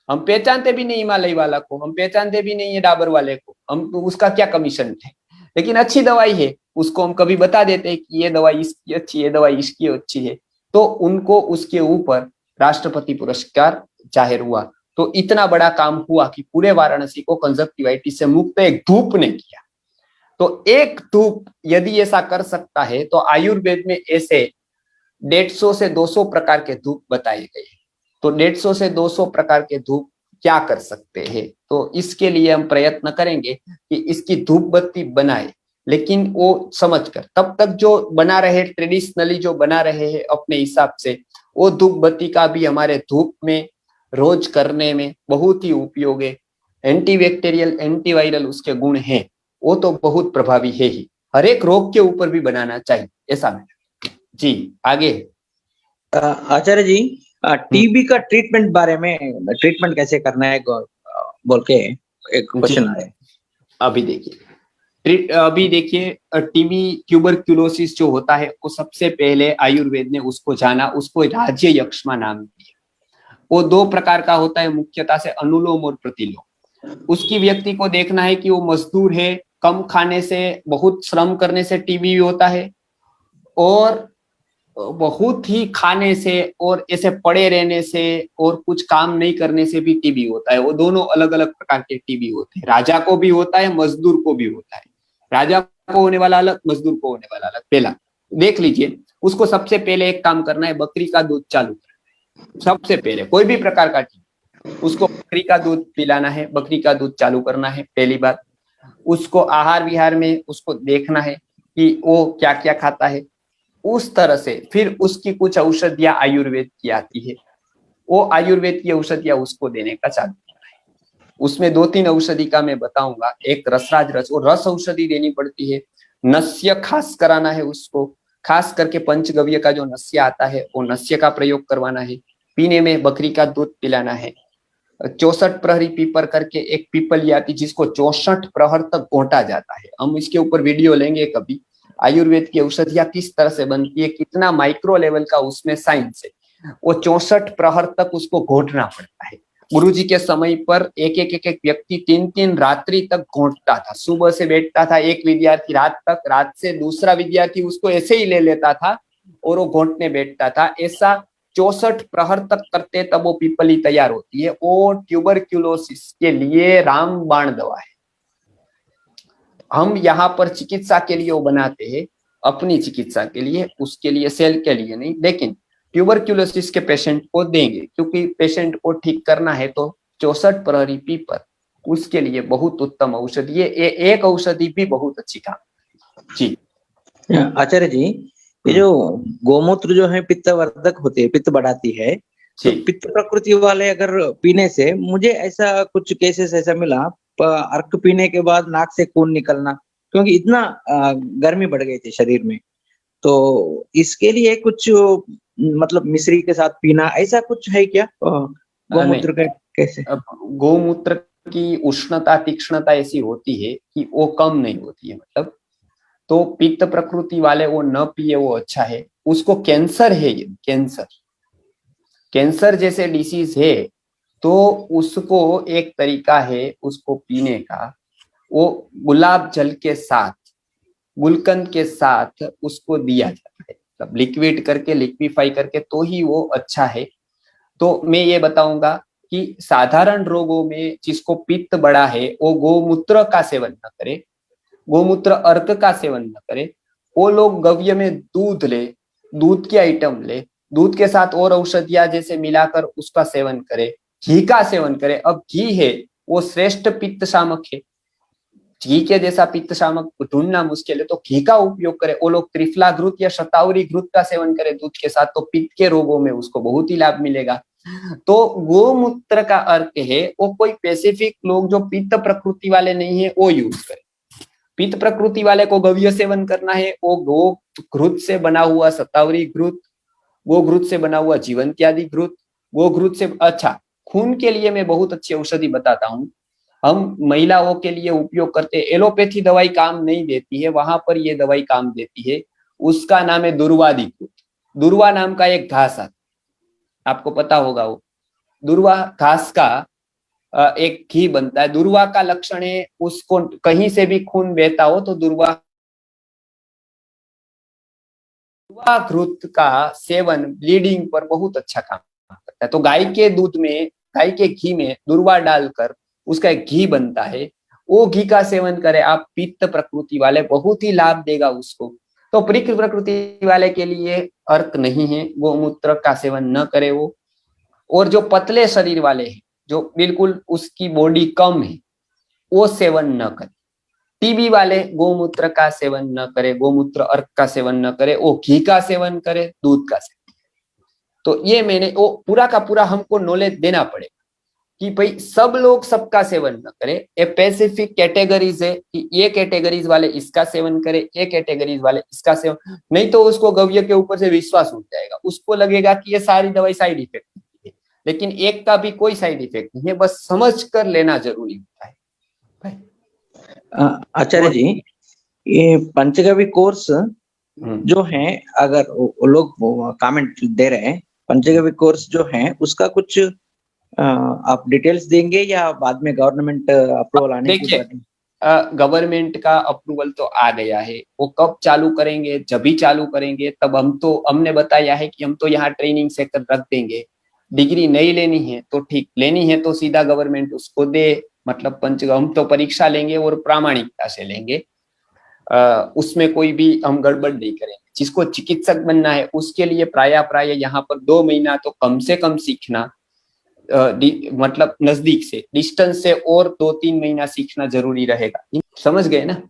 हम पहचानते भी नहीं हिमालय वाला को, हम पहचानते भी नहीं है डाबर वाले को, हम तो उसका क्या कमीशन है। लेकिन अच्छी दवाई है, उसको हम कभी बता देते हैं कि ये दवाई इसकी अच्छी है, दवाई इसकी अच्छी है, तो उनको उसके ऊपर राष्ट्रपति पुरस्कार जाहिर हुआ। तो इतना बड़ा काम हुआ कि पूरे वाराणसी को कंजक्टिवाइटिस से मुक्त एक धूप ने किया। तो एक धूप यदि ऐसा कर सकता है, तो आयुर्वेद में ऐसे 150 से 200 प्रकार के धूप बताए गए। तो 150 से 200 प्रकार के धूप क्या कर सकते हैं, तो इसके लिए हम प्रयत्न करेंगे कि इसकी धूप बत्ती बनाए, लेकिन वो समझकर, तब तक जो बना रहे ट्रेडिशनली जो बना रहे हैं अपने हिसाब से, वो धूप बत्ती का भी हमारे धूप में रोज करने में बहुत ही उपयोग है। एंटीबैक्टीरियल, एंटीवायरल उसके गुण हैं, वो तो बहुत प्रभावी है ही। हर एक रोग के ऊपर भी बनाना चाहिए, ऐसा मैं। जी आगे। आचार्य जी, टीबी का ट्रीटमेंट बारे में, ट्रीटमेंट कैसे करना है बोल के एक क्वेश्चन आया। अभी देखिए टीबी ट्यूबरक्यूलोसिस जो होता है, वो सबसे पहले आयुर्वेद ने उसको जाना, उसको राज्य यक्ष्मा नाम दिया। वो 2 प्रकार का होता है मुख्यतः से, अनुलोम और प्रतिलोम। उसकी व्यक्ति को देखना है कि वो मजदूर है, कम खाने से, बहुत श्रम करने से टीबी होता है, और बहुत ही खाने से और ऐसे पड़े रहने से और कुछ काम नहीं करने से भी टीबी होता है। वो दोनों अलग अलग प्रकार के टीबी होते हैं। राजा को भी होता है, मजदूर को भी होता है। राजा को होने वाला अलग, मजदूर को होने वाला अलग। पहला देख लीजिए, उसको सबसे पहले एक काम करना है, बकरी का दूध चालू करना है। सबसे पहले कोई भी प्रकार का टीबी, उसको बकरी का दूध पिलाना है, बकरी का दूध चालू करना है, पहली बात। उसको आहार विहार में उसको देखना है कि वो क्या क्या खाता है, उस तरह से फिर उसकी कुछ औषधियां आयुर्वेद की आती है, वो आयुर्वेद की औषधियां उसको देने का चालू करना है। उसमें 2-3 औषधि का मैं बताऊंगा। एक रसराज रस, वो रस औषधि देनी पड़ती है। नस्य खास कराना है उसको, खास करके पंचगव्य का जो नस्य आता है वो नस्य का प्रयोग करवाना है। पीने में बकरी का दूध पिलाना है। 64 प्रहरी पीपर करके एक पीपल आती, जिसको 64 प्रहर तक घोटा जाता है। हम इसके ऊपर वीडियो लेंगे कभी। आयुर्वेद की औषधियां किस तरह से बनती है, कितना माइक्रो लेवल का उसमें साइंस है। वो 64 प्रहर तक उसको घोटना पड़ता है। गुरुजी के समय पर एक व्यक्ति 3-3 रात्रि तक घोटता था। सुबह से बैठता था एक विद्यार्थी रात तक, रात से दूसरा विद्यार्थी उसको ऐसे ही ले लेता था और वो घोटने बैठता था। ऐसा 64 प्रहर तक करते तब वो पीपली तैयार होती है। वो ट्यूबरक्यूलोसिस के लिए रामबाण दवा है। हम यहाँ पर चिकित्सा के लिए वो बनाते हैं, अपनी चिकित्सा के लिए, उसके लिए सेल के लिए नहीं, लेकिन ट्यूबरक्यूलोसिस के पेशेंट को देंगे, क्योंकि पेशेंट को ठीक करना है तो 64 प्रहरी पीपल उसके लिए बहुत उत्तम औषधि है। ये एक औषधि भी बहुत अच्छी काम जी। आचार्य जी, ये जो गोमूत्र जो है पित्तवर्धक होती है, पित्त बढ़ाती है, तो पित्त प्रकृति वाले अगर पीने से, मुझे ऐसा कुछ केसेस ऐसा मिला, अर्क पीने के बाद नाक से खून निकलना, क्योंकि इतना गर्मी बढ़ गई थी शरीर में। तो इसके लिए कुछ मतलब मिश्री के साथ पीना ऐसा कुछ है क्या गोमूत्र का? कैसे? गोमूत्र की उष्णता तीक्ष्णता ऐसी होती है कि वो कम नहीं होती है, मतलब तो पित्त प्रकृति वाले वो न पिए वो अच्छा है। उसको कैंसर है, ये कैंसर जैसे डिसीज है तो उसको एक तरीका है उसको पीने का, वो गुलाब जल के साथ, गुलकंद के साथ उसको दिया जाता है, मतलब लिक्विड करके, लिक्विफाई करके, तो ही वो अच्छा है। तो मैं ये बताऊंगा कि साधारण रोगों में जिसको पित्त बड़ा है वो गोमूत्र का सेवन न करे, गोमूत्र अर्क का सेवन न करे। वो लोग गव्य में दूध ले, दूध के आइटम ले, दूध के साथ और औषधियां जैसे मिलाकर उसका सेवन करे, घी का सेवन करे। अब घी है वो श्रेष्ठ पित्त शामक है, घी के जैसा पित्त शामक ढूंढना मुश्किल है, तो घी का उपयोग करे। वो लोग त्रिफला घृत या शतावरी घृत का सेवन करे दूध के साथ, तो पित्त के रोगों में उसको बहुत ही लाभ मिलेगा। तो गोमूत्र का अर्क है वो कोई स्पेसिफिक लोग जो पित्त प्रकृति वाले नहीं है वो यूज करे। पित्त प्रकृति वाले को गव्य सेवन करना है, वो गो घृत से बना हुआ शतावरी घृत, गो घृत से बना हुआ जीवंत्यादि घृत, गो घृत से। अच्छा, खून के लिए मैं बहुत अच्छी औषधि बताता हूँ, हम महिलाओं के लिए उपयोग करते हैं। एलोपैथी दवाई काम नहीं देती है, वहां पर ये दवाई काम देती है। उसका नाम है दुर्वादि घृत। दुर्वा नाम का एक घास आता, आपको पता होगा, वो दुर्वा घास का एक घी बनता है। दुर्वा का लक्षण है उसको कहीं से भी खून बहता हो तो दुर्वा घृत का सेवन ब्लीडिंग पर बहुत अच्छा काम करता है। तो गाय के दूध में, गाय के घी में दुर्वा डालकर उसका एक घी बनता है, वो घी का सेवन करें आप, पित्त प्रकृति वाले, बहुत ही लाभ देगा उसको। तो पित्त प्रकृति वाले के लिए अर्क नहीं है, गोमूत्र का सेवन न करे वो। और जो पतले शरीर वाले हैं, जो बिल्कुल उसकी बॉडी कम है, वो सेवन न करे। टीबी वाले गोमूत्र का सेवन न करे, गोमूत्र अर्क का सेवन न करे, वो घी का सेवन करे, दूध का सेवन। तो ये मैंने वो पूरा का पूरा हमको नॉलेज देना पड़ेगा कि भाई सब लोग सबका सेवन न करे। ये स्पेसिफिक कैटेगरीज है कि ये कैटेगरीज वाले इसका सेवन करे, ये कैटेगरीज वाले इसका सेवन, नहीं तो उसको गव्य के ऊपर से विश्वास उठ जाएगा, उसको लगेगा कि ये सारी दवाई साइड इफेक्ट है, लेकिन एक का भी कोई साइड इफेक्ट नहीं है, बस समझ कर लेना जरूरी होता है। आचार्य जी, ये पंचगव्य कोर्स जो है, अगर वो लोग कमेंट दे रहे हैं, पंचगव्य कोर्स जो है उसका कुछ आप डिटेल्स देंगे या बाद में गवर्नमेंट अप्रूवल आने के बाद? गवर्नमेंट का अप्रूवल तो आ गया है, वो कब चालू करेंगे, जब भी चालू करेंगे तब हमने बताया है कि हम तो यहाँ ट्रेनिंग सेक्टर रख देंगे। डिग्री नहीं लेनी है तो ठीक, लेनी है तो सीधा गवर्नमेंट उसको दे, मतलब हम तो परीक्षा लेंगे और प्रामाणिकता से लेंगे, उसमें कोई भी हम गड़बड़ नहीं करेंगे। जिसको चिकित्सक बनना है उसके लिए प्राय यहाँ पर 2 महीना तो कम से कम सीखना, मतलब नजदीक से, डिस्टेंस से और 2-3 महीना सीखना जरूरी रहेगा। समझ गए ना?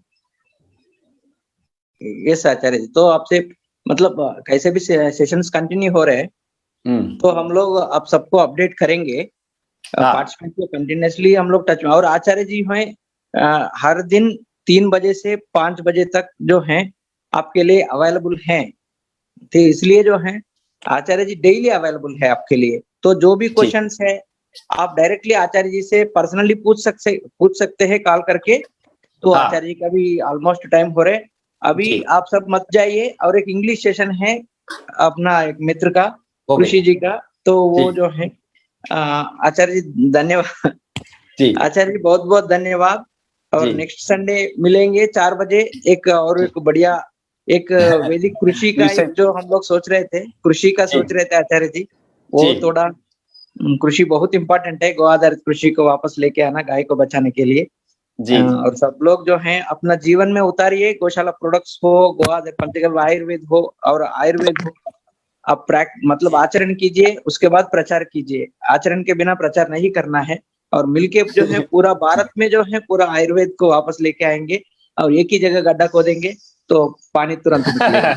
यस आचार्य जी, तो आपसे मतलब कैसे भी सेशंस कंटिन्यू हो रहे हैं, तो हम लोग आप सबको अपडेट करेंगे, पार्टिसिपेंट को कंटिन्यूअसली हम लोग टच में। और आचार्य जी हैं हर दिन 3 बजे से 5 बजे तक जो है आपके लिए अवेलेबल हैं, तो इसलिए जो है आचार्य जी डेली अवेलेबल है आपके लिए। तो जो भी क्वेश्चंस है आप डायरेक्टली आचार्य जी से पर्सनली पूछ सकते हैं कॉल करके। तो आचार्य जी का भी ऑलमोस्ट टाइम हो रहे, अभी आप सब मत जाइए। और एक इंग्लिश सेशन है अपना एक मित्र का, हो गई। कृषि जी का, तो वो जी। जो है आचार्य जी धन्यवाद। जी, आचार्य जी बहुत-बहुत धन्यवाद और जी, नेक्स्ट संडे मिलेंगे 4 बजे एक और जी। एक बढ़िया एक वैदिक कृषि का विषय एक जो हम लोग सोच रहे थे, कृषि का जी, सोच रहे थे आचार्य जी, वो जी, थोड़ा कृषि बहुत इम्पोर्टेंट है, गो आधारित कृषि को वापस लेके आना गाय को बचाने के लिए। जी, और सब लोग जो हैं अपना जीवन में उतारिए, गौशाला प्रोडक्ट्स हो, गो आधारित पंचगव्य आयुर्वेद हो और आयुर्वेद हो। आप मतलब जी। आचरण कीजिए, उसके बाद प्रचार कीजिए। आचरण के बिना प्रचार नहीं करना है और मिलके जो है पूरा भारत में जो है पूरा आयुर्वेद को वापस लेके आएँगे और एक ही जगह गड्ढा खोदेंगे, तो पानी तुरंत निकलेगा।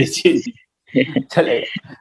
जी, जी, जी, चलेगा।